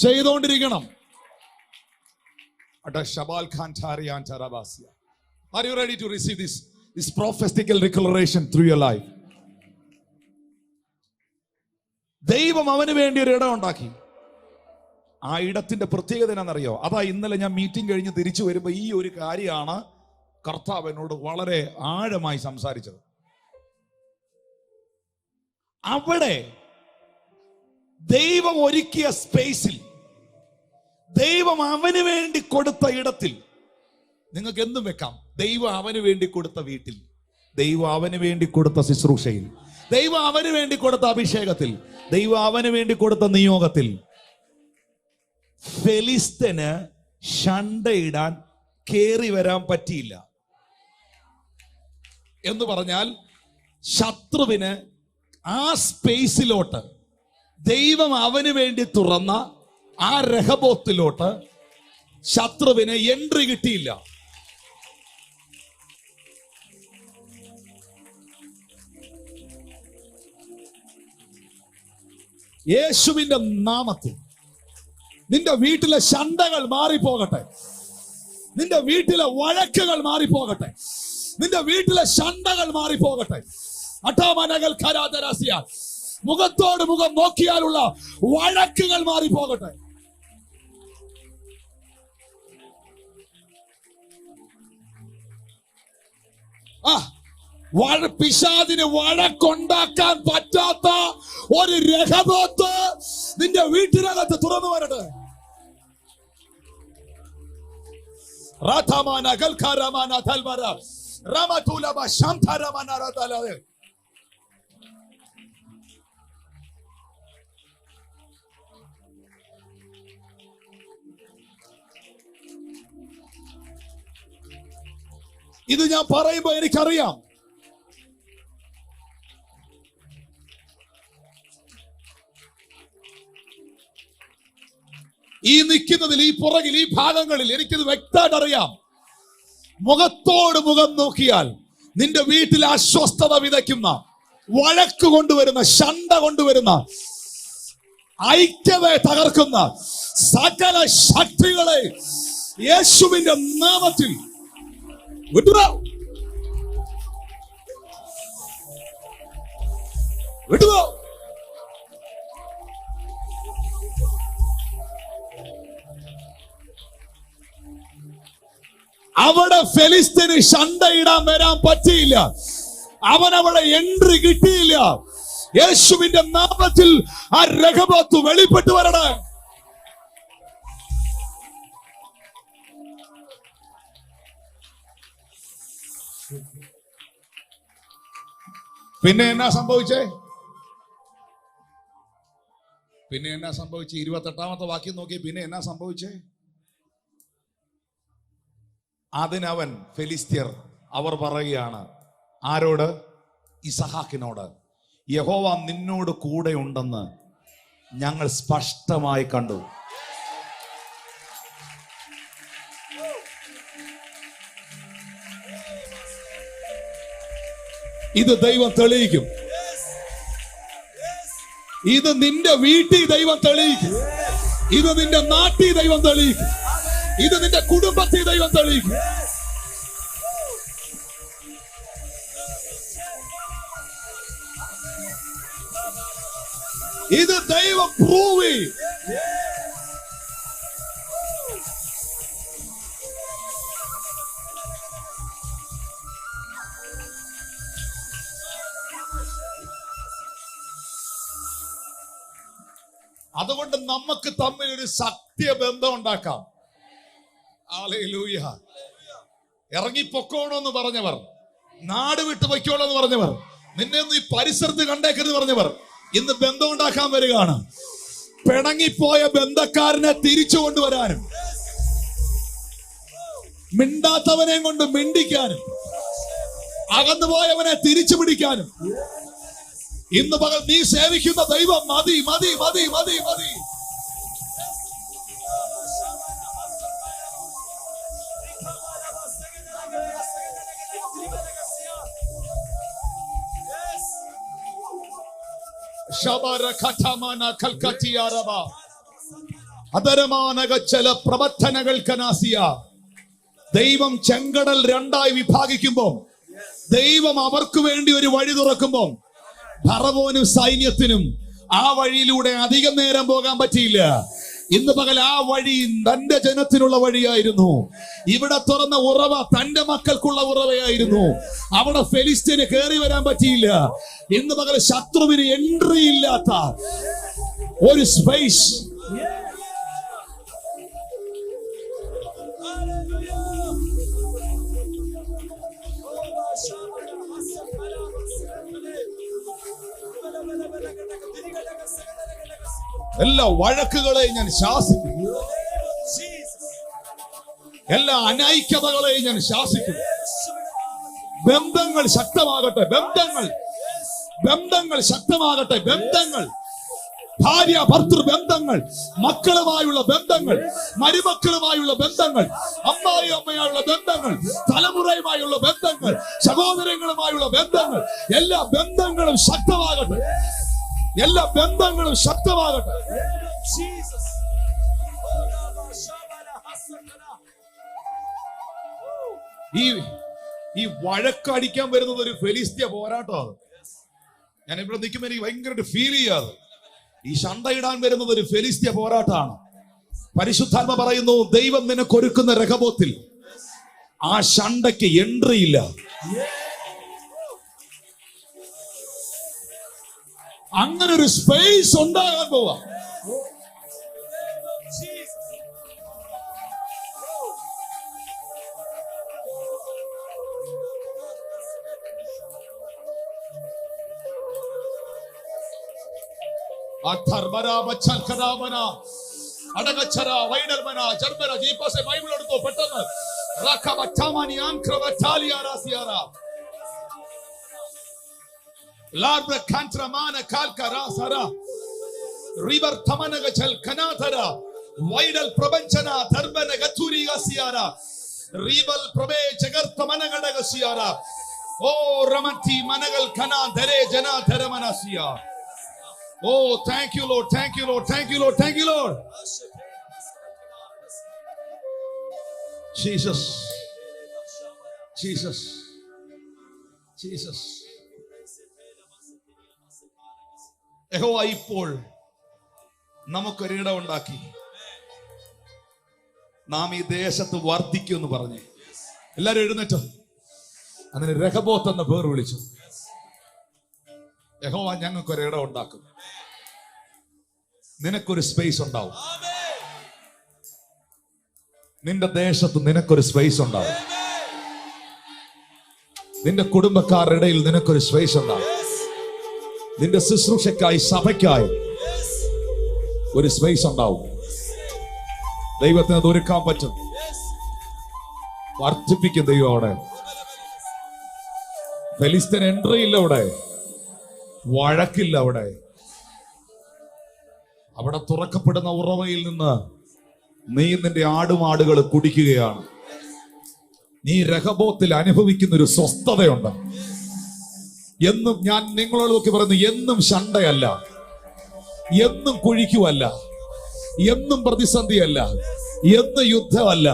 ചെയ്തോണ്ടിരിക്കണം. Are you ready to receive this prophetical declaration through your life? ദൈവം അവന് വേണ്ടി ഒരു ഇടം ഉണ്ടാക്കി. ആ ഇടത്തിന്റെ പ്രത്യേകത എന്നാണെന്നറിയോ? അതാ ഇന്നലെ ഞാൻ മീറ്റിംഗ് കഴിഞ്ഞ് തിരിച്ചു വരുമ്പോ ഈ ഒരു കാര്യമാണ് കർത്താവ് എന്നോട് വളരെ ആഴമായി സംസാരിച്ചത്. അവിടെ ദൈവം ഒരുക്കിയ സ്പേസിൽ, ദൈവം അവന് വേണ്ടി കൊടുത്ത ഇടത്തിൽ നിങ്ങൾക്ക് എന്തും വെക്കാം. ദൈവം അവന് വേണ്ടി കൊടുത്ത വീട്ടിൽ, ദൈവം അവന് വേണ്ടി കൊടുത്ത ശുശ്രൂഷയിൽ, ദൈവം അവന് വേണ്ടി കൊടുത്ത അഭിഷേകത്തിൽ, ദൈവം അവന് വേണ്ടി കൊടുത്ത നിയോഗത്തിൽ ഫെലിസ്ത്യന് ഷണ്ടയിടാൻ കേറി വരാൻ പറ്റിയില്ല. എന്ന് പറഞ്ഞാൽ ശത്രുവിന് ആ സ്പേസിലോട്ട്, ദൈവം അവന് വേണ്ടി തുറന്ന ആ രഹബോത്തിലോട്ട് ശത്രുവിന് എൻട്രി കിട്ടിയില്ല. യേശുവിന്റെ നാമത്തിൽ നിന്റെ വീട്ടിലെ ശണ്ടകൾ മാറിപ്പോകട്ടെ, നിന്റെ വീട്ടിലെ വഴക്കുകൾ മാറിപ്പോകട്ടെ, നിന്റെ വീട്ടിലെ ശണ്ടകൾ മാറിപ്പോകട്ടെ. അട്ടാമനകൾ ഖരാദരാസിയ, മുഖത്തോട് മുഖം നോക്കിയാലുള്ള വഴക്കുകൾ മാറിപ്പോകട്ടെ. പിശാചിന് വഴക്കുണ്ടാക്കാൻ പറ്റാത്ത ഒരു രഹബോത്ത് നിന്റെ വീട്ടിനകത്ത് തുറന്നു വരട്ടെ. ഇത് ഞാൻ പറയുമ്പോ എനിക്കറിയാം, ഈ നിൽക്കുന്നതിൽ, ഈ പുറകിൽ, ഈ ഭാഗങ്ങളിൽ എനിക്കിത് വ്യക്തമായിട്ട് അറിയാം. മുഖത്തോട് മുഖം നോക്കിയാൽ നിന്റെ വീട്ടിൽ അസ്വസ്ഥത വിതയ്ക്കുന്ന, വഴക്ക് കൊണ്ടുവരുന്ന, ശണ്ട കൊണ്ടുവരുന്ന, ഐക്യതയെ തകർക്കുന്ന സകല ശക്തികളെ യേശുവിന്റെ നാമത്തിൽ വിടുക, വിടുക. അവിടെ ഫെലിസ്തീന് ശണ്ടയിടാൻ വരാൻ പറ്റിയില്ല, അവനവിടെ എൻട്രി കിട്ടിയില്ല. യേശുവിന്റെ നാമത്തിൽ ആ രഹബോത്ത് വെളിപ്പെട്ടു വരണേ. പിന്നെ എന്നാ സംഭവിച്ചേ? 28ാമത്തെ വാക്യം നോക്കി. പിന്നെ എന്നാ സംഭവിച്ചേ? അതിനവൻ, ഫെലിസ്ത്യർ, അവർ പറയുകയാണ് ആരോട്? ഇസഹാക്കിനോട്, യഹോവ നിന്നോട് കൂടെ ഉണ്ടെന്ന് ഞങ്ങൾ സ്പഷ്ടമായി കണ്ടു. ഇത് ദൈവം തെളിയിക്കും. ഇത് നിന്റെ വീട്ടിൽ ദൈവം തെളിയിക്കും. ഇത് നിന്റെ നാട്ടിൽ ദൈവം തെളിയിക്കും. ഇത് നിന്റെ കുടുംബത്തിൽ ദൈവം തെളിയിക്കും. ഇത് ദൈവം പ്രൂവ് ചെയ്യും. അതുകൊണ്ട് നമുക്ക് തമ്മിൽ ഒരു സത്യബന്ധം ഉണ്ടാക്കാം. ഹല്ലേലൂയ. ഇറങ്ങിപ്പൊക്കോണമെന്ന് പറഞ്ഞവർ, നാട് വിട്ടു പൊയ്ക്കോളെന്ന് പറഞ്ഞവർ, നിന്നെ ഒന്നും ഈ പരിസരത്ത് കണ്ടേക്കെന്ന് പറഞ്ഞവർ ഇന്ന് ബന്ധം ഉണ്ടാക്കാൻ വരികയാണ്. പിണങ്ങിപ്പോയ ബന്ധക്കാരനെ തിരിച്ചു കൊണ്ടുവരാനും, മിണ്ടാത്തവനെ കൊണ്ട് മിണ്ടിക്കാനും, അകന്നുപോയവനെ തിരിച്ചു പിടിക്കാനും ഇന്ന് പകൽ നീ സേവിക്കുന്ന ദൈവം മതി മതി മതി മതി മതി. ദൈവം ചെങ്കടൽ രണ്ടായി വിഭാഗിക്കുമ്പോൾ, ദൈവം അവർക്ക് വേണ്ടി ഒരു വഴി തുറക്കുമ്പോൾ, ഫറവോനും സൈന്യത്തിനും ആ വഴിയിലൂടെ അധികം നേരം പോകാൻ പറ്റിയില്ല. ഇന്ന് പകൽ ആ വഴി തന്റെ ജനത്തിനുള്ള വഴിയായിരുന്നു. ഇവിടെ തുറന്ന ഉറവ തന്റെ മക്കൾക്കുള്ള ഉറവയായിരുന്നു. അവിടെ ഫെലിസ്തീന് കയറി വരാൻ പറ്റിയില്ല. ഇന്ന് പകൽ ശത്രുവിന് എൻട്രി ഇല്ലാത്ത ഒരു സ്പേസ് എല്ലാ വഴക്കുകളെയും ഞാൻ ശാസിക്കും. എല്ലാ അനൈക്യതകളെയും ഞാൻ ശാസിക്കും. ബന്ധങ്ങൾ ശക്തമാകട്ടെ. ബന്ധങ്ങൾ ശക്തമാകട്ടെ. ബന്ധങ്ങൾ, ഭാര്യ ഭർത്തൃ ബന്ധങ്ങൾ, മക്കളുമായുള്ള ബന്ധങ്ങൾ, മരുമക്കളുമായുള്ള ബന്ധങ്ങൾ, അമ്മായി അമ്മയായുള്ള ബന്ധങ്ങൾ, തലമുറയുമായുള്ള ബന്ധങ്ങൾ, സഹോദരങ്ങളുമായുള്ള ബന്ധങ്ങൾ, എല്ലാ ബന്ധങ്ങളും ശക്തമാകട്ടെ. എല്ലാ ബന്ധങ്ങളും ശക്തമാകട്ടെ. ഈ വഴക്കടിക്കാൻ വരുന്നത് ഒരു ഫെലിസ്ത്യ പോരാട്ടമാണ്. ഞാൻ ഇവിടെ നിൽക്കുമ്പോൾ എനിക്ക് ഭയങ്കരമായിട്ട് ഫീൽ ചെയ്യാതെ. ഈ ശണ്ടയിടാൻ വരുന്നത് ഒരു ഫെലിസ്ത്യ പോരാട്ടമാണ്. പരിശുദ്ധാത്മ പറയുന്നു, ദൈവം നിനക്കൊരുക്കുന്ന രഹബോത്തിൽ ആ ശണ്ടയ്ക്ക് എൻട്രി ഇല്ല. അങ്ങനെ ഒരു സ്പേസ് ഉണ്ടാകാൻ പോവാ. ബൈബിൾ എടുത്തോ പെട്ടെന്ന്. Oh, thank you, Lord. Thank you, Lord. Thank you, Lord. Thank you, Lord. Jesus. Jesus. Jesus. യഹോവ ഇപ്പോൾ നമുക്കൊരിടം ഉണ്ടാക്കി. നാം ഈ ദേശത്ത് വർദ്ധിക്കുമെന്ന് പറഞ്ഞ് എല്ലാരും എഴുന്നേറ്റോ. അതിന് രഹബോത്ത് എന്ന പേർ വിളിച്ചു. യഹോവ ഞങ്ങൾക്കൊരിടം ഉണ്ടാക്കും. നിനക്കൊരു സ്പേസ് ഉണ്ടാവും. നിന്റെ ദേശത്ത് നിനക്കൊരു സ്പേസ് ഉണ്ടാവും. നിന്റെ കുടുംബക്കാരുടെ ഇടയിൽ നിനക്കൊരു സ്പേസ് ഉണ്ടാവും. നിന്റെ ശുശ്രൂഷയ്ക്കായി, സഭയ്ക്കായി ഒരു സ്പേസ് ഉണ്ടാവും. ദൈവത്തിന് അത് ഒരുക്കാൻ പറ്റും. വർദ്ധിപ്പിക്കും ദൈവം. അവിടെ ഫെലിസ്തീൻ എൻട്രി ഇല്ല. അവിടെ വഴക്കില്ല. അവിടെ തുറക്കപ്പെടുന്ന ഉറവയിൽ നിന്ന് നീ നിന്റെ ആടുമാടുകൾ കുടിക്കുകയാണ്. നീ രഹബോത്തിൽ അനുഭവിക്കുന്ന ഒരു സ്വസ്ഥതയുണ്ട്. എന്നും ഞാൻ നിങ്ങളോട് നോക്കി പറയുന്നു, എന്നും ശണ്ടയല്ല, എന്നും കുഴിക്കുമല്ല, എന്നും പ്രതിസന്ധിയല്ല, എന്നും യുദ്ധമല്ല.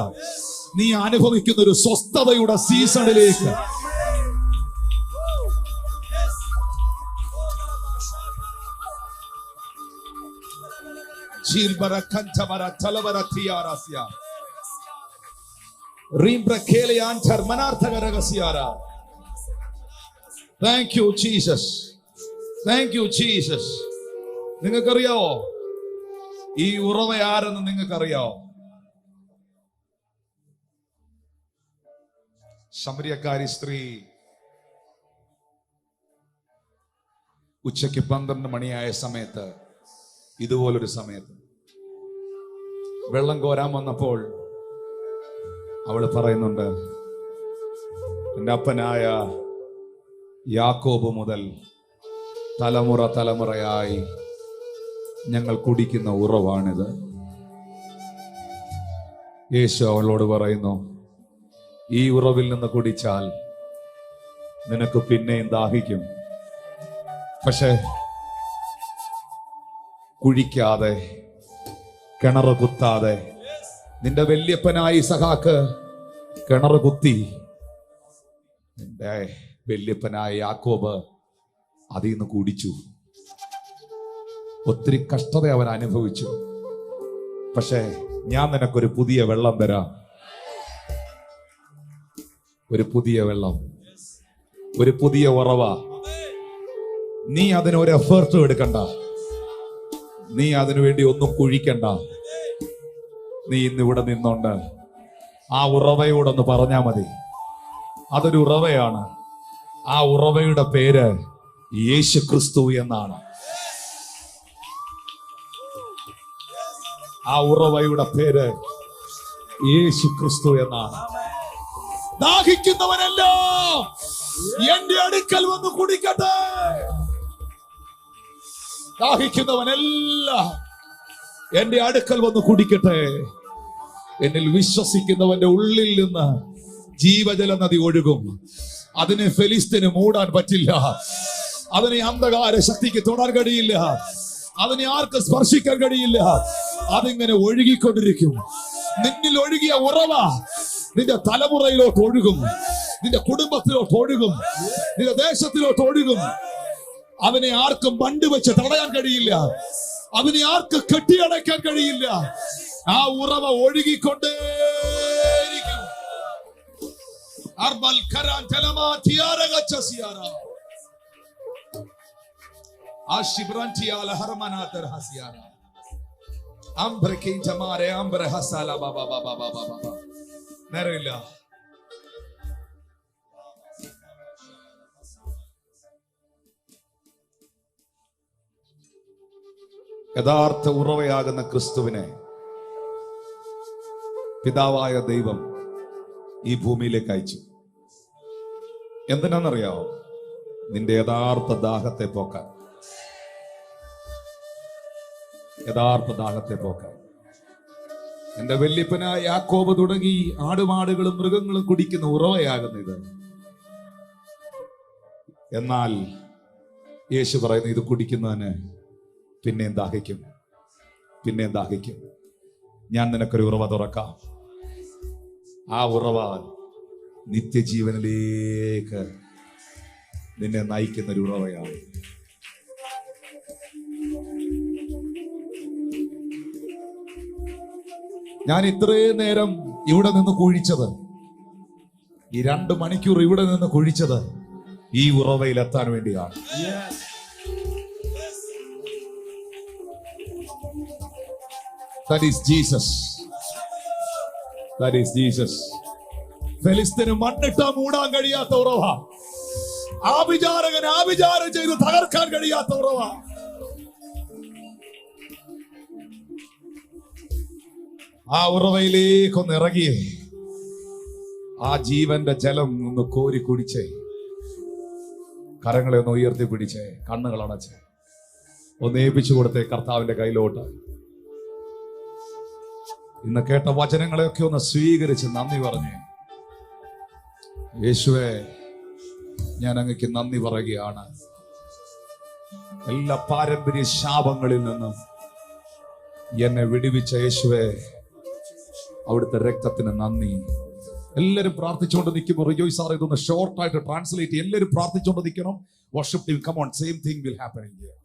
നീ അനുഭവിക്കുന്ന ഒരു സ്വസ്ഥതയുടെ സീസണിലേക്ക് Jilbara kantabara talabara tiarasya. Rimbra kele antar manarthagaragasiara. Thank you, Jesus. Thank you, Jesus. നിങ്ങൾക്കറിയാവോ ഈ ഉറവ ആരെന്ന് നിങ്ങൾക്കറിയാവോ? ശമരിയക്കാരി സ്ത്രീ ഉച്ചയ്ക്ക് 12 മണിയായ സമയത്ത്, ഇതുപോലൊരു സമയത്ത് വെള്ളം കോരാൻ വന്നപ്പോൾ അവള് പറയുന്നുണ്ട്, എൻ്റെ അപ്പനായ യാക്കോബ് മുതൽ തലമുറ തലമുറയായി ഞങ്ങൾ കുടിക്കുന്ന ഉറവാണിത്. യേശു അവളോട് പറയുന്നു, ഈ ഉറവിൽ നിന്ന് കുടിച്ചാൽ നിനക്ക് പിന്നെയും ദാഹിക്കും. പക്ഷെ കുഴിക്കാതെ, കിണറ് കുത്താതെ, നിന്റെ വല്യപ്പനായി ഇസഹാക്ക് കിണറ് കുത്തി, നിന്റെ വല്യപ്പനായ യാക്കോബ് അതിൽ നിന്ന് കുടിച്ചു. ഒത്തിരി കഷ്ടത അവൻ അനുഭവിച്ചു. പക്ഷെ ഞാൻ നിനക്കൊരു പുതിയ വെള്ളം തരാം. ഒരു പുതിയ വെള്ളം, ഒരു പുതിയ ഉറവ. നീ അതിനൊരു എഫേർട്ടും എടുക്കണ്ട, നീ അതിനു വേണ്ടി ഒന്നും കുഴിക്കണ്ട. നീ ഇന്നിവിടെ നിന്നോണ്ട് ആ ഉറവയോടൊന്ന് പറഞ്ഞാ മതി. അതൊരു ഉറവയാണ്. ആ ഉറവയുടെ പേര് യേശു ക്രിസ്തു എന്നാണ്. ആ ഉറവയുടെ പേര് യേശു ക്രിസ്തു എന്നാണ്. ദാഹിക്കുന്നവനെല്ലാം എന്റെ അടുക്കൽ വന്ന് കുടിക്കട്ടെ. ദാഹിക്കുന്നവനെല്ലാം എന്റെ അടുക്കൽ വന്ന് കുടിക്കട്ടെ. എന്നിൽ വിശ്വസിക്കുന്നവന്റെ ഉള്ളിൽ നിന്ന് ജീവജല നദി ഒഴുകും. അതിനെ ഫെലിസ്തീന് മൂടാൻ പറ്റില്ല. അതിനെ അന്ധകാര ശക്തിക്ക് തൊടാൻ കഴിയില്ല. അതിനെ ആർക്ക് സ്പർശിക്കാൻ കഴിയില്ല. അതിങ്ങനെ ഒഴുകിക്കൊണ്ടിരിക്കും. നിന്നിൽ ഒഴുകിയ ഉറവ നിന്റെ തലമുറയിലോട്ട് ഒഴുകും, നിന്റെ കുടുംബത്തിലോട്ട് ഒഴുകും, നിന്റെ ദേശത്തിലോട്ട് ഒഴുകും. അവനെ ആർക്കും ബണ്ട് വെച്ച് തടയാൻ കഴിയില്ല. അവനെ ആർക്ക് കെട്ടിയടയ്ക്കാൻ കഴിയില്ല. ആ ഉറവ ഒഴുകിക്കൊണ്ടേയിരിക്കും. അർബൽ കരാൻ തലമാ തിയാരഗച്ചസിയാര ആശിബ്രാന്തിയാല ഹർമനാതർ ഹസിയാര അംബ്രകിൻ തമാരെ അംബ്ര ഹസാല ബാബാ ബാബാ ബാബാ ബാബാ. നേരമില്ല. യഥാർത്ഥ ഉറവയാകുന്ന ക്രിസ്തുവിനെ പിതാവായ ദൈവം ഈ ഭൂമിയിലേക്ക് അയച്ചു. എന്തിനാണെന്നറിയാവോ? നിന്റെ യഥാർത്ഥ ദാഹത്തെ പോക്കാൻ. യഥാർത്ഥ ദാഹത്തെ പോക്കാൻ. എന്റെ വല്യപ്പനായ യാക്കോബ് തുടങ്ങി ആടുമാടുകളും മൃഗങ്ങളും കുടിക്കുന്ന ഉറവയാകുന്ന ഇത്. എന്നാൽ യേശു പറയുന്നു, ഇത് കുടിക്കുന്നതിന് പിന്നെയും ദാഹിക്കും, പിന്നെയും ദാഹിക്കും. ഞാൻ നിനക്കൊരു ഉറവ തുറക്കാം. ആ ഉറവ നിത്യജീവനിലേക്ക് നിന്നെ നയിക്കുന്ന ഒരു ഉറവയാണ്. ഞാൻ ഇത്രയും നേരം ഇവിടെ നിന്ന് കുഴിച്ചത്, ഈ 2 മണിക്കൂർ ഇവിടെ നിന്ന് കുഴിച്ചത് ഈ ഉറവയിൽ എത്താൻ വേണ്ടിയാണ്. That is Jesus. That is Jesus. ഫെലിസ്തീന് മണ്ണിട്ടാ മൂടാൻ കഴിയാത്ത ഉറവ, ആഭിചാരകൻ ആഭിചാരം ചെയ്ത് തകർക്കാൻ കഴിയാത്ത ഉറവ. ആ ഉറവയിലേക്കൊന്ന് ഇറങ്ങിയേ, ആ ജീവന്റെ ജലം ഒന്ന് കോരി കുടിച്ചേ. കരങ്ങളെ ഒന്ന് ഉയർത്തി പിടിച്ചേ, കണ്ണുകൾ അടച്ചേ, ഒന്ന് ഏൽപ്പിച്ചു കൊടുത്തേ കർത്താവിന്റെ കയ്യിലോട്ട്. ഇന്ന് കേട്ട വചനങ്ങളെയൊക്കെ ഒന്ന് സ്വീകരിച്ച് നന്ദി പറഞ്ഞേ. യേശുവേ, ഞാൻ അങ്ങക്ക് നന്ദി പറയുകയാണ്. എല്ലാ പാരമ്പര്യ ശാപങ്ങളിൽ നിന്നും എന്നെ വിടുവിച്ച യേശുവേ, അവിടുത്തെ രക്തത്തിന് നന്ദി. എല്ലാവരും പ്രാർത്ഥിച്ചുകൊണ്ട് നിൽക്കുമ്പോൾ റിജോയ് സാർ ഇതൊന്ന് ഷോർട്ടായിട്ട് ട്രാൻസ്ലേറ്റ് ചെയ്യും. എല്ലാവരും പ്രാർത്ഥിച്ചുകൊണ്ട് നിൽക്കണം. Worship team, come on, same thing will happen in here.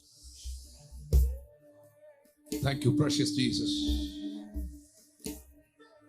Thank you, precious Jesus.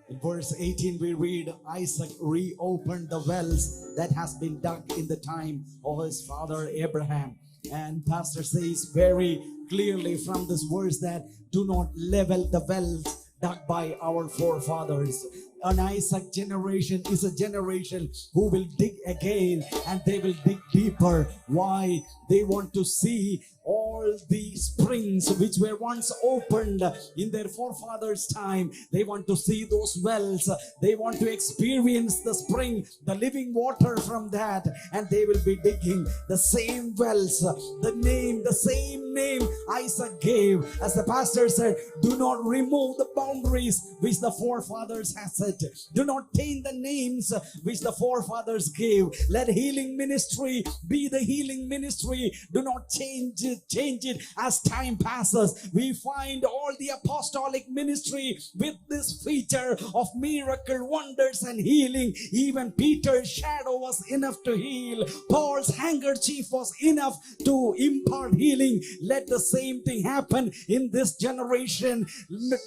In verse 18, we read, Isaac reopened the wells that has been dug in the time of his father Abraham. And pastor says very clearly from this verse that do not level the wells dug by our forefathers. An Isaac generation is a generation who will dig again, and they will dig deeper. Why? They want to see all the springs which were once opened in their forefathers' time. They want to see those wells. They want to experience the spring, the living water from that, and they will be digging the same wells. The same name Isaac gave. As the pastor said, do not remove the boundaries which the forefathers has set. Do not taint the names which the forefathers gave. Let healing ministry be the healing ministry. Do not change it as time passes. We find all the apostolic ministry with this feature of miracle, wonders and healing. Even Peter's shadow was enough to heal. Paul's handkerchief was enough to impart healing. Let the same thing happen in this generation.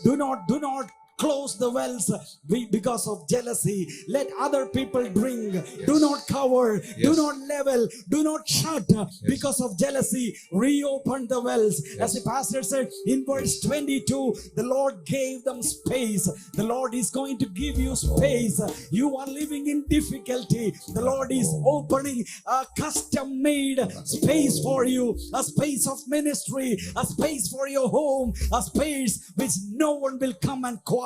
Do not close the wells because of jealousy. Let other people drink. Yes. Do not cover. Yes. Do not level. Do not shut because of jealousy. Reopen the wells. Yes. As the pastor said in verse 22, the Lord gave them space. The Lord is going to give you space. You are living in difficulty. The Lord is opening a custom-made space for you. A space of ministry. A space for your home. A space which no one will come and quarrel.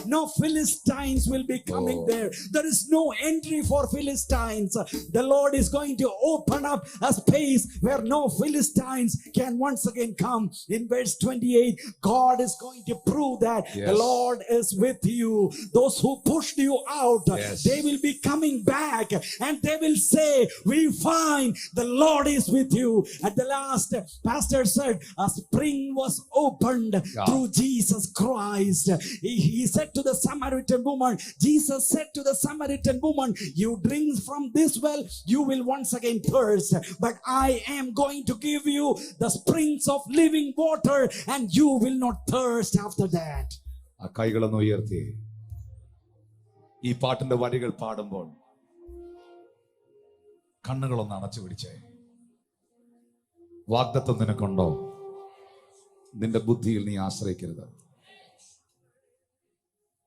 No Philistines will be coming there. There is no entry for Philistines. The Lord is going to open up a space where no Philistines can once again come. In verse 28, God is going to prove that the Lord is with you. Those who pushed you out, they will be coming back and they will say, we find the Lord is with you. At the last, pastor said, a spring was opened through Jesus Christ. He said to the Samaritan woman, Jesus said to the Samaritan woman, you drink from this well, you will once again thirst. But I am going to give you the springs of living water and you will not thirst after that. ആ കൈകളൊന്ന് ഉയർത്തി ഈ പാട്ടിന്റെ വരികൾ പാടുമ്പോൾ കണ്ണുകളൊന്ന് അടച്ചു പിടിച്ചേ. വാഗ്ദത്തം നിനക്കുണ്ടോ? നിന്റെ ബുദ്ധിയിൽ നീ ആശ്രയിക്കരുത്.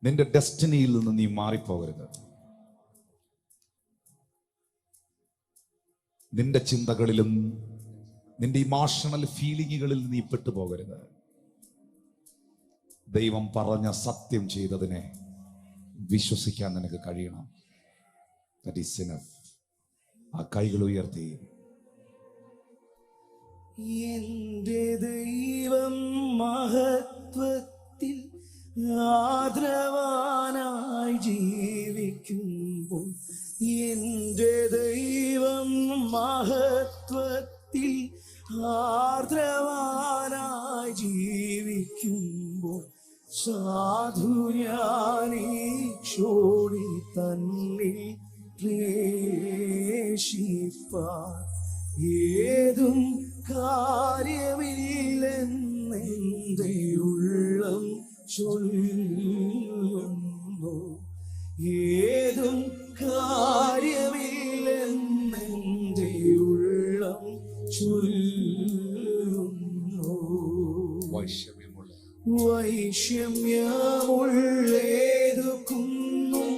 നിന്റെ ഡെസ്റ്റിനിയിൽ നിന്ന് നീ മാറിപ്പോകരുത്. നിന്റെ ചിന്തകളിലും നിന്റെ ഇമോഷണൽ ഫീലിങ്ങുകളിൽ നീ പെട്ടുപോകരുത്. ദൈവം പറഞ്ഞ സത്യം ചെയ്തതിനെ വിശ്വസിക്കാൻ നിനക്ക് കഴിയണം. That is enough. ആ കൈകൾ ഉയർത്തി. എന്റെ ദൈവം മഹത്വത്തിൽ ആദരവാനായി ജീവിക്കുമ്പോൾ, എന്റെ ദൈവം മഹത്വത്തിൽ ആദരവാനായി ജീവിക്കുമ്പോൾ, സാധുര്യാനീക്ഷോടി തന്നിൽ പ്രേഷിപ്പാൻ ഏതും കാര്യമില്ലെന്നെന്റെ ഉള്ളം ചൊല്ലുന്നു. ഏതും കാര്യമില്ലെന്നെന്റെ ഉള്ളം ചൊല്ലുന്നു. വൈഷമ്യമുള്ളേതു കുന്നും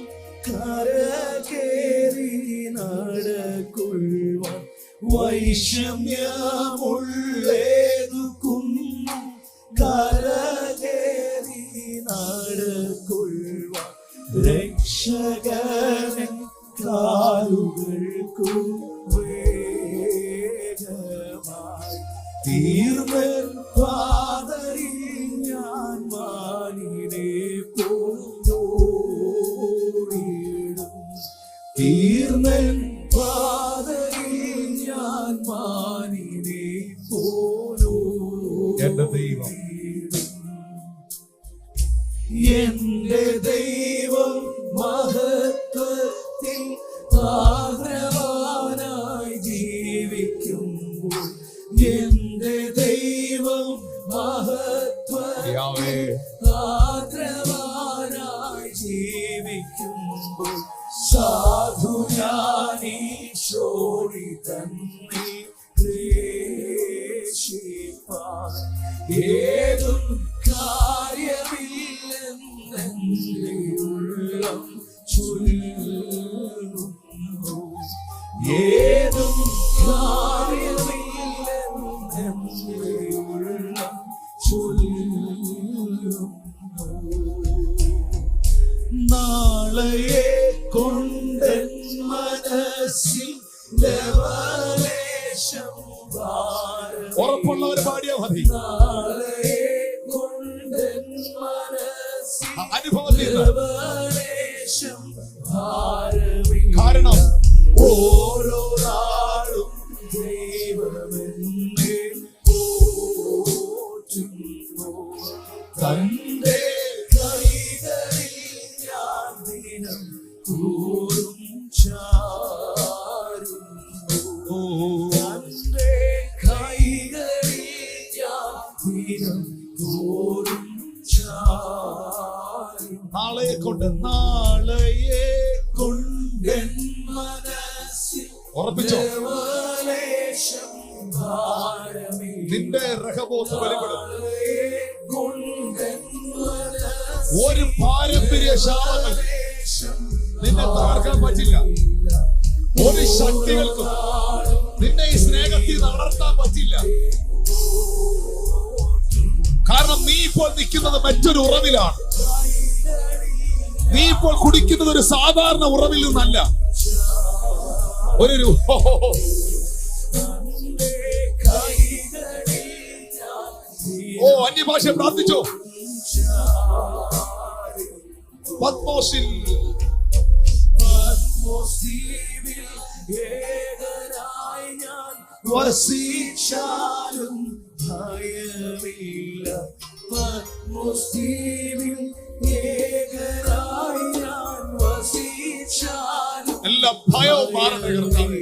കരകേറി നടക്കൊള്ളുവാൻ, വൈഷമ്യമുള്ളേതു കുന്നും കരകേറി നടക്കൊള്ളുവാൻ, രക്ഷകൻ കാലുകൾക്കു വേഗമായി തീർന്നൻ പാതയിൽ ഞാൻ മാനിനെ പോയിടും. തീർന്നൻ പാതയിൽ ഞാൻ മാനിനെ പോയിടും. എന്റെ ദൈവം, എന്റെ ദൈവം മഹത്വത്തിൽ ആദരവാനായി ജീവിക്കുമ്പോൾ, എന്റെ ദൈവം മഹത്വത്തിൽ ചരിത്രവാനായി ജീവിക്കുമ്പോൾ സാധു ഞാനീശോടി തന്നെ ക്ലേശിപ്പാൻ ഏതും കാര്യമില്ലെന്നെന്റെ ഉള്ളം ചൊല്ലുന്നു. ഏതും കാര്യമില്ലെന്നെന്റെ ഉള്ളം ചൊല്ലുന്നു. നാളെയെ കൊണ്ടെൻ മനസ്സിൽ ലവലേശം ഭാരം. ഉറപ്പുള്ളവർ പാടിയാ മതി. നാളെയെ കൊണ്ടെൻ മനസ്സിൽ അനുഭവത്തിൽ ലവലേശം ഭാരമില്ല. കാരണം ഓരോ നാളും ദൈവമെന്നെ പോറ്റുന്നു. തന്റെ കൈകളിൽ ഞാൻ ദിനം തോറും ചാരുന്നു. തന്റെ കൈകളിൽ ഞാൻ ദിനം തോറും ചാരുന്നു. നാളെ കൊണ്ട് നാളെയെ കൊണ്ടെൻ മനസ്സിൽ ഉറപ്പിച്ചോ, ലവലേശം ഭാരമില്ല. നിന്റെ റഹബോത്ത് വെളിപ്പെടും. നാളെയെ കൊണ്ടെൻ മനസ്സിൽ ഒരു പാരമ്പര്യ ശാപങ്ങൾ നിന്നെ തകർക്കാൻ പറ്റില്ല. ഒരു ശക്തികൾക്കും നിന്നെ ഈ സ്നേഹത്തിൽ നടത്താൻ പറ്റില്ല. കാരണം നീ ഇപ്പോൾ നിൽക്കുന്നത് മറ്റൊരു ഉറവിലാണ്. നീ ഇപ്പോൾ കുടിക്കുന്നത് ഒരു സാധാരണ ഉറവിൽ നിന്നല്ല. ഒരു അന്യഭാഷ പ്രാർത്ഥിച്ചോ. പത്മോസിൽ ഏകനായി ഞാൻ വസിച്ചാലും ഭയമില്ല. പത്മോസ്തീവിൽ ഏകനായി ഞാൻ വസിച്ചാലും എല്ലാ ഭയവും മാറട്ടെ കർത്താവേ.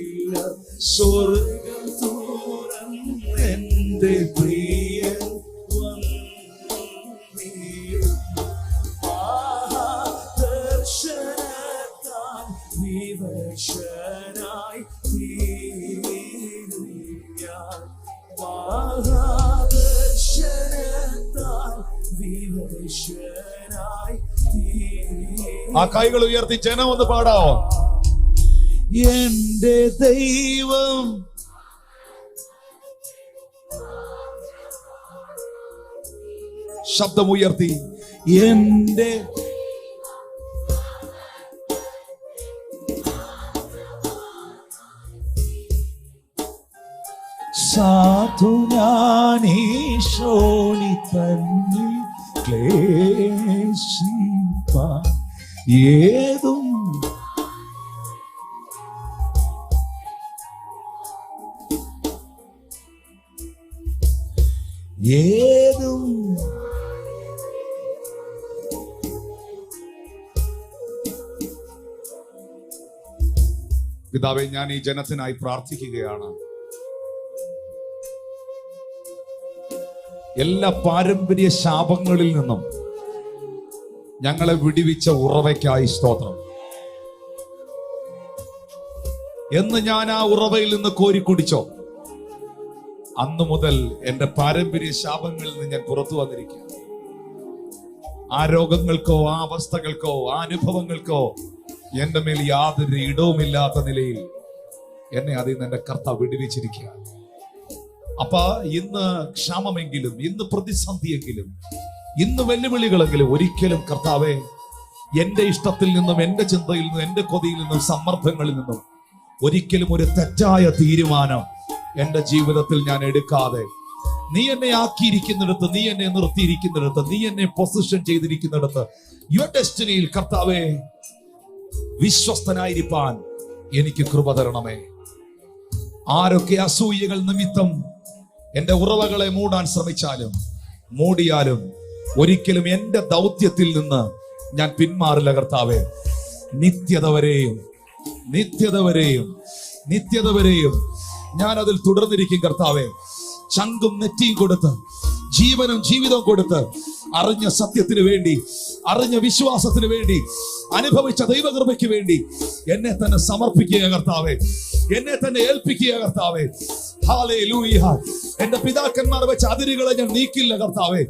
സ്വർഗം തുറന്നെന്റെ പ്രിയൻ വന്നിടും. ദർശനത്താൽ വിവശനായി തീരും ഞാൻ. ദർശനത്താൽ വിവശനായി തീരും. ആ കൈകൾ ഉയർത്തി ജനം ഒന്ന് പാടാവോ. എന്റെ ദൈവം ശബ്ദമുയർത്തി എന്റെ സാധു ഞാനീശോണി തന്നെ ക്ലേശിപ്പാൻ ഏതും ഏതും പിതാവേ, ഞാൻ ഈ ജനത്തിനായി പ്രാർത്ഥിക്കുകയാണ്. എല്ലാ പാരമ്പര്യ ശാപങ്ങളിൽ നിന്നും ഞങ്ങളെ വിടിവിച്ച ഉറവയ്ക്കായി സ്തോത്രം. എന്ന് ഞാൻ ആ ഉറവയിൽ നിന്ന് കോരിക്കുടിച്ചോ, അന്നു മുതൽ എന്റെ പാരമ്പര്യ ശാപങ്ങളിൽ നിന്ന് ഞാൻ പുറത്തു വന്നിരിക്കുക. ആ രോഗങ്ങൾക്കോ ആ അവസ്ഥകൾക്കോ ആ അനുഭവങ്ങൾക്കോ എന്റെ മേൽ യാതൊരു ഇടവുമില്ലാത്ത നിലയിൽ എന്നെ അതിൽ നിന്ന് എന്റെ കർത്താവ് വിടുവിച്ചിരിക്കുക. അപ്പൊ ഇന്ന് ക്ഷാമമെങ്കിലും, ഇന്ന് പ്രതിസന്ധിയെങ്കിലും, ഇന്ന് വെല്ലുവിളികളെങ്കിലും ഒരിക്കലും കർത്താവെ എന്റെ ഇഷ്ടത്തിൽ നിന്നും എന്റെ ചിന്തയിൽ നിന്നും എന്റെ കൊതിയിൽ നിന്നും സമ്മർദ്ദങ്ങളിൽ നിന്നും ഒരിക്കലും ഒരു തെറ്റായ തീരുമാനം എന്റെ ജീവിതത്തിൽ ഞാൻ എടുക്കാതെ, നീ എന്നെ ആക്കിയിരിക്കുന്നിടത്ത്, നീ എന്നെ നിർത്തിയിരിക്കുന്നിടത്ത്, നീ എന്നെ പൊസിഷൻ ചെയ്തിരിക്കുന്നിടത്ത് യുവർ ഡെസ്റ്റിനിയിൽ കർത്താവെ വിശ്വസ്തനായിരിക്കാൻ എനിക്ക് കൃപ തരണമേ. ആരൊക്കെ അസൂയകൾ നിമിത്തം എന്റെ ഉറവകളെ മൂടാൻ ശ്രമിച്ചാലും മൂടിയാലും ഒരിക്കലും എന്റെ ദൗത്യത്തിൽ നിന്ന് ഞാൻ പിന്മാറില്ല കർത്താവേ. നിത്യത വരെയും ഞാൻ അതിൽ തുടർന്നിരിക്കും കർത്താവേ. ചങ്കും നെറ്റിയും കൊടുത്ത്, ജീവനും ജീവിതവും കൊടുത്ത് അറിഞ്ഞ സത്യത്തിന് വേണ്ടി അറിഞ്ഞ വിശ്വാസത്തിന് വേണ്ടി, അനുഭവിച്ച ദൈവകൃപയ്ക്ക് വേണ്ടി എന്നെ തന്നെ സമർപ്പിക്കുക കർത്താവേ, എന്നെ തന്നെ ഏൽപ്പിക്കുക കർത്താവേ. ഹല്ലേലൂയ. എന്റെ പിതാക്കന്മാർ വെച്ച അതിരുകളെ ഞാൻ നീക്കില്ല കർത്താവേ.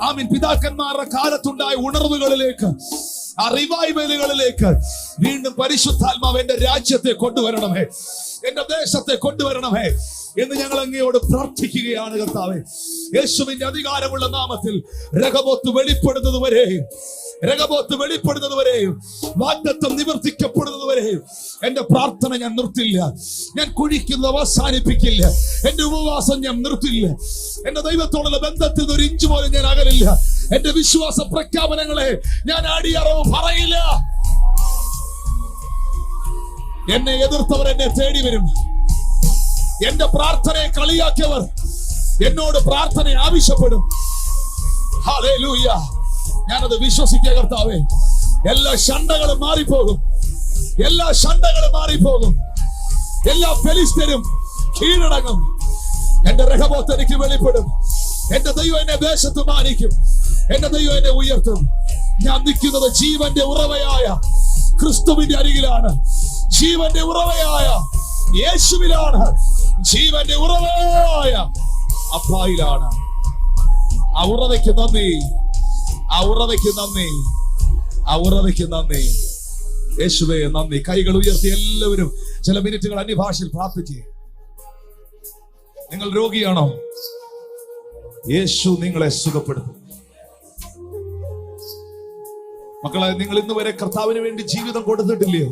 ആമീൻ. പിതാക്കന്മാരുടെ കാലത്തുണ്ടായ ഉണർവുകളിലേക്ക്, ആ റിവൈവലുകളിലേക്ക് വീണ്ടും പരിശുദ്ധാത്മാവ് എന്റെ രാജ്യത്തെ കൊണ്ടുവരണമേ, എന്റെ ദേശത്തെ കൊണ്ടുവരണമേ എന്ന് ഞങ്ങൾ അങ്ങയോട് പ്രാർത്ഥിക്കുകയാണ് കർത്താവേ. യേശുവിന്റെ അധികാരമുള്ള നാമത്തിൽ രഹബോത്ത് വെളിപ്പെടുന്നത് വരെയും വാഗ്ദത്തം നിവർത്തിക്കപ്പെടുന്നത് വരെയും എന്റെ പ്രാർത്ഥന ഞാൻ നിർത്തില്ല. ഞാൻ കുഴിക്കുന്നത് അവസാനിപ്പിക്കില്ല. എന്റെ ഉപവാസം ഞാൻ നിർത്തില്ല. എന്റെ ദൈവത്തോടുള്ള ബന്ധത്തിൽ നിന്ന് ഒരു ഇഞ്ച് പോലും ഞാൻ അകലില്ല. എന്റെ വിശ്വാസ പ്രഖ്യാപനങ്ങളെ ഞാൻ അടിയറവ് പറയില്ല. എന്നെ എതിർത്തവർ എന്നെ തേടി വരും. എന്റെ പ്രാർത്ഥനയെ കളിയാക്കിയവർ എന്നോട് പ്രാർത്ഥന ആവശ്യപ്പെടും. ഹല്ലേലൂയ. ഞാനത് വിശ്വസിക്കുക കർത്താവേ. എല്ലാ ശണ്ഠകളും മാറിപ്പോകും. എല്ലാ ഫെലിസ്ത്യരും കീഴടങ്ങും. എന്റെ രഹബോത്ത് എനിക്ക് വെളിപ്പെടും. എന്റെ ദൈവം എന്നെ ദേശത്ത് മാനിക്കും. എന്റെ ദൈവം എന്നെ ഉയർത്തും. ഞാൻ നിൽക്കുന്നത് ജീവന്റെ ഉറവയായ ക്രിസ്തുവിന്റെ അരികിലാണ്. ജീവന്റെ ഉറവയായ യേശുവിലാണ്. ജീവന്റെ ഉറവയായ അപ്പായിലാണ്. ആ ഉറവയ്ക്ക് നന്ദി. യേശുവേ നന്ദി. കൈകൾ ഉയർത്തി എല്ലാവരും ചില മിനിറ്റുകൾ അന്യഭാഷയിൽ പ്രാർത്ഥിക്കുക. നിങ്ങൾ രോഗിയാണോ? യേശു നിങ്ങളെ സുഖപ്പെടുത്തും. മക്കളെ, നിങ്ങൾ ഇന്ന് വരെ കർത്താവിന് വേണ്ടി ജീവിതം കൊടുത്തിട്ടില്ലയോ?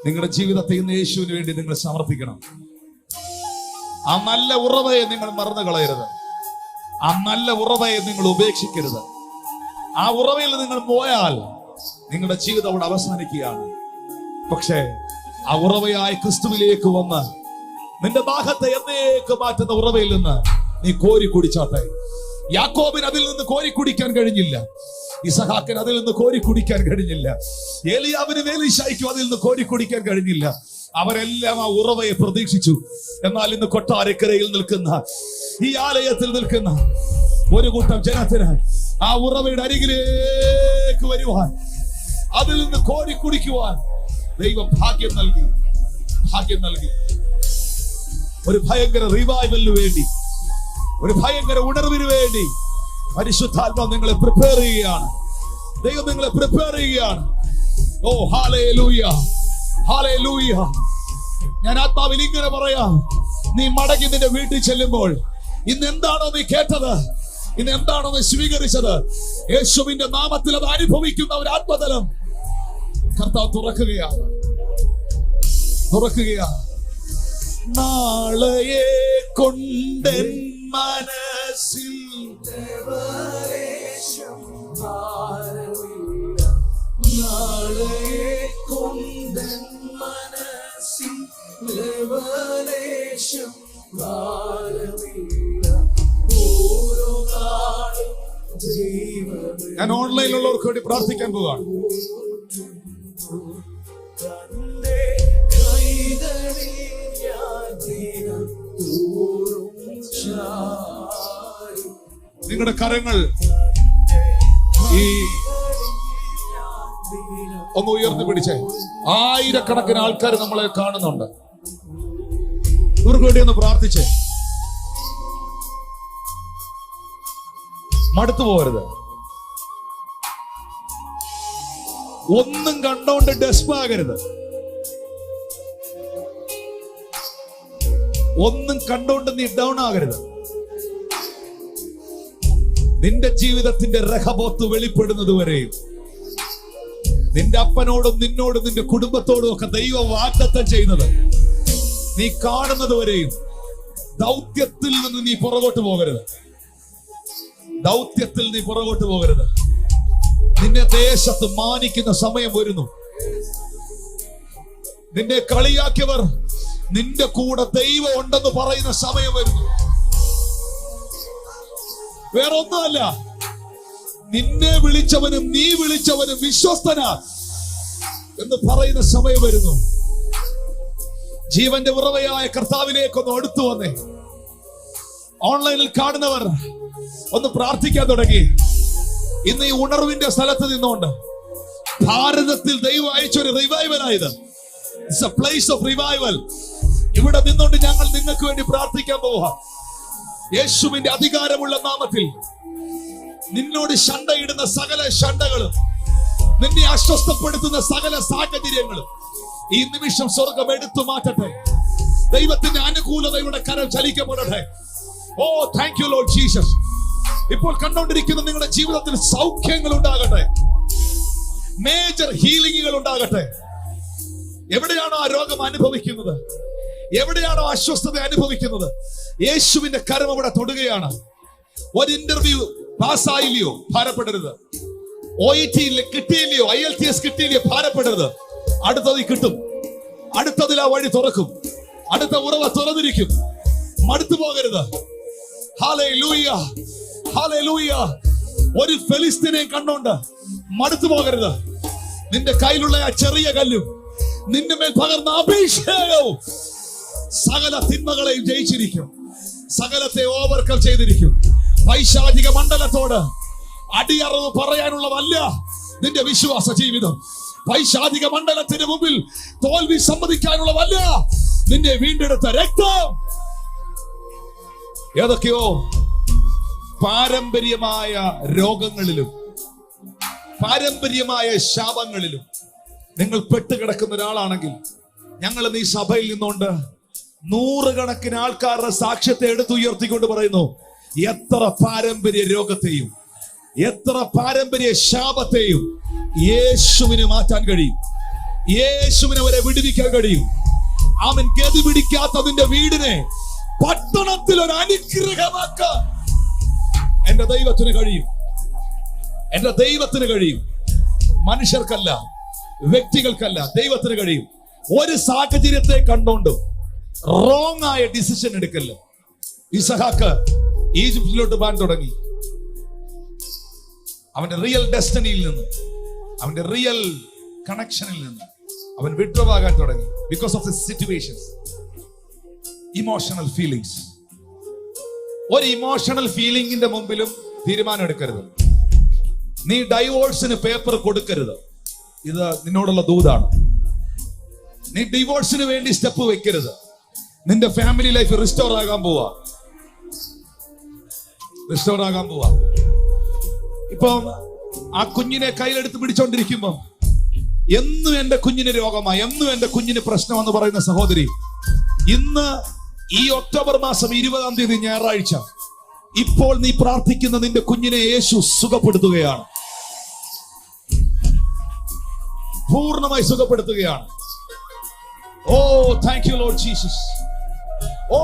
നിങ്ങളുടെ ജീവിതത്തെ ഇന്ന് യേശുവിന് വേണ്ടി നിങ്ങൾ സമർപ്പിക്കണം. ആ നല്ല ഉറവയെ നിങ്ങൾ മറന്നു കളയരുത്. ആ നല്ല ഉറവയെ നിങ്ങൾ ഉപേക്ഷിക്കരുത്. ആ ഉറവയിൽ നിങ്ങൾ പോയാൽ നിങ്ങളുടെ ജീവിതം അവിടെ അവസാനിക്കുകയാണ്. പക്ഷേ ആ ഉറവയായ ക്രിസ്തുവിലേക്ക് വന്ന് നിന്റെ ദാഹത്തെ എന്നേക്ക് മാറ്റുന്ന ഉറവയിൽ നിന്ന് നീ കോരി കുടിച്ചാട്ടെ. യാക്കോബിന് അതിൽ നിന്ന് കോരി കുടിക്കാൻ കഴിഞ്ഞില്ല. ഇസഹാക്കിന് അതിൽ നിന്ന് കോരി കുടിക്കാൻ കഴിഞ്ഞില്ല. ഏലിയാവിനും എലീശായ്ക്കും അതിൽ നിന്ന് കോരി കുടിക്കാൻ കഴിഞ്ഞില്ല. അവരെല്ലാം ആ ഉറവയെ പ്രതീക്ഷിച്ചു. എന്നാൽ ഇന്ന് കൊട്ടാരക്കരയിൽ നിൽക്കുന്ന, ഈ ആലയത്തിൽ നിൽക്കുന്ന ഒരു കൂട്ടം ജനത്തിന് ആ ഉറവയുടെ അരികിലേക്ക് വരുവാൻ, അതിൽ നിന്ന് കോരി കുടിക്കുവാൻ ദൈവം ഭാഗ്യം നൽകി. ഒരു ഭയങ്കര റിവൈവലിന് വേണ്ടി, ഒരു ഭയങ്കര ഉണർവിന് വേണ്ടി പരിശുദ്ധാത്മാവ് നിങ്ങളെ പ്രിപ്പയർ ചെയ്യുകയാണ്. ദൈവം നിങ്ങളെ പ്രിപ്പയർ ചെയ്യുകയാണ്. ഓ ഹല്ലേലൂയ. ഞാൻ ആത്മാവിൽ ഇങ്ങനെ പറയാം, നീ മടങ്ങി നിന്റെ വീട്ടിൽ ചെല്ലുമ്പോൾ ഇന്ന് എന്താണോ നീ കേട്ടത്, ഇന്ന് എന്താണോ നീ സ്വീകരിച്ചത്, യേശുവിന്റെ നാമത്തിൽ അത് അനുഭവിക്കുന്ന ഒരു ആത്മതലം കർത്താവ് തുറക്കുകയാണ്. നാളെയെ കൊണ്ടെൻ മനസ്സിൽ ഞാൻ ഓൺലൈനിലുള്ളവർക്ക് വേണ്ടി പ്രാർത്ഥിക്കാൻ പോവാണ്. നിങ്ങളുടെ കരങ്ങൾ ഈ ഒന്ന് ഉയർത്തി പിടിച്ചേ. ആയിരക്കണക്കിന് ആൾക്കാർ നമ്മളെ കാണുന്നുണ്ട്. ഇവർക്ക് വേണ്ടി ഒന്ന് പ്രാർത്ഥിച്ചേ. മടുത്തു പോകരുത്. ഒന്നും കണ്ടോണ്ട് ഡെസ്പാകരുത്. ഒന്നും കണ്ടോണ്ട് നീ ഡൗൺ ആകരുത്. നിന്റെ ജീവിതത്തിന്റെ രഹബോത്ത് വെളിപ്പെടുന്നത് വരെയും, നിന്റെ അപ്പനോടും നിന്നോടും നിന്റെ കുടുംബത്തോടും ഒക്കെ ദൈവം വാഗ്ദത്തം ചെയ്യുന്നത് നീ കാണുന്നത് വരെയും ദൗത്യത്തിൽ നിന്ന് നീ പുറകോട്ട് പോകരുത്. നിന്നെ ദേശത്ത് മാനിക്കുന്ന സമയം വരുന്നു. നിന്നെ കളിയാക്കിയവർ നിന്റെ കൂടെ ദൈവം ഉണ്ടെന്ന് പറയുന്ന സമയം വരുന്നു. വേറെ ഒന്നുമല്ല, നിന്നെ വിളിച്ചവനും നീ വിളിച്ചവനും വിശ്വസ്തനാ എന്ന് പറയുന്ന സമയം വരുന്നു. ജീവന്റെ ഉറവയായ കർത്താവിലേക്കൊന്ന് അടുത്തു വന്നേ. ഓൺലൈനിൽ കാണുന്നവർ ഒന്ന് പ്രാർത്ഥിക്കാൻ തുടങ്ങി. ഇന്ന് ഈ ഉണർവിന്റെ സ്ഥലത്ത് നിന്നുകൊണ്ട് ഭാരതത്തിൽ ദൈവം അയച്ച ഒരു റിവൈവലായത്. It's a place of revival. ഇവിടെ നിന്നുകൊണ്ട് ഞങ്ങൾ നിങ്ങൾക്ക് വേണ്ടി പ്രാർത്ഥിക്കാൻ പോവാം. യേശുവിന്റെ അധികാരമുള്ള നാമത്തിൽ നിന്നോട് ശണ്ടയിടുന്ന സകല ശണ്ടകളും, നിന്നെ അസ്വസ്ഥപ്പെടുത്തുന്ന സകല സാഹചര്യങ്ങളും ഈ നിമിഷം സ്വർഗം എടുത്തു മാറ്റട്ടെ. ദൈവത്തിന്റെ അനുകൂലതയുടെ കരം ചലിക്കപ്പെടട്ടെ. ഓ താങ്ക് യു ലോർഡ് ജീസസ്. ഇപ്പോൾ കണ്ടുകൊണ്ടിരിക്കുന്ന നിങ്ങളുടെ ജീവിതത്തിൽ സൗഖ്യങ്ങൾ ഉണ്ടാകട്ടെ, മേജർ ഹീലിംഗുകൾ ഉണ്ടാകട്ടെ. എവിടെയാണോ ആ രോഗം അനുഭവിക്കുന്നത്, എവിടെയാണോ അസ്വസ്ഥത അനുഭവിക്കുന്നത്, യേശുവിന്റെ കരം അവിടെ തൊടുകയാണ്. ഒരു ഇന്റർവ്യൂ പാസ്സായില്ലയോ, ഭാരപ്പെടരുത്. OET കിട്ടിയില്ലയോ, IELTS കിട്ടിയില്ലയോ, ഭാരപ്പെടരുത്. അടുത്തത് കിട്ടും. അടുത്തതിൽ ആ വഴി തുറക്കും. അടുത്ത ഉറവ തുറന്നിരിക്കും. മടുത്തു പോകരുത്. Hallelujah, hallelujah. ഒരു ഫെലിസ്തീനെ കണ്ടോണ്ട് മടുത്തു പോകരുത്. നിന്റെ കയ്യിലുള്ള ആ ചെറിയ കല്ലും നിന്റെ മേൽ പകർന്ന അഭിഷേകവും സകല തിന്മകളെയും ജയിച്ചിരിക്കും. സകലത്തെ ഓവർകം ചെയ്തിരിക്കും. പൈശാചിക മണ്ഡലത്തോട് അടിയറവ് പറയാനുള്ളതല്ല നിന്റെ വിശ്വാസ ജീവിതം. പൈശാചിക മണ്ഡലത്തിന് മുമ്പിൽ തോൽവി സമ്മതിക്കാനുള്ളതല്ല നിന്നെ വീണ്ടെടുത്ത രക്തം. ഏതൊക്കെയോ പാരമ്പര്യമായ രോഗങ്ങളിലും പാരമ്പര്യമായ ശാപങ്ങളിലും നിങ്ങൾ പെട്ടുകിടക്കുന്ന ഒരാളാണെങ്കിൽ, ഞങ്ങൾ ഈ സഭയിൽ നിന്നുകൊണ്ട് നൂറുകണക്കിന് ആൾക്കാരുടെ സാക്ഷ്യത്തെ എടുത്തുയർത്തിക്കൊണ്ട് പറയുന്നു, എത്ര പാരമ്പര്യ രോഗത്തെയും എത്ര പാരമ്പര്യ ശാപത്തെയും യേശുവിന് മാറ്റാൻ കഴിയും. യേശുവിനെ അവരെ വിടുവിക്കാൻ കഴിയും. അവൻ ഗതി പിടിക്കാത്തതിന്റെ വീടിനെ പട്ടണത്തിൽ ഒരു അനുഗ്രഹമാക്കാൻ എന്റെ ദൈവത്തിന് കഴിയും. എന്റെ ദൈവത്തിന് കഴിയും. മനുഷ്യർക്കല്ല, വ്യക്തികൾക്കല്ല, ദൈവത്തിന് കഴിയും. ഒരു സാഹചര്യത്തെ കണ്ടോണ്ടും റോങ് ആയ ഡിസിഷൻ എടുക്കല്ല. ഇസഹാക്ക് ഈജിപ്തിലോട്ട് പോകാൻ തുടങ്ങി. അവന്റെ റിയൽ ഡെസ്റ്റിനിയിൽ നിന്ന്, അവന്റെ റിയൽ കണക്ഷനിൽ നിന്ന് അവൻ വിഡ്രോവാകാൻ തുടങ്ങി. Because of the situations, emotional feelings. ഒരു ഇമോഷണൽ ഫീലിംഗിന്റെ മുമ്പിലും തീരുമാനം എടുക്കരുത്. നീ ഡൈവോഴ്സിന് പേപ്പർ കൊടുക്കരുത്. ഇത് നിന്നോടുള്ള ദൂതാണ്. നീ ഡിവോഴ്സിന് വേണ്ടി സ്റ്റെപ്പ് വെക്കരുത്. നിന്റെ ഫാമിലി ലൈഫ് റിസ്റ്റോർ ആകാൻ പോവാ. ഇപ്പം ആ കുഞ്ഞിനെ കയ്യിലെടുത്ത് പിടിച്ചോണ്ടിരിക്കുമ്പോ എന്നും എന്റെ കുഞ്ഞിന് രോഗമായി, എന്നും എന്റെ കുഞ്ഞിന് പ്രശ്നമെന്ന് പറയുന്ന സഹോദരി, ഇന്ന് ഈ ഒക്ടോബർ മാസം 20-ാം തീയതി ഞായറാഴ്ച, ഇപ്പോൾ നീ പ്രാർത്ഥിക്കുന്ന നിന്റെ കുഞ്ഞിനെ യേശു സുഖപ്പെടുത്തുകയാണ്. പൂർണ്ണമായി സുഖപ്പെടുത്തുകയാണ്. Oh thank you Lord Jesus. Oh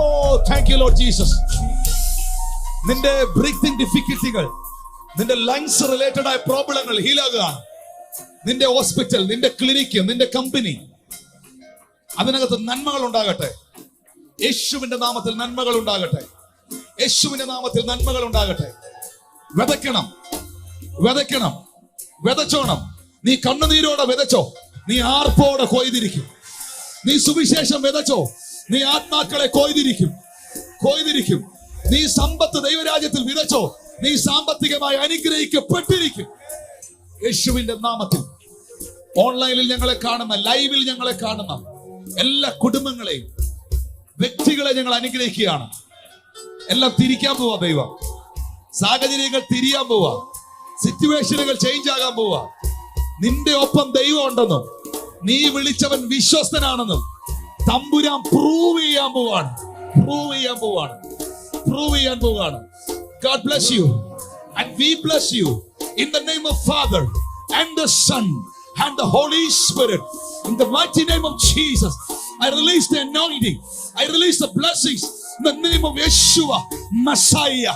thank you Lord Jesus. നിന്റെ ബ്രീത്തിങ് ഡിഫിക്കൽറ്റികൾ, നിന്റെ ലങ്സ് റിലേറ്റഡ് ആയ പ്രോബ്ലങ്ങൾ ഹീലാകുകയാണ്. നിന്റെ ഹോസ്പിറ്റൽ, നിന്റെ ക്ലിനിക്ക്, നിന്റെ കമ്പനി, അതിനകത്ത് നന്മകൾ ഉണ്ടാകട്ടെ. യേശുവിന്റെ നാമത്തിൽ നന്മകൾ ഉണ്ടാകട്ടെ. യേശുവിന്റെ നാമത്തിൽ നന്മകൾ ഉണ്ടാകട്ടെ. വിതയ്ക്കണം, വിതയ്ക്കണം, വിതച്ചോണം. നീ കണ്ണുനീരോടെ വിതച്ചോ, നീ ആർപ്പോടെ കൊയ്തിരിക്കും. നീ സുവിശേഷം വിതച്ചോ, നീ ആത്മാക്കളെ കൊയ്തിരിക്കും, കൊയ്തിരിക്കും. നീ സമ്പത്ത് ദൈവരാജ്യത്തിൽ വിതച്ചോ, നീ സാമ്പത്തികമായി അനുഗ്രഹിക്കപ്പെട്ടിരിക്കും. യേശുവിന്റെ നാമത്തിൽ ഓൺലൈനിൽ ഞങ്ങളെ കാണുന്ന, ലൈവിൽ ഞങ്ങളെ കാണുന്ന എല്ലാ കുടുംബങ്ങളെയും, വ്യക്തികളെ ഞങ്ങൾ അനുഗ്രഹിക്കുകയാണ്. എല്ലാം തിരിക്കാൻ പോവാ ദൈവം. സാഹചര്യങ്ങൾ തിരിയാൻ പോവാ. സിറ്റുവേഷനുകൾ ചേഞ്ച് ആകാൻ പോവാ. നിന്റെ ഒപ്പം ദൈവം ഉണ്ടെന്നും നീ വിളിച്ചവൻ വിശ്വസ്തനാണെന്നും തമ്പുരാൻ പ്രൂവ് ചെയ്യാൻ പോവാണ്. പ്രൂവ് ചെയ്യാൻ പോവാണ്. പ്രൂവ് ചെയ്യാൻ പോവാണ്. God bless you and we bless you in the name of Father and the Son and the Holy Spirit. In the mighty name of Jesus, I release the anointing. I release the blessings in the name of Yeshua, Messiah.